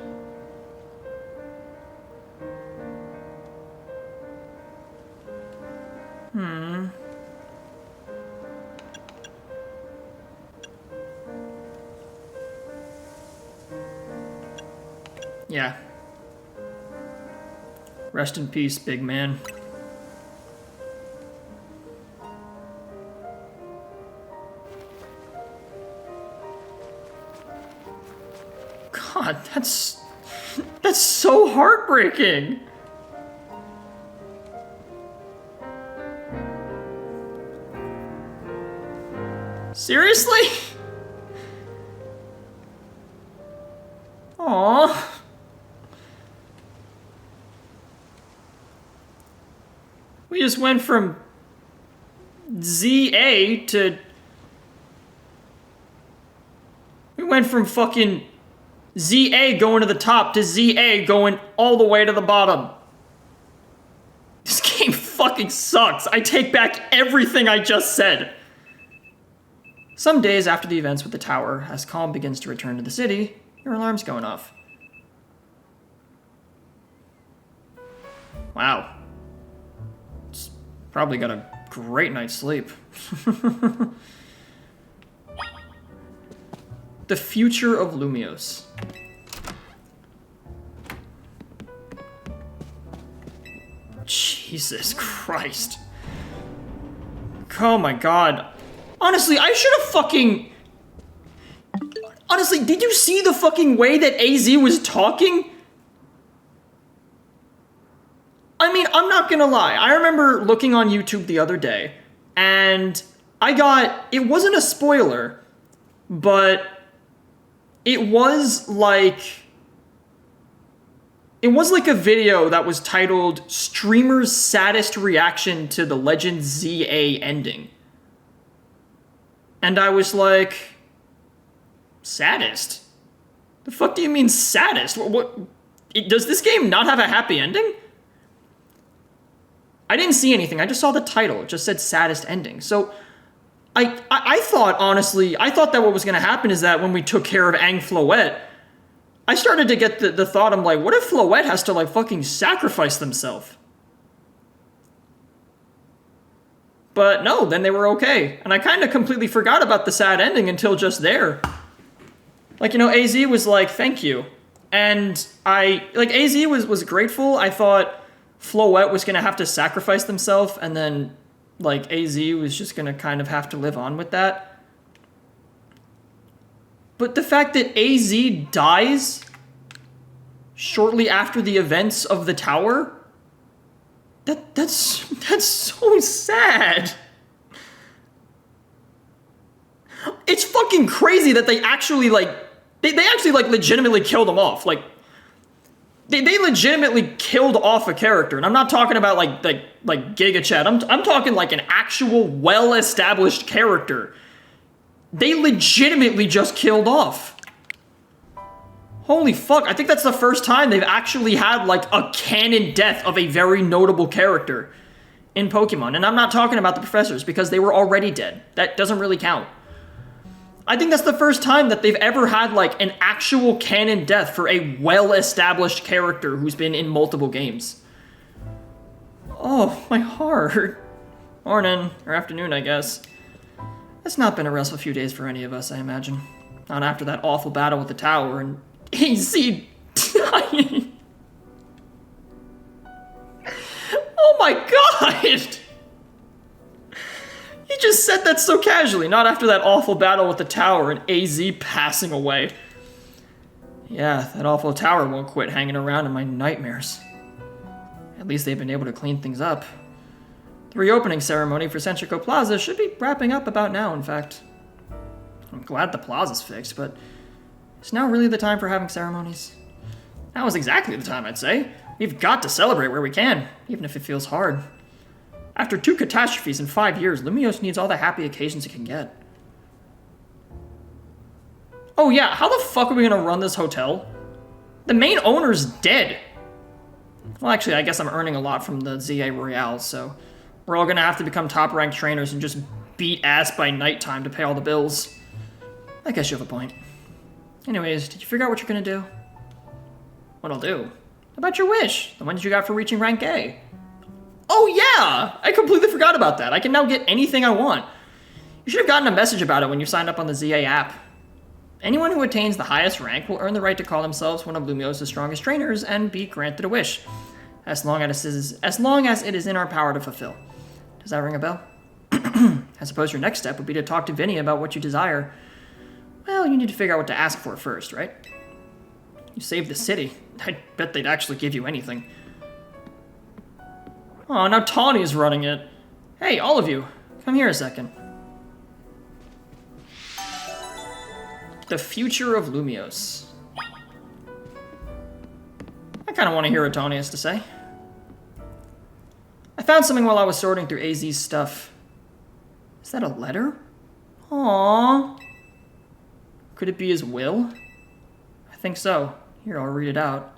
A: Yeah. Rest in peace, big man. God, that's so heartbreaking. Seriously? Aww. We just went from ZA to... We went from fucking ZA going to the top to ZA going all the way to the bottom. This game fucking sucks. I take back everything I just said. Some days after the events with the tower, as calm begins to return to the city, your alarm's going off. Wow. Probably got a great night's sleep. The future of Lumios. Jesus Christ. Oh my god. Honestly, I should have fucking... Honestly, did you see the fucking way that AZ was talking? I mean, I'm not gonna lie. I remember looking on YouTube the other day, and it wasn't a spoiler, but it was like a video that was titled Streamer's Saddest Reaction to the Legend ZA Ending. And I was like, saddest? The fuck do you mean saddest? What does this game not have a happy ending? I didn't see anything. I just saw the title. It just said saddest ending. So I thought, honestly, I thought that what was going to happen is that when we took care of Aang Floette, I started to get the thought, I'm like, what if Floette has to, like, fucking sacrifice themselves? But no, then they were okay. And I kind of completely forgot about the sad ending until just there. Like, you know, AZ was like, thank you. And AZ was grateful. I thought Floette was going to have to sacrifice themselves, and then, like, AZ was just going to kind of have to live on with that. But the fact that AZ dies shortly after the events of the tower, that's so sad. It's fucking crazy that they actually, like, they actually, like, legitimately killed him off. Like, they legitimately killed off a character. And I'm not talking about, like Giga Chad. I'm talking, like, an actual well-established character. They legitimately just killed off. Holy fuck, I think that's the first time they've actually had, like, a canon death of a very notable character in Pokemon. And I'm not talking about the professors because they were already dead. That doesn't really count. I think that's the first time that they've ever had like an actual canon death for a well-established character who's been in multiple games. Oh, my heart. Morning, or afternoon, I guess. It's not been a restful few days for any of us, I imagine. Not after that awful battle with the tower and AZ dying. Oh my god! He just said that so casually, not after that awful battle with the tower and AZ passing away. Yeah, that awful tower won't quit hanging around in my nightmares. At least they've been able to clean things up. The reopening ceremony for Centrico Plaza should be wrapping up about now, in fact. I'm glad the plaza's fixed, but is now really the time for having ceremonies? Now is exactly the time, I'd say. We've got to celebrate where we can, even if it feels hard. After 2 catastrophes in 5 years, Lumiose needs all the happy occasions it can get. Oh yeah, how the fuck are we gonna run this hotel? The main owner's dead. Well, actually, I guess I'm earning a lot from the ZA Royale, so we're all gonna have to become top-ranked trainers and just beat ass by nighttime to pay all the bills. I guess you have a point. Anyways, did you figure out what you're gonna do? What I'll do? About your wish, the ones you got for reaching rank A. Oh yeah! I completely forgot about that. I can now get anything I want. You should have gotten a message about it when you signed up on the ZA app. Anyone who attains the highest rank will earn the right to call themselves one of Lumiose's strongest trainers and be granted a wish, as long as it is in our power to fulfill. Does that ring a bell? I suppose your next step would be to talk to Vinny about what you desire. Well, you need to figure out what to ask for first, right? You saved the city. I bet they'd actually give you anything. Oh, now Tawny's running it. Hey, all of you, come here a second. The future of Lumiose. I kind of want to hear what Tawny has to say. I found something while I was sorting through AZ's stuff. Is that a letter? Aww. Could it be his will? I think so. Here, I'll read it out.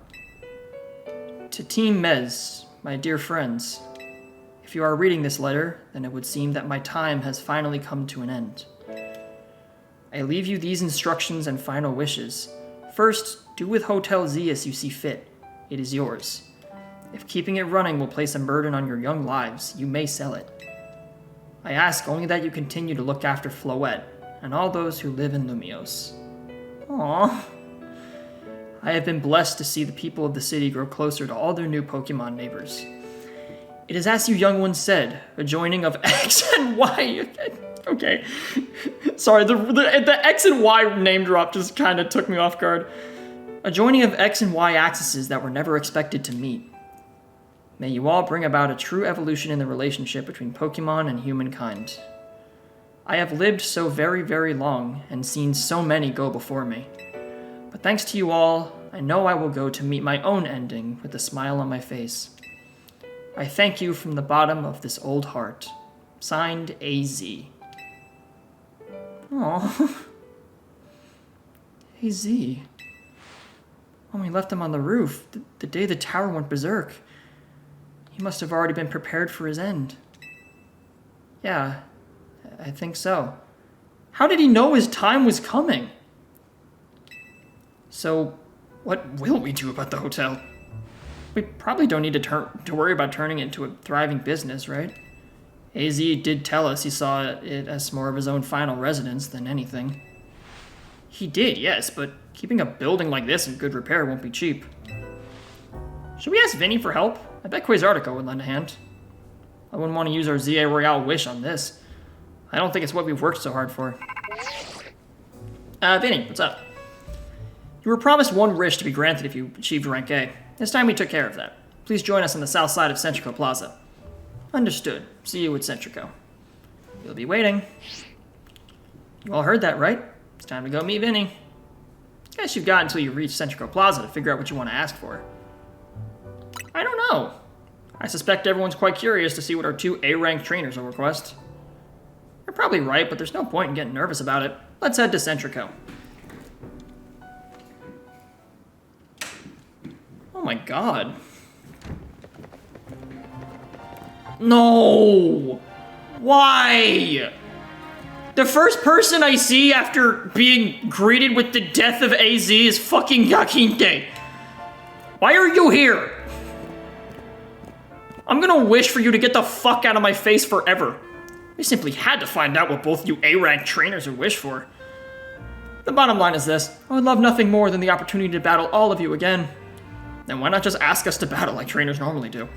A: To Team Mez, my dear friends, if you are reading this letter, then it would seem that my time has finally come to an end. I leave you these instructions and final wishes. First, do with Hotel Z as you see fit. It is yours. If keeping it running will place a burden on your young lives, you may sell it. I ask only that you continue to look after Floette and all those who live in Lumiose. Aww. I have been blessed to see the people of the city grow closer to all their new Pokemon neighbors. It is as you young ones said, a joining of X and Y. Okay. Sorry, the X and Y name drop just kind of took me off guard. A joining of X and Y axes that were never expected to meet. May you all bring about a true evolution in the relationship between Pokemon and humankind. I have lived so very, very long and seen so many go before me. But thanks to you all, I know I will go to meet my own ending with a smile on my face. I thank you from the bottom of this old heart. Signed, AZ. Aww. AZ. When we left him on the roof, the day the tower went berserk, he must have already been prepared for his end. Yeah, I think so. How did he know his time was coming? So, what will we do about the hotel? We probably don't need to worry about turning it into a thriving business, right? AZ did tell us he saw it as more of his own final residence than anything. He did, yes, but keeping a building like this in good repair won't be cheap. Should we ask Vinny for help? I bet Quasartico would lend a hand. I wouldn't want to use our ZA Royale wish on this. I don't think it's what we've worked so hard for. Vinny, what's up? You were promised one wish to be granted if you achieved rank A. This time we took care of that. Please join us on the south side of Centrico Plaza. Understood. See you at Centrico. You'll be waiting. You all heard that, right? It's time to go meet Vinny. Guess you've got until you reach Centrico Plaza to figure out what you want to ask for. I don't know. I suspect everyone's quite curious to see what our 2 A-ranked trainers will request. You're probably right, but there's no point in getting nervous about it. Let's head to Centrico. Oh my god. No! Why? The first person I see after being greeted with the death of AZ is fucking Yakinte. Why are you here? I'm gonna wish for you to get the fuck out of my face forever. We simply had to find out what both you A-rank trainers would wish for. The bottom line is this: I would love nothing more than the opportunity to battle all of you again. Then why not just ask us to battle like trainers normally do?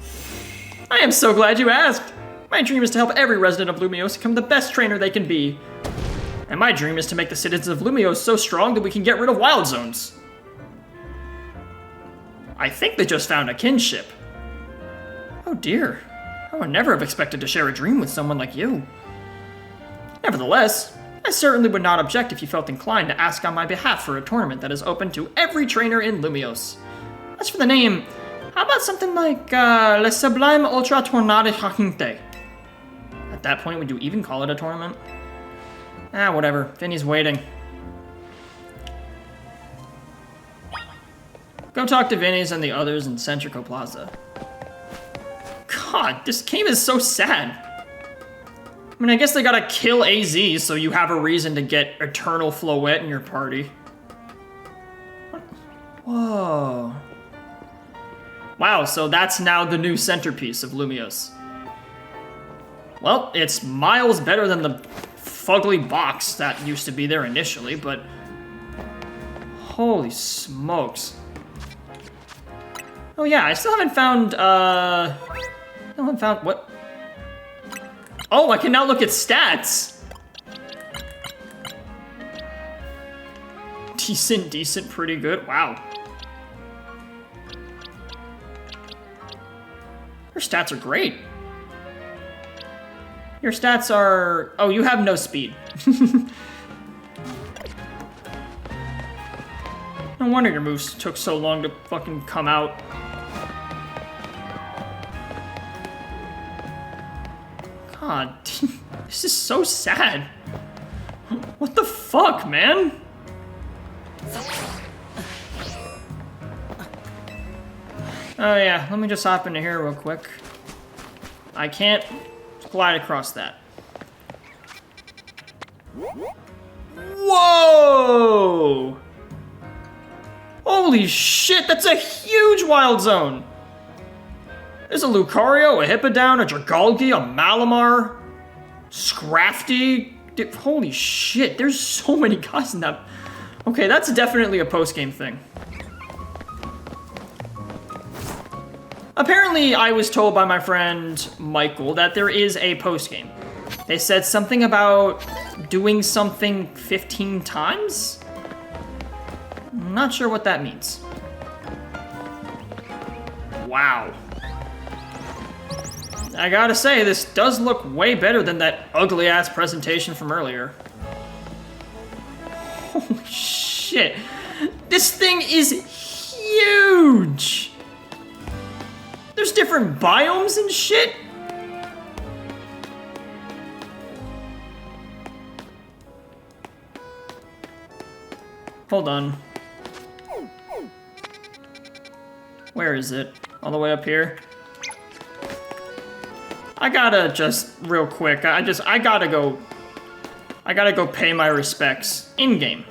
A: I am so glad you asked! My dream is to help every resident of Lumiose become the best trainer they can be. And my dream is to make the citizens of Lumiose so strong that we can get rid of wild zones. I think they just found a kinship. Oh dear. I would never have expected to share a dream with someone like you. Nevertheless, I certainly would not object if you felt inclined to ask on my behalf for a tournament that is open to every trainer in Lumiose. As for the name, how about something like Le Sublime Ultra Tornade Hakinte? At that point, would you even call it a tournament? Ah, whatever. Vinny's waiting. Go talk to Vinny's and the others in Centrico Plaza. God, this game is so sad. I mean, I guess they gotta kill AZ so you have a reason to get Eternal Floette in your party. What? Whoa. Wow, so that's now the new centerpiece of Lumiose. Well, it's miles better than the fugly box that used to be there initially, but... Holy smokes. Oh yeah, I still haven't found, what? Oh, I can now look at stats! Decent, pretty good. Wow. Your stats are great. Your stats are... Oh, you have no speed. No wonder your moves took so long to fucking come out. God, this is so sad. What the fuck, man? Oh yeah, let me just hop into here real quick. I can't glide across that. Whoa! Holy shit, that's a huge wild zone! There's a Lucario, a Hippowdon, a Dragalge, a Malamar, Scrafty. Holy shit, there's so many guys in that. Okay, that's definitely a post-game thing. Apparently, I was told by my friend Michael that there is a post-game. They said something about doing something 15 times? I'm not sure what that means. Wow. I gotta say, this does look way better than that ugly-ass presentation from earlier. Holy shit. This thing is huge! There's different biomes and shit? Hold on. Where is it? All the way up here? I gotta just, real quick, I gotta go pay my respects in-game.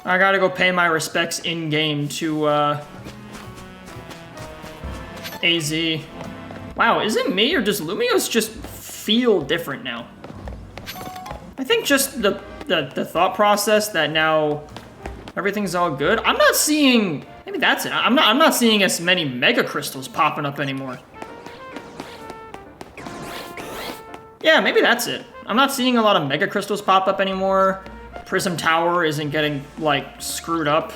A: I gotta go pay my respects in-game to, AZ. Wow, is it me or does Lumiose just feel different now? I think just the thought process that now everything's all good. I'm not seeing, maybe that's it. I'm not seeing as many Mega Crystals popping up anymore. Yeah, maybe that's it. I'm not seeing a lot of Mega Crystals pop up anymore. Prism Tower isn't getting, like, screwed up.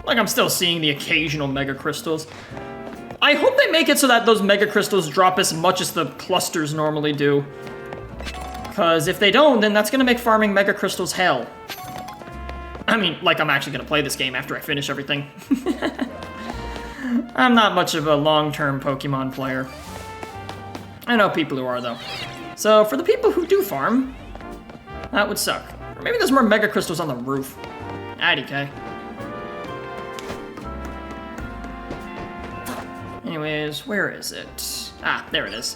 A: Like, I'm still seeing the occasional Mega Crystals. I hope they make it so that those Mega Crystals drop as much as the clusters normally do. Because if they don't, then that's going to make farming Mega Crystals hell. I mean, like, I'm actually going to play this game after I finish everything. I'm not much of a long-term Pokemon player. I know people who are, though. So, for the people who do farm, that would suck. Or maybe there's more Mega Crystals on the roof. IDK. Anyways, where is it? Ah, there it is.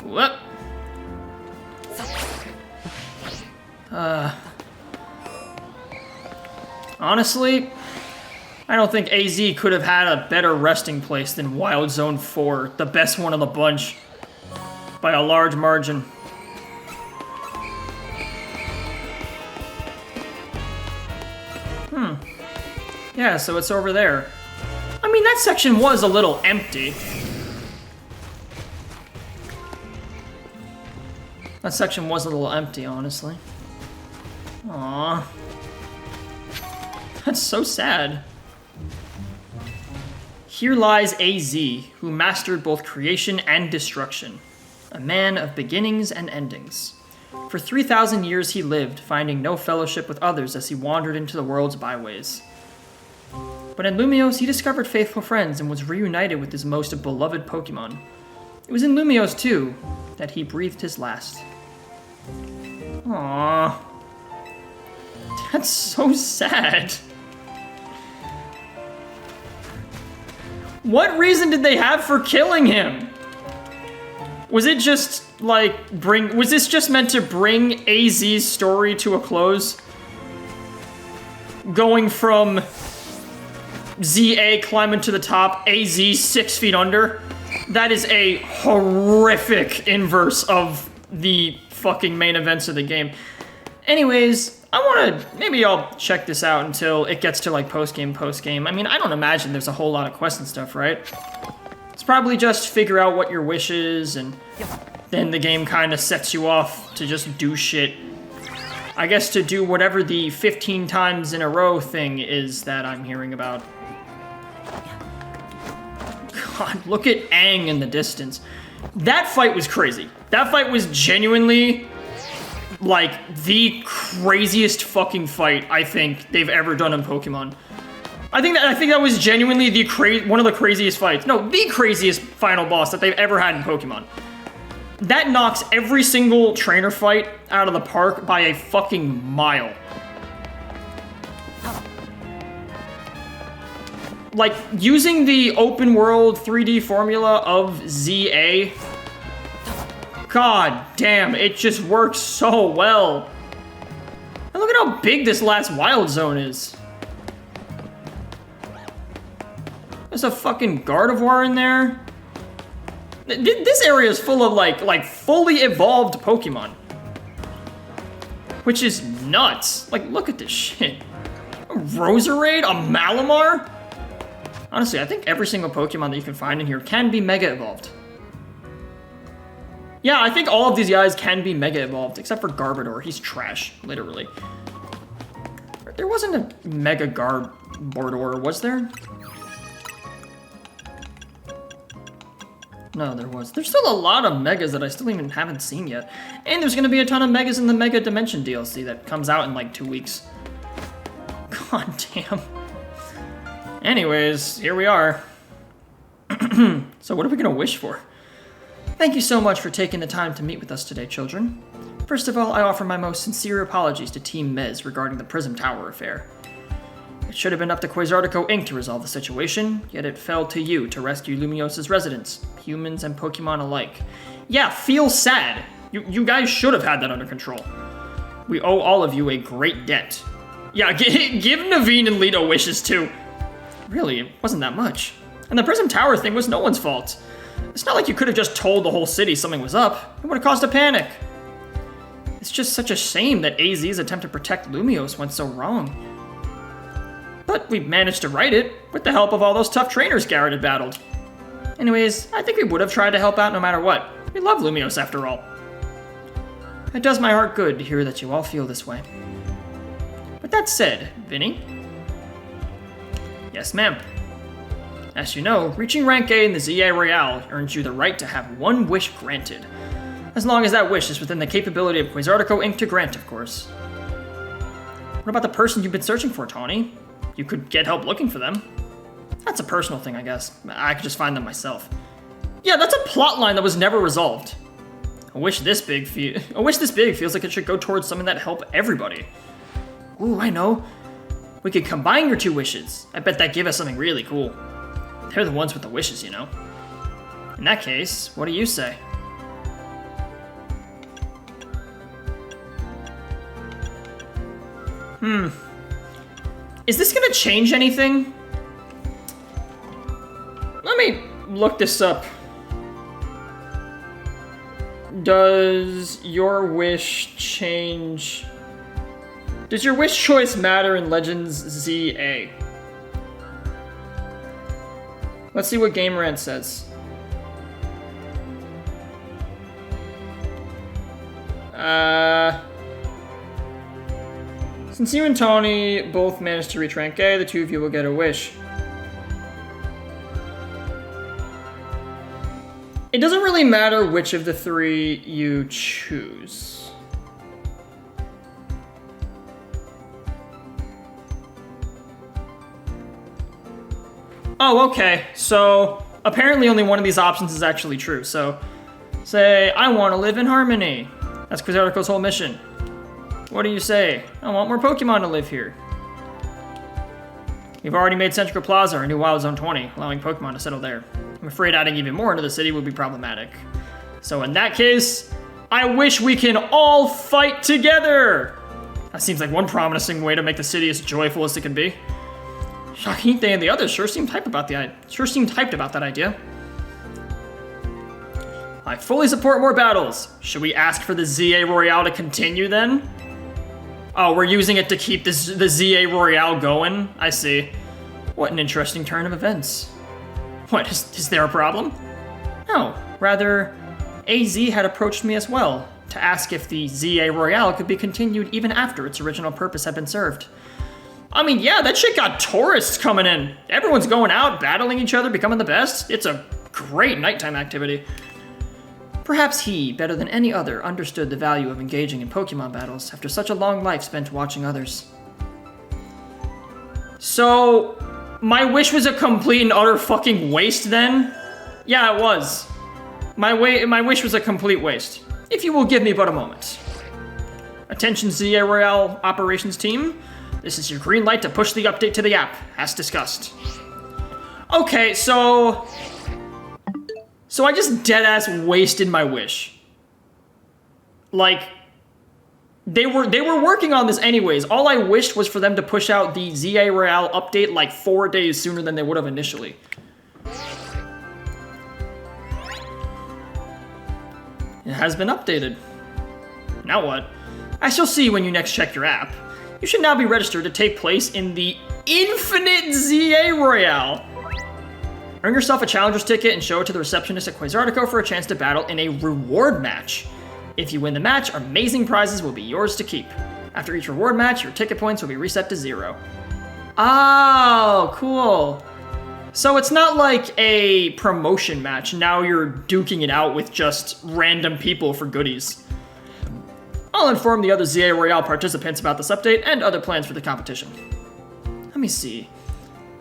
A: Whoop. Honestly, I don't think AZ could have had a better resting place than Wild Zone 4, the best one of the bunch, by a large margin. Yeah, so it's over there. I mean, that section was a little empty. That section was a little empty, honestly. Aww. That's so sad. Here lies AZ, who mastered both creation and destruction. A man of beginnings and endings. For 3,000 years he lived, finding no fellowship with others as he wandered into the world's byways. But in Lumiose, he discovered faithful friends and was reunited with his most beloved Pokemon. It was in Lumiose, too, that he breathed his last. Aww. That's so sad. What reason did they have for killing him? Was it just, like, was this just meant to bring AZ's story to a close? Going from ZA climbing to the top, AZ 6 feet under? That is a horrific inverse of the fucking main events of the game. Anyways, maybe I'll check this out until it gets to like post-game. I mean, I don't imagine there's a whole lot of quests and stuff, right? It's probably just figure out what your wish is, and then the game kind of sets you off to just do shit. I guess to do whatever the 15 times in a row thing is that I'm hearing about. God, look at Aang in the distance. That fight was crazy. That fight was genuinely, like, the craziest fucking fight I think they've ever done in Pokemon. I think that was genuinely one of the craziest fights. No, the craziest final boss that they've ever had in Pokemon. That knocks every single trainer fight out of the park by a fucking mile. Like, using the open world 3D formula of ZA, god damn, it just works so well. And look at how big this last Wild Zone is. There's a fucking Gardevoir in there. This area is full of, like fully evolved Pokemon. Which is nuts. Like, look at this shit. A Roserade? A Malamar? Honestly, I think every single Pokemon that you can find in here can be Mega Evolved. Yeah, I think all of these guys can be Mega Evolved, except for Garbodor. He's trash, literally. There wasn't a Mega Garbodor, was there? No, there was. There's still a lot of Megas that I still even haven't seen yet. And there's gonna be a ton of Megas in the Mega Dimension DLC that comes out in like 2 weeks. God damn. Anyways, here we are. So what are we gonna wish for? Thank you so much for taking the time to meet with us today, children. First of all, I offer my most sincere apologies to Team Mez regarding the Prism Tower affair. It should have been up to Quasartico Inc. to resolve the situation, yet it fell to you to rescue Lumiose's residents, humans and Pokemon alike. Yeah, feel sad. You guys should have had that under control. We owe all of you a great debt. Yeah, give Naveen and Leto wishes too. Really, it wasn't that much. And the Prism Tower thing was no one's fault. It's not like you could have just told the whole city something was up. It would have caused a panic. It's just such a shame that AZ's attempt to protect Lumiose went so wrong. But we managed to right it, with the help of all those tough trainers Garrett had battled. Anyways, I think we would have tried to help out no matter what. We love Lumiose after all. It does my heart good to hear that you all feel this way. With that said, Vinny? Yes, ma'am. As you know, reaching rank A in the ZA Royale earns you the right to have one wish granted. As long as that wish is within the capability of Quasartico Inc. to grant, of course. What about the person you've been searching for, Tawny? You could get help looking for them. That's a personal thing, I guess. I could just find them myself. Yeah, that's a plot line that was never resolved. A wish this big feels like it should go towards something that help everybody. Ooh, I know. We could combine your two wishes. I bet that'd give us something really cool. They're the ones with the wishes, you know. In that case, what do you say? Is this gonna change anything? Let me look this up. Does your wish change? Does your wish choice matter in Legends ZA? Let's see what Game Rant says. Since you and Tony both managed to reach rank A, the two of you will get a wish. It doesn't really matter which of the three you choose. Oh, okay. So apparently only one of these options is actually true. So say, I want to live in harmony. That's Quixotic's whole mission. What do you say? I want more Pokemon to live here. You've already made Centrical Plaza a new Wild Zone 20, allowing Pokemon to settle there. I'm afraid adding even more into the city would be problematic. So in that case, I wish we can all fight together! That seems like one promising way to make the city as joyful as it can be. Shahinte and the others sure seemed hyped about that idea. I fully support more battles. Should we ask for the ZA Royale to continue then? Oh, we're using it to keep the ZA Royale going? I see. What an interesting turn of events. What, is there a problem? No, rather, AZ had approached me as well, to ask if the ZA Royale could be continued even after its original purpose had been served. I mean, yeah, that shit got tourists coming in. Everyone's going out, battling each other, becoming the best. It's a great nighttime activity. Perhaps he, better than any other, understood the value of engaging in Pokemon battles after such a long life spent watching others. So, my wish was a complete and utter fucking waste then? Yeah, it was. My wish was a complete waste. If you will give me but a moment. Attention ZA Royale operations team. This is your green light to push the update to the app, as discussed. Okay, so I just deadass wasted my wish. Like, they were working on this anyways. All I wished was for them to push out the ZA Royale update like 4 days sooner than they would have initially. It has been updated. Now what? I shall see when you next check your app. You should now be registered to take place in the Infinite ZA Royale. Earn yourself a challenger's ticket and show it to the receptionist at Quasartico for a chance to battle in a reward match. If you win the match, amazing prizes will be yours to keep. After each reward match, your ticket points will be reset to 0. Oh, cool. So it's not like a promotion match. Now you're duking it out with just random people for goodies. I'll inform the other ZA Royale participants about this update and other plans for the competition. Let me see.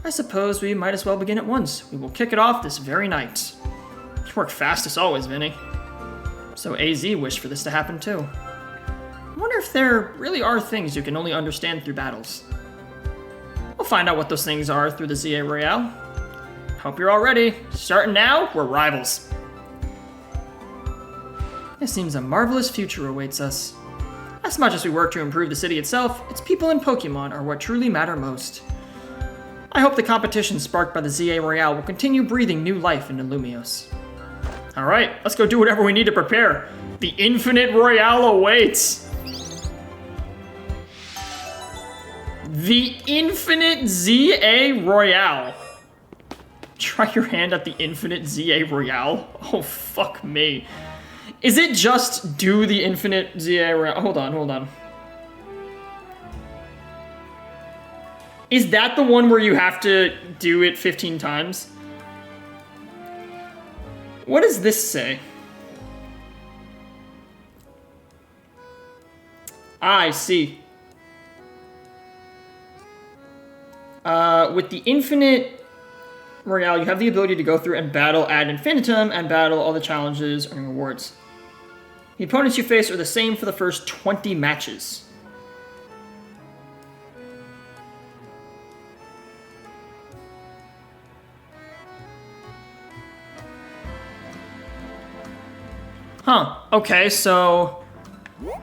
A: I suppose we might as well begin at once. We will kick it off this very night. You work fast as always, Vinny. So AZ wished for this to happen too. I wonder if there really are things you can only understand through battles. We'll find out what those things are through the ZA Royale. Hope you're all ready. Starting now, we're rivals. It seems a marvelous future awaits us. As much as we work to improve the city itself, its people and Pokemon are what truly matter most. I hope the competition sparked by the ZA Royale will continue breathing new life into Lumios. Alright, let's go do whatever we need to prepare. The Infinite Royale awaits! The Infinite ZA Royale. Try your hand at the Infinite ZA Royale? Oh, fuck me. Is it just do the Infinite ZA Royale? Hold on. Is that the one where you have to do it 15 times? What does this say? Ah, I see. With the Infinite Royale, you have the ability to go through and battle ad infinitum and battle all the challenges and rewards. The opponents you face are the same for the first 20 matches. Huh, okay, so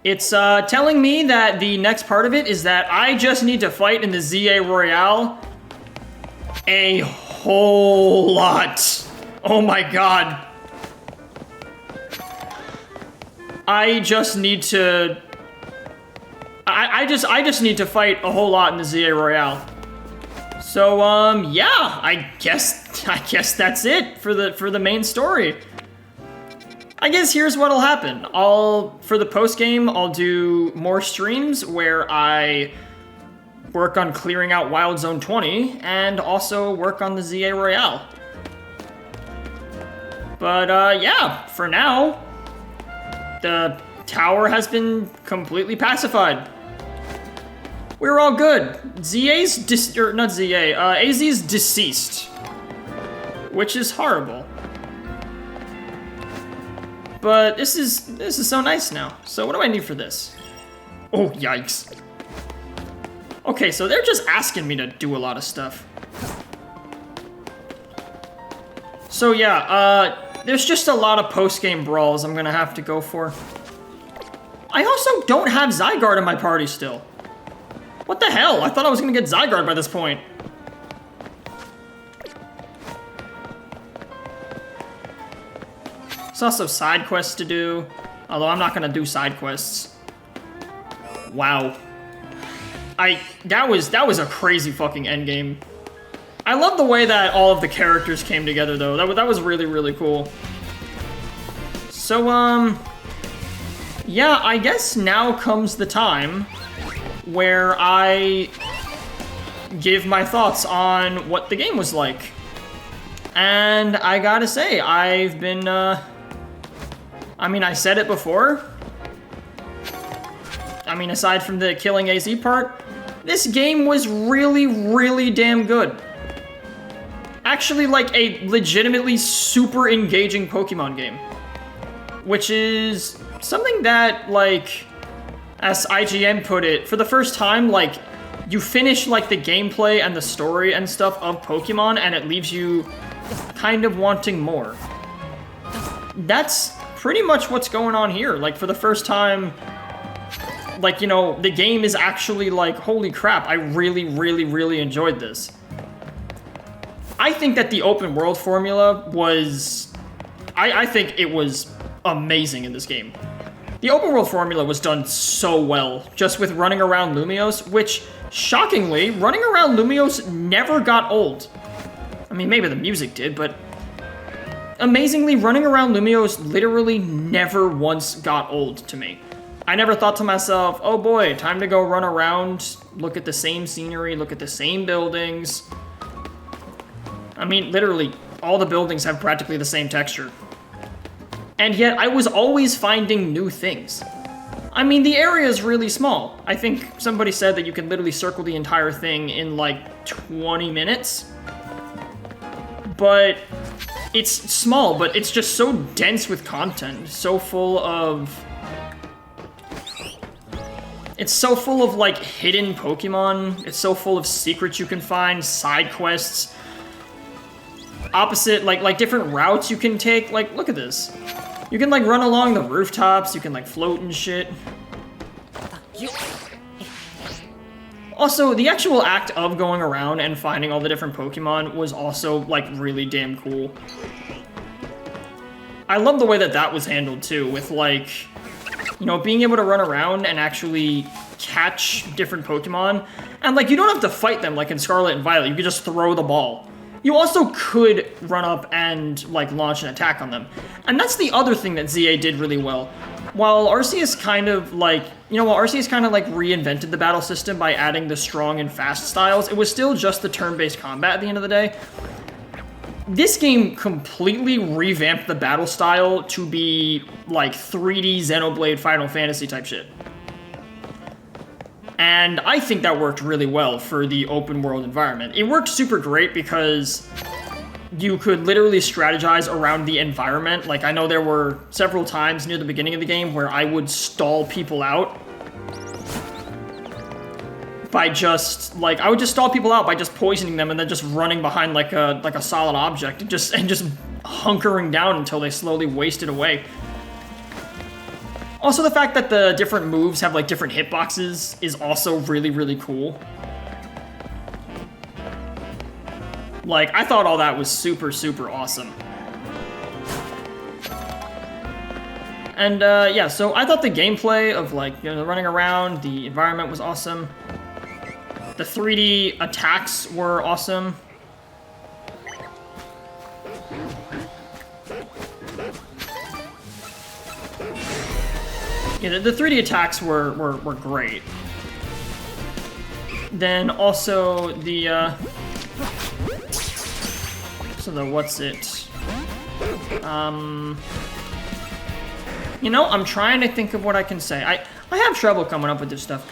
A: it's telling me that the next part of it is that I just need to fight in the ZA Royale a whole lot. Oh my god. I just need to... I just need to fight a whole lot in the ZA Royale. So, yeah, I guess that's it for the main story. I guess here's what'll happen. For the post-game, I'll do more streams where I work on clearing out Wild Zone 20, and also work on the ZA Royale. But, yeah, for now, the tower has been completely pacified. We're all good. AZ's deceased. Which is horrible. But this is so nice now. So what do I need for this? Oh, yikes. Okay, so they're just asking me to do a lot of stuff. So yeah, there's just a lot of post-game brawls I'm gonna have to go for. I also don't have Zygarde in my party still. What the hell? I thought I was gonna get Zygarde by this point. There's also side quests to do, although I'm not gonna do side quests. Wow. That was a crazy fucking endgame. I love the way that all of the characters came together though. That was really, really cool. So, yeah, I guess now comes the time where I give my thoughts on what the game was like. And I gotta say, I've been, I mean, I said it before. I mean, aside from the killing AZ part, this game was really, really damn good. Actually, like, a legitimately super engaging Pokemon game. Which is something that, like, as IGN put it, for the first time, like, you finish, like, the gameplay and the story and stuff of Pokemon, and it leaves you kind of wanting more. That's pretty much what's going on here. Like, for the first time, like, you know, the game is actually like, holy crap, I really, really, really enjoyed this. I think that the open world formula was... I think it was amazing in this game. The open world formula was done so well, just with running around Lumiose, which, shockingly, running around Lumiose never got old. I mean, maybe the music did, but... amazingly, running around Lumiose literally never once got old to me. I never thought to myself, oh boy, time to go run around, look at the same scenery, look at the same buildings. I mean, literally, all the buildings have practically the same texture. And yet, I was always finding new things. I mean, the area is really small. I think somebody said that you can literally circle the entire thing in like 20 minutes. But it's small, but it's just so dense with content, so full of... it's so full of, like, hidden Pokemon. It's so full of secrets you can find, side quests, opposite, like different routes you can take. Like, look at this. You can, like, run along the rooftops, you can, like, float and shit. Also, the actual act of going around and finding all the different Pokemon was also, like, really damn cool. I love the way that that was handled, too, with, like... you know, being able to run around and actually catch different Pokemon. And, like, you don't have to fight them like in Scarlet and Violet. You could just throw the ball. You also could run up and, like, launch an attack on them. And that's the other thing that ZA did really well. While Arceus kind of, like, you know, while Arceus kind of, like, reinvented the battle system by adding the strong and fast styles, it was still just the turn-based combat at the end of the day. This game completely revamped the battle style to be, like, 3D Xenoblade Final Fantasy type shit. And I think that worked really well for the open world environment. It worked super great because you could literally strategize around the environment. Like, I know there were several times near the beginning of the game where I would stall people out by just, like, I would just stall people out by just poisoning them and then just running behind like a solid object and just hunkering down until they slowly wasted away. Also, the fact that the different moves have like different hitboxes is also really, really cool. Like, I thought all that was super, super awesome. And yeah, so I thought the gameplay of like, you know, running around, the environment was awesome. The 3D attacks were awesome. Yeah, the 3D attacks were great. Then also the what's it? You know, I'm trying to think of what I can say. I have trouble coming up with this stuff.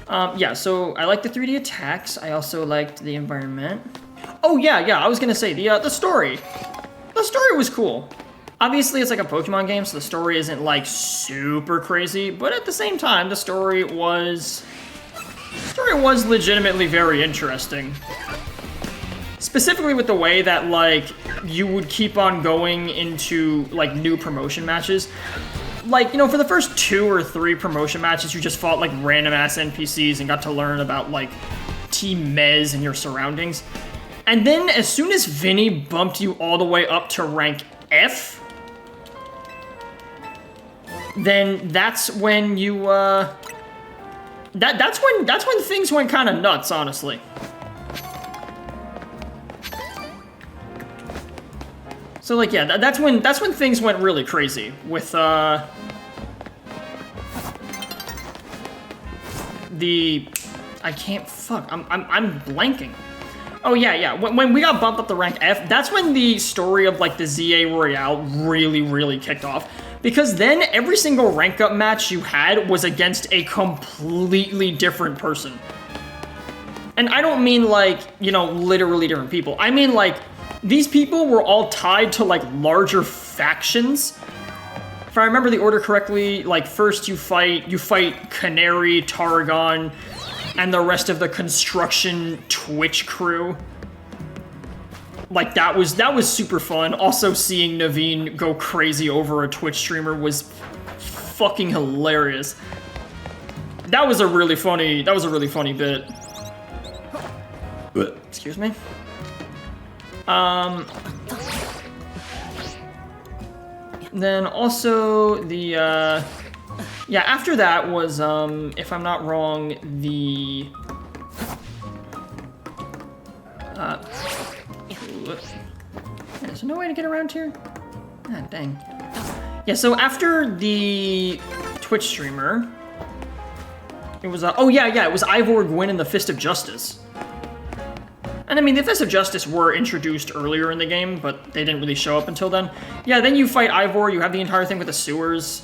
A: Yeah, so I like the 3D attacks. I also liked the environment. Oh yeah, I was gonna say the story. The story was cool. Obviously, it's like a Pokemon game, so the story isn't like super crazy, but at the same time, the story was legitimately very interesting. Specifically with the way that like you would keep on going into like new promotion matches. Like, you know, for the first 2 or 3 promotion matches, you just fought like random ass NPCs and got to learn about like Team Mez and your surroundings. And then as soon as Vinny bumped you all the way up to rank F, then that's when you that's when things went kind of nuts, honestly. So like, yeah, that's when things went really crazy with I'm blanking. Oh yeah. When we got bumped up to rank F, that's when the story of like the ZA Royale really kicked off. Because then every single rank up match you had was against a completely different person. And I don't mean like, you know, literally different people. I mean like, these people were all tied to like larger factions. If I remember the order correctly, like first you fight Canary, Tarragon, and the rest of the construction Twitch crew. Like that was super fun. Also seeing Naveen go crazy over a Twitch streamer was fucking hilarious. That was a really funny bit. Excuse me. Then also the yeah, after that was if I'm not wrong, the there's no way to get around here? Ah, dang. Yeah, so after the Twitch streamer, it was, oh yeah, it was Ivor, Gwyn, and the Fist of Justice. And I mean, the Fist of Justice were introduced earlier in the game, but they didn't really show up until then. Yeah, then you fight Ivor, you have the entire thing with the sewers,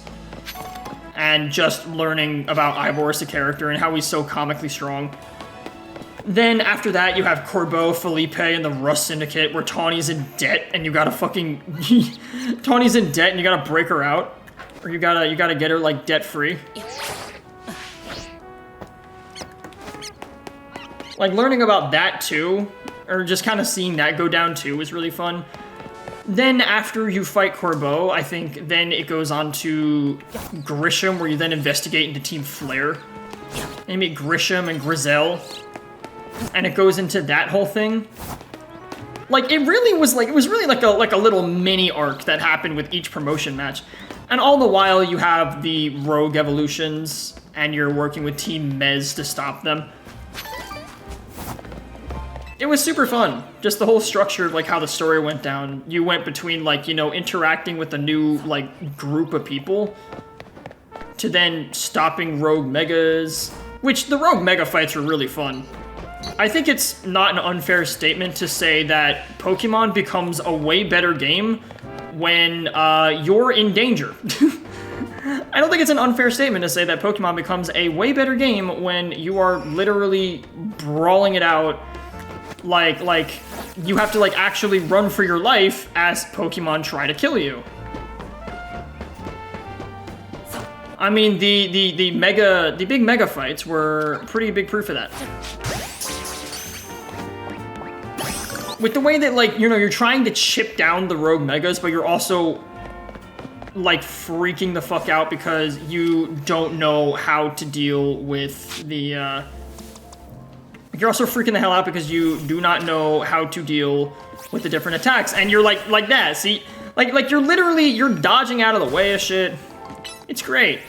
A: and just learning about Ivor as a character and how he's so comically strong. Then after that, you have Corbeau, Felipe, and the Rust Syndicate, where Tawny's in debt, and you gotta fucking... Tawny's in debt, and you gotta break her out. Or you gotta get her, like, debt-free. Like, learning about that, too, or just kind of seeing that go down, too, was really fun. Then after you fight Corbeau, I think then it goes on to Grisham, where you then investigate into Team Flare. And you meet Grisham and Grizel. And it goes into that whole thing. Like, it was really like a little mini arc that happened with each promotion match. And all the while you have the rogue evolutions, and you're working with Team Mez to stop them. It was super fun. Just the whole structure of like how the story went down. You went between like, you know, interacting with a new like group of people to then stopping rogue megas, which the rogue mega fights were really fun. I think it's not an unfair statement to say that Pokemon becomes a way better game when you're in danger. I don't think it's an unfair statement to say that Pokemon becomes a way better game when you are literally brawling it out, like you have to like actually run for your life as Pokemon try to kill you. I mean, the big mega fights were pretty big proof of that. With the way that, like, you know, you're trying to chip down the rogue megas, but you're also like freaking the fuck out because you don't know how to deal with the, you're also freaking the hell out because you do not know how to deal with the different attacks, and you're like that, see? Like you're literally, you're dodging out of the way of shit. It's great.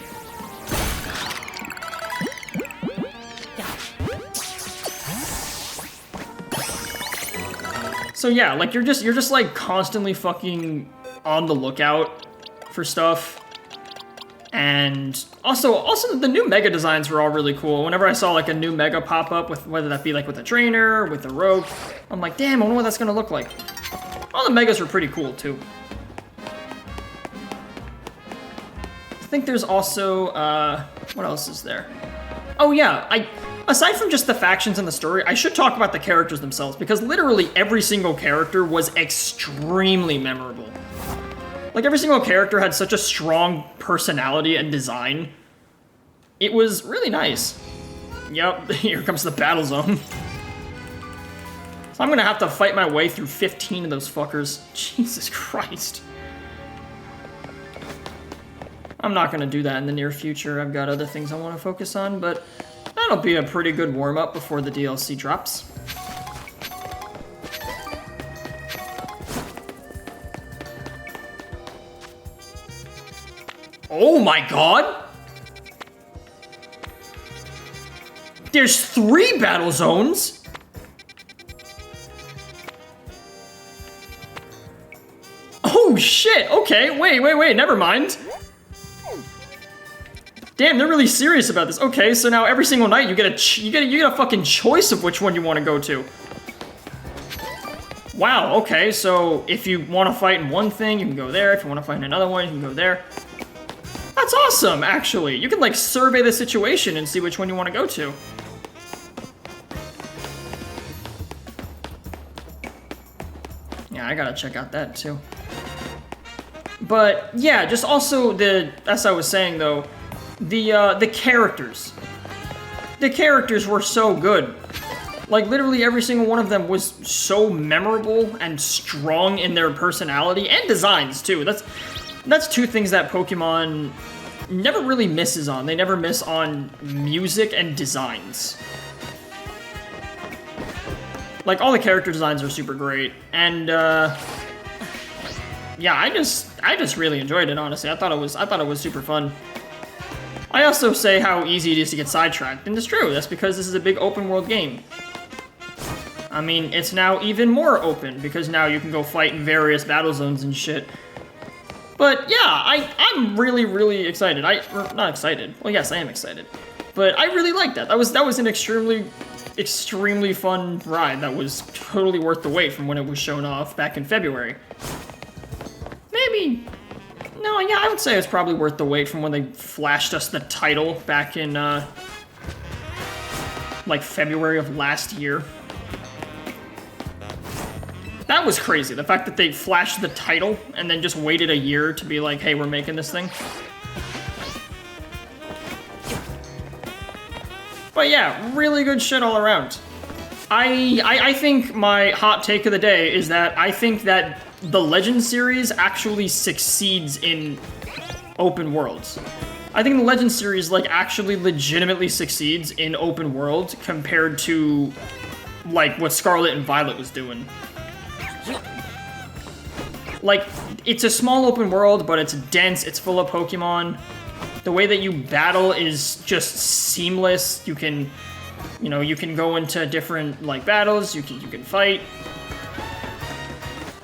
A: So yeah, like you're just like constantly fucking on the lookout for stuff. And also the new mega designs were all really cool. Whenever I saw like a new mega pop up, with whether that be like with a trainer, with a rogue, I'm like, damn, I wonder what that's gonna look like. All the megas were pretty cool too. I think there's also, what else is there? Oh yeah, aside from just the factions and the story, I should talk about the characters themselves, because literally every single character was extremely memorable. Like, every single character had such a strong personality and design. It was really nice. Yep, here comes the battle zone. So I'm gonna have to fight my way through 15 of those fuckers. Jesus Christ. I'm not gonna do that in the near future. I've got other things I want to focus on, but that'll be a pretty good warm-up before the DLC drops. Oh my god! There's 3 battle zones? Oh shit, okay, wait, never mind. Damn, they're really serious about this. Okay, so now every single night you get a fucking choice of which one you want to go to. Wow, okay, so if you want to fight in one thing, you can go there. If you want to fight in another one, you can go there. That's awesome, actually. You can, like, survey the situation and see which one you want to go to. Yeah, I gotta check out that, too. But, yeah, just also as I was saying, though, the characters. The characters were so good. Like, literally every single one of them was so memorable and strong in their personality and designs, too. That's 2 things that Pokemon never really misses on. They never miss on music and designs. Like, all the character designs are super great. And, yeah, I just really enjoyed it, honestly. I thought it was super fun. I also say how easy it is to get sidetracked, and it's true. That's because this is a big open world game. I mean, it's now even more open, because now you can go fight in various battle zones and shit. But yeah, I'm really, really excited. Not excited. Well, yes, I am excited. But I really liked that. That was an extremely fun ride that was totally worth the wait from when it was shown off back in February. Maybe... No, yeah, I would say it's probably worth the wait from when they flashed us the title back in, like, February of last year. That was crazy, the fact that they flashed the title and then just waited a year to be like, hey, we're making this thing. But yeah, really good shit all around. I think my hot take of the day is that I think that the Legend series actually succeeds in open worlds. I think the Legend series, like, actually legitimately succeeds in open world compared to, like, what Scarlet and Violet was doing. Like, it's a small open world, but it's dense, it's full of Pokemon. The way that you battle is just seamless. You can, you know, you can go into different, like, battles, you can fight.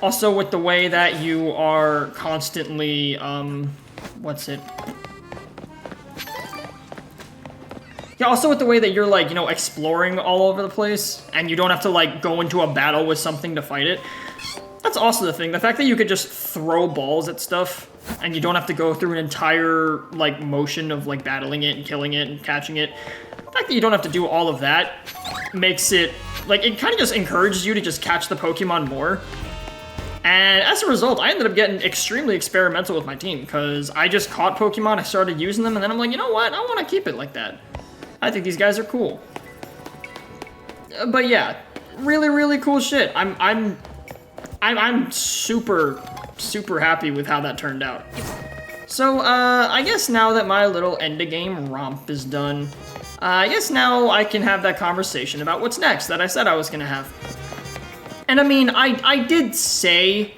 A: Also, with the way that you are constantly, what's it? Yeah, also with the way that you're, like, you know, exploring all over the place, and you don't have to, like, go into a battle with something to fight it. That's also the thing. The fact that you could just throw balls at stuff, and you don't have to go through an entire, like, motion of, like, battling it and killing it and catching it. The fact that you don't have to do all of that makes it, like, it kind of just encourages you to just catch the Pokemon more. And as a result, I ended up getting extremely experimental with my team, because I just caught Pokemon, I started using them, and then I'm like, you know what? I want to keep it like that. I think these guys are cool. But yeah, really, really cool shit. I'm super, super happy with how that turned out. So, I guess now that my little endgame romp is done, I guess now I can have that conversation about what's next that I said I was gonna have. And I mean, I did say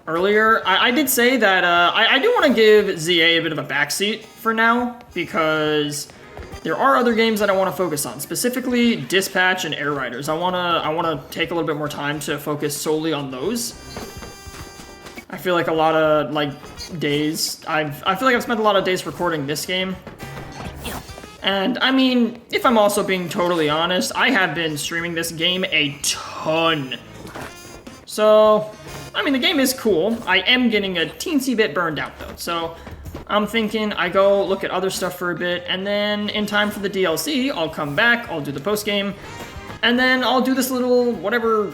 A: earlier, I did say that I do want to give ZA a bit of a backseat for now, because there are other games that I want to focus on, specifically Dispatch and Air Riders. I wanna take a little bit more time to focus solely on those. I feel like a lot of days I feel like I've spent a lot of days recording this game. And I mean, if I'm also being totally honest, I have been streaming this game a ton. So, I mean, the game is cool. I am getting a teensy bit burned out though. So, I'm thinking I go look at other stuff for a bit, and then in time for the DLC, I'll come back, I'll do the post game, and then I'll do this little whatever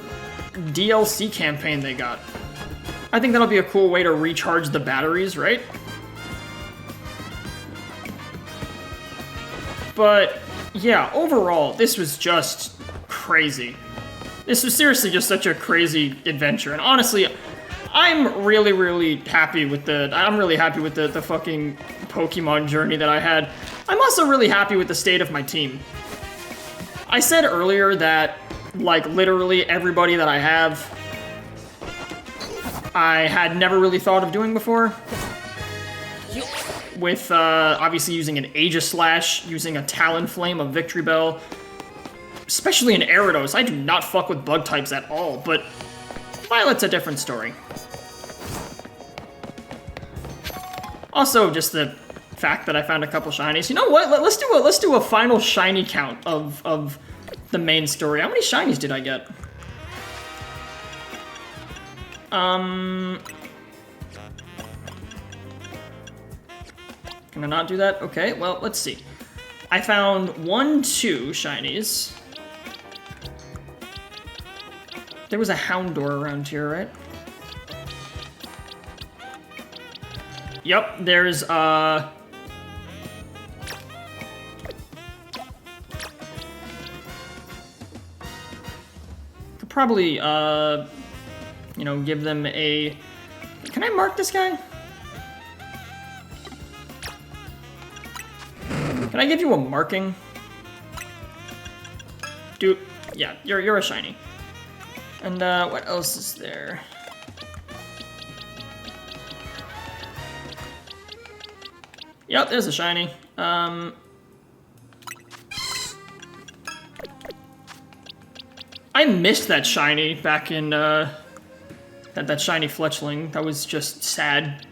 A: DLC campaign they got. I think that'll be a cool way to recharge the batteries, right? But yeah, overall, this was just crazy. This was seriously just such a crazy adventure, and honestly, I'm really happy with the fucking Pokemon journey that I had. I'm also really happy with the state of my team. I said earlier that, like, literally everybody that I have, I had never really thought of doing before. With, obviously using an Aegislash, using a Talonflame, a Victory Bell, especially an Gyarados. I do not fuck with bug types at all, but Violet's a different story. Also, just the fact that I found a couple shinies. You know what? Let's do a final shiny count of the main story. How many shinies did I get? Can I not do that? Okay, well, let's see. I found 2 shinies. There was a Houndour around here, right? Yep, there's, could probably, you know, give them a... Can I mark this guy? Can I give you a marking? Dude, yeah, you're a shiny. And, what else is there? Yep, there's a shiny. I missed that shiny back in, that shiny Fletchling. That was just sad.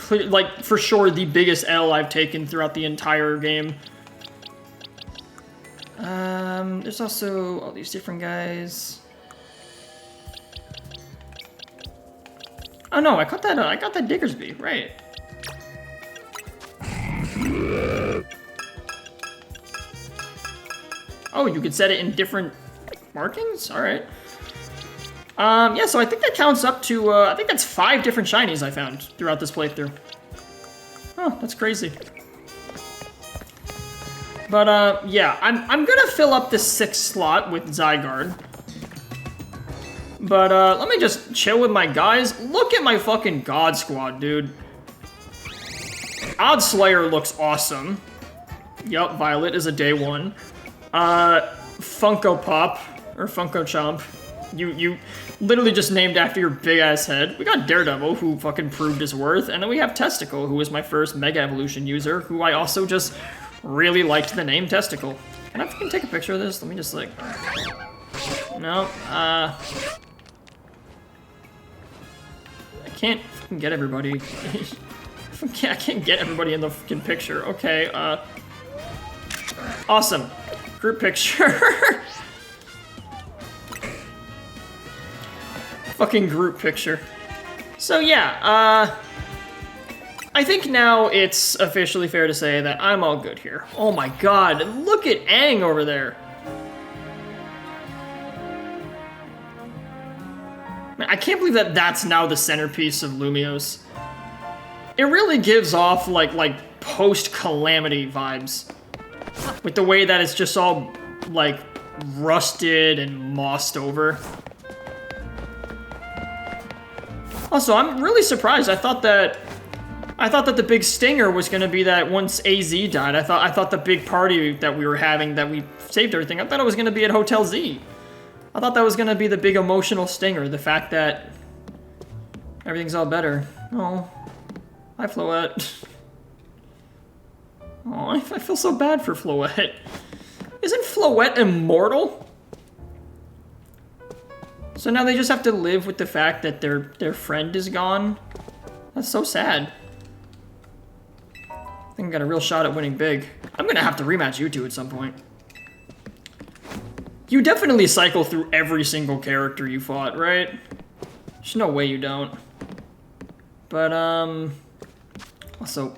A: Like, for sure, the biggest L I've taken throughout the entire game. There's also all these different guys. Oh no, I got that Diggersby, right. Oh, you could set it in different markings? Alright. Yeah, so I think that counts up to, I think that's 5 different shinies I found throughout this playthrough. Oh, that's crazy. But, yeah, I'm gonna fill up this 6th slot with Zygarde. But, let me just chill with my guys. Look at my fucking God Squad, dude. Oddslayer looks awesome. Yup, Violet is a day 1. Funko Pop, or Funko Chomp. You literally just named after your big-ass head. We got Daredevil, who fucking proved his worth, and then we have Testicle, who was my first Mega Evolution user, who I also just really liked the name Testicle. Can I fucking take a picture of this? Let me just, like... No, I can't fucking get everybody. I can't get everybody in the fucking picture. Okay, awesome. Group picture. Fucking group picture. So yeah, I think now it's officially fair to say that I'm all good here. Oh my god, look at Aang over there. Man, I can't believe that that's now the centerpiece of Lumiose. It really gives off like post-Calamity vibes. With the way that it's just all like rusted and mossed over. Also, I'm really surprised. I thought that I thought that the big stinger was gonna be that once AZ died, I thought the big party that we were having, that we saved everything, I thought it was gonna be at Hotel Z. I thought that was gonna be the big emotional stinger, the fact that everything's all better. Oh, hi Floette. Oh, I feel so bad for Floette. Isn't Floette immortal? So now they just have to live with the fact that their friend is gone? That's so sad. I think I got a real shot at winning big. I'm gonna have to rematch you two at some point. You definitely cycle through every single character you fought, right? There's no way you don't. But, also,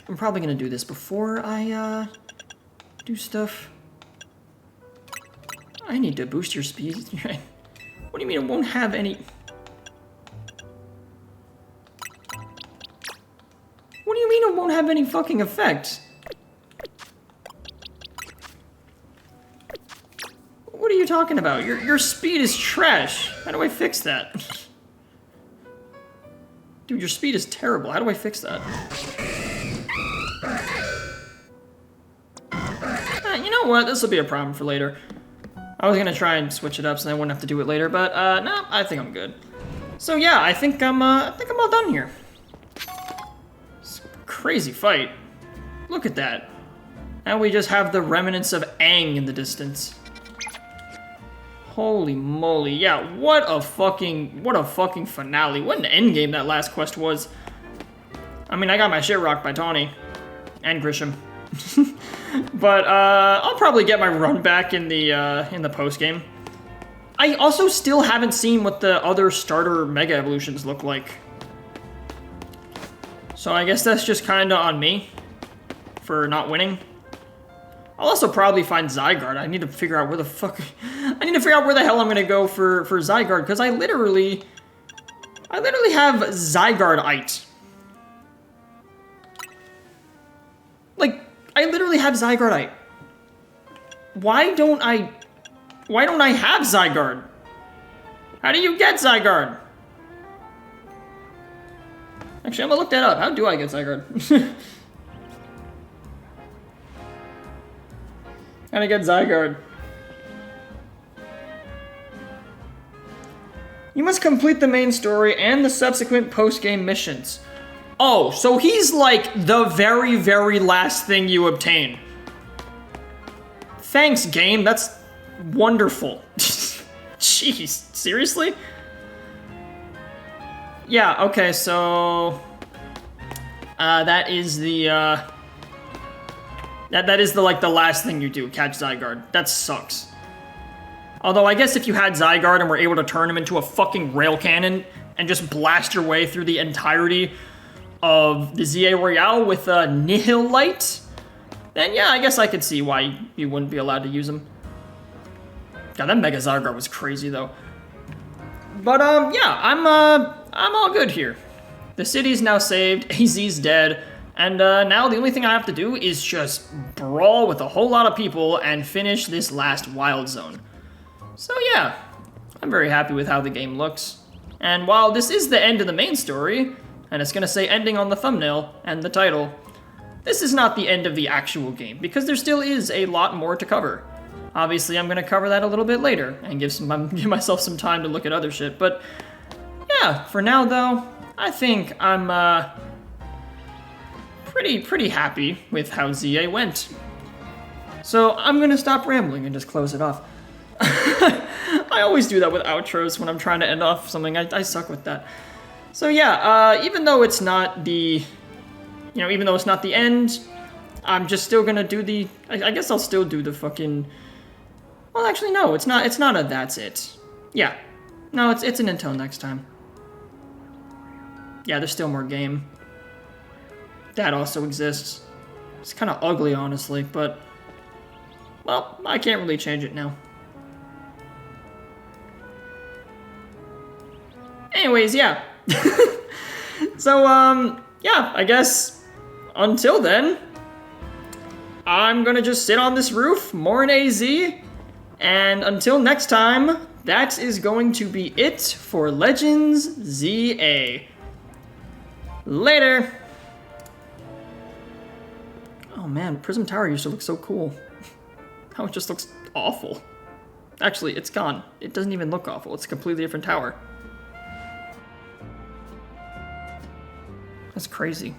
A: I'm probably gonna do this before I, do stuff. I need to boost your speed. What do you mean it won't have any... What do you mean it won't have any fucking effect? What are you talking about? Your speed is trash. How do I fix that? Dude, your speed is terrible. How do I fix that? You know what? This will be a problem for later. I was gonna try and switch it up so I wouldn't have to do it later, but no, I think I'm good. So yeah, I think I'm all done here. It's a crazy fight. Look at that. Now we just have the remnants of Aang in the distance. Holy moly, yeah, what a fucking finale. What an endgame that last quest was. I mean, I got my shit rocked by Tawny. And Grisham. But, I'll probably get my run back in the post-game. I also still haven't seen what the other starter Mega Evolutions look like. So I guess that's just kinda on me for not winning. I'll also probably find Zygarde. I need to figure out where the fuck... I need to figure out where the hell I'm gonna go for Zygarde, because I literally have Zygardeite. Like, I literally have Zygardeite. Why don't I have Zygarde? How do you get Zygarde? Actually, I'm gonna look that up. How do I get Zygarde? How to get Zygarde? You must complete the main story and the subsequent post-game missions. Oh, so he's like the very, very last thing you obtain. Thanks, game. That's wonderful. Jeez, seriously? Yeah, okay, so... that is the, That is the, like, the last thing you do, catch Zygarde. That sucks. Although, I guess if you had Zygarde and were able to turn him into a fucking rail cannon and just blast your way through the entirety of the ZA Royale with a Nihilite, then yeah, I guess I could see why you wouldn't be allowed to use him. God, that Mega Zygarde was crazy, though. But, yeah, I'm all good here. The city's now saved, AZ's dead, and now the only thing I have to do is just brawl with a whole lot of people and finish this last Wild Zone. So yeah, I'm very happy with how the game looks. And while this is the end of the main story, and it's gonna say ending on the thumbnail and the title, this is not the end of the actual game, because there still is a lot more to cover. Obviously, I'm gonna cover that a little bit later, and give myself some time to look at other shit, but yeah, for now though, I think I'm, pretty happy with how ZA went. So I'm gonna stop rambling and just close it off. I always do that with outros when I'm trying to end off something. I suck with that. So yeah, even though it's not the, even though it's not the end, I'm just still gonna do the, I guess I'll still do the fucking, well actually no, it's not a that's it. Yeah, no, it's an until next time. Yeah, there's still more game. That also exists. It's kind of ugly, honestly, but, well, I can't really change it now. Anyways, yeah. So, yeah, I guess until then, I'm gonna just sit on this roof, more in AZ, and until next time, that is going to be it for Legends ZA. Later! Oh man, Prism Tower used to look so cool. Now it just looks awful. Actually, it's gone. It doesn't even look awful. It's a completely different tower. That's crazy.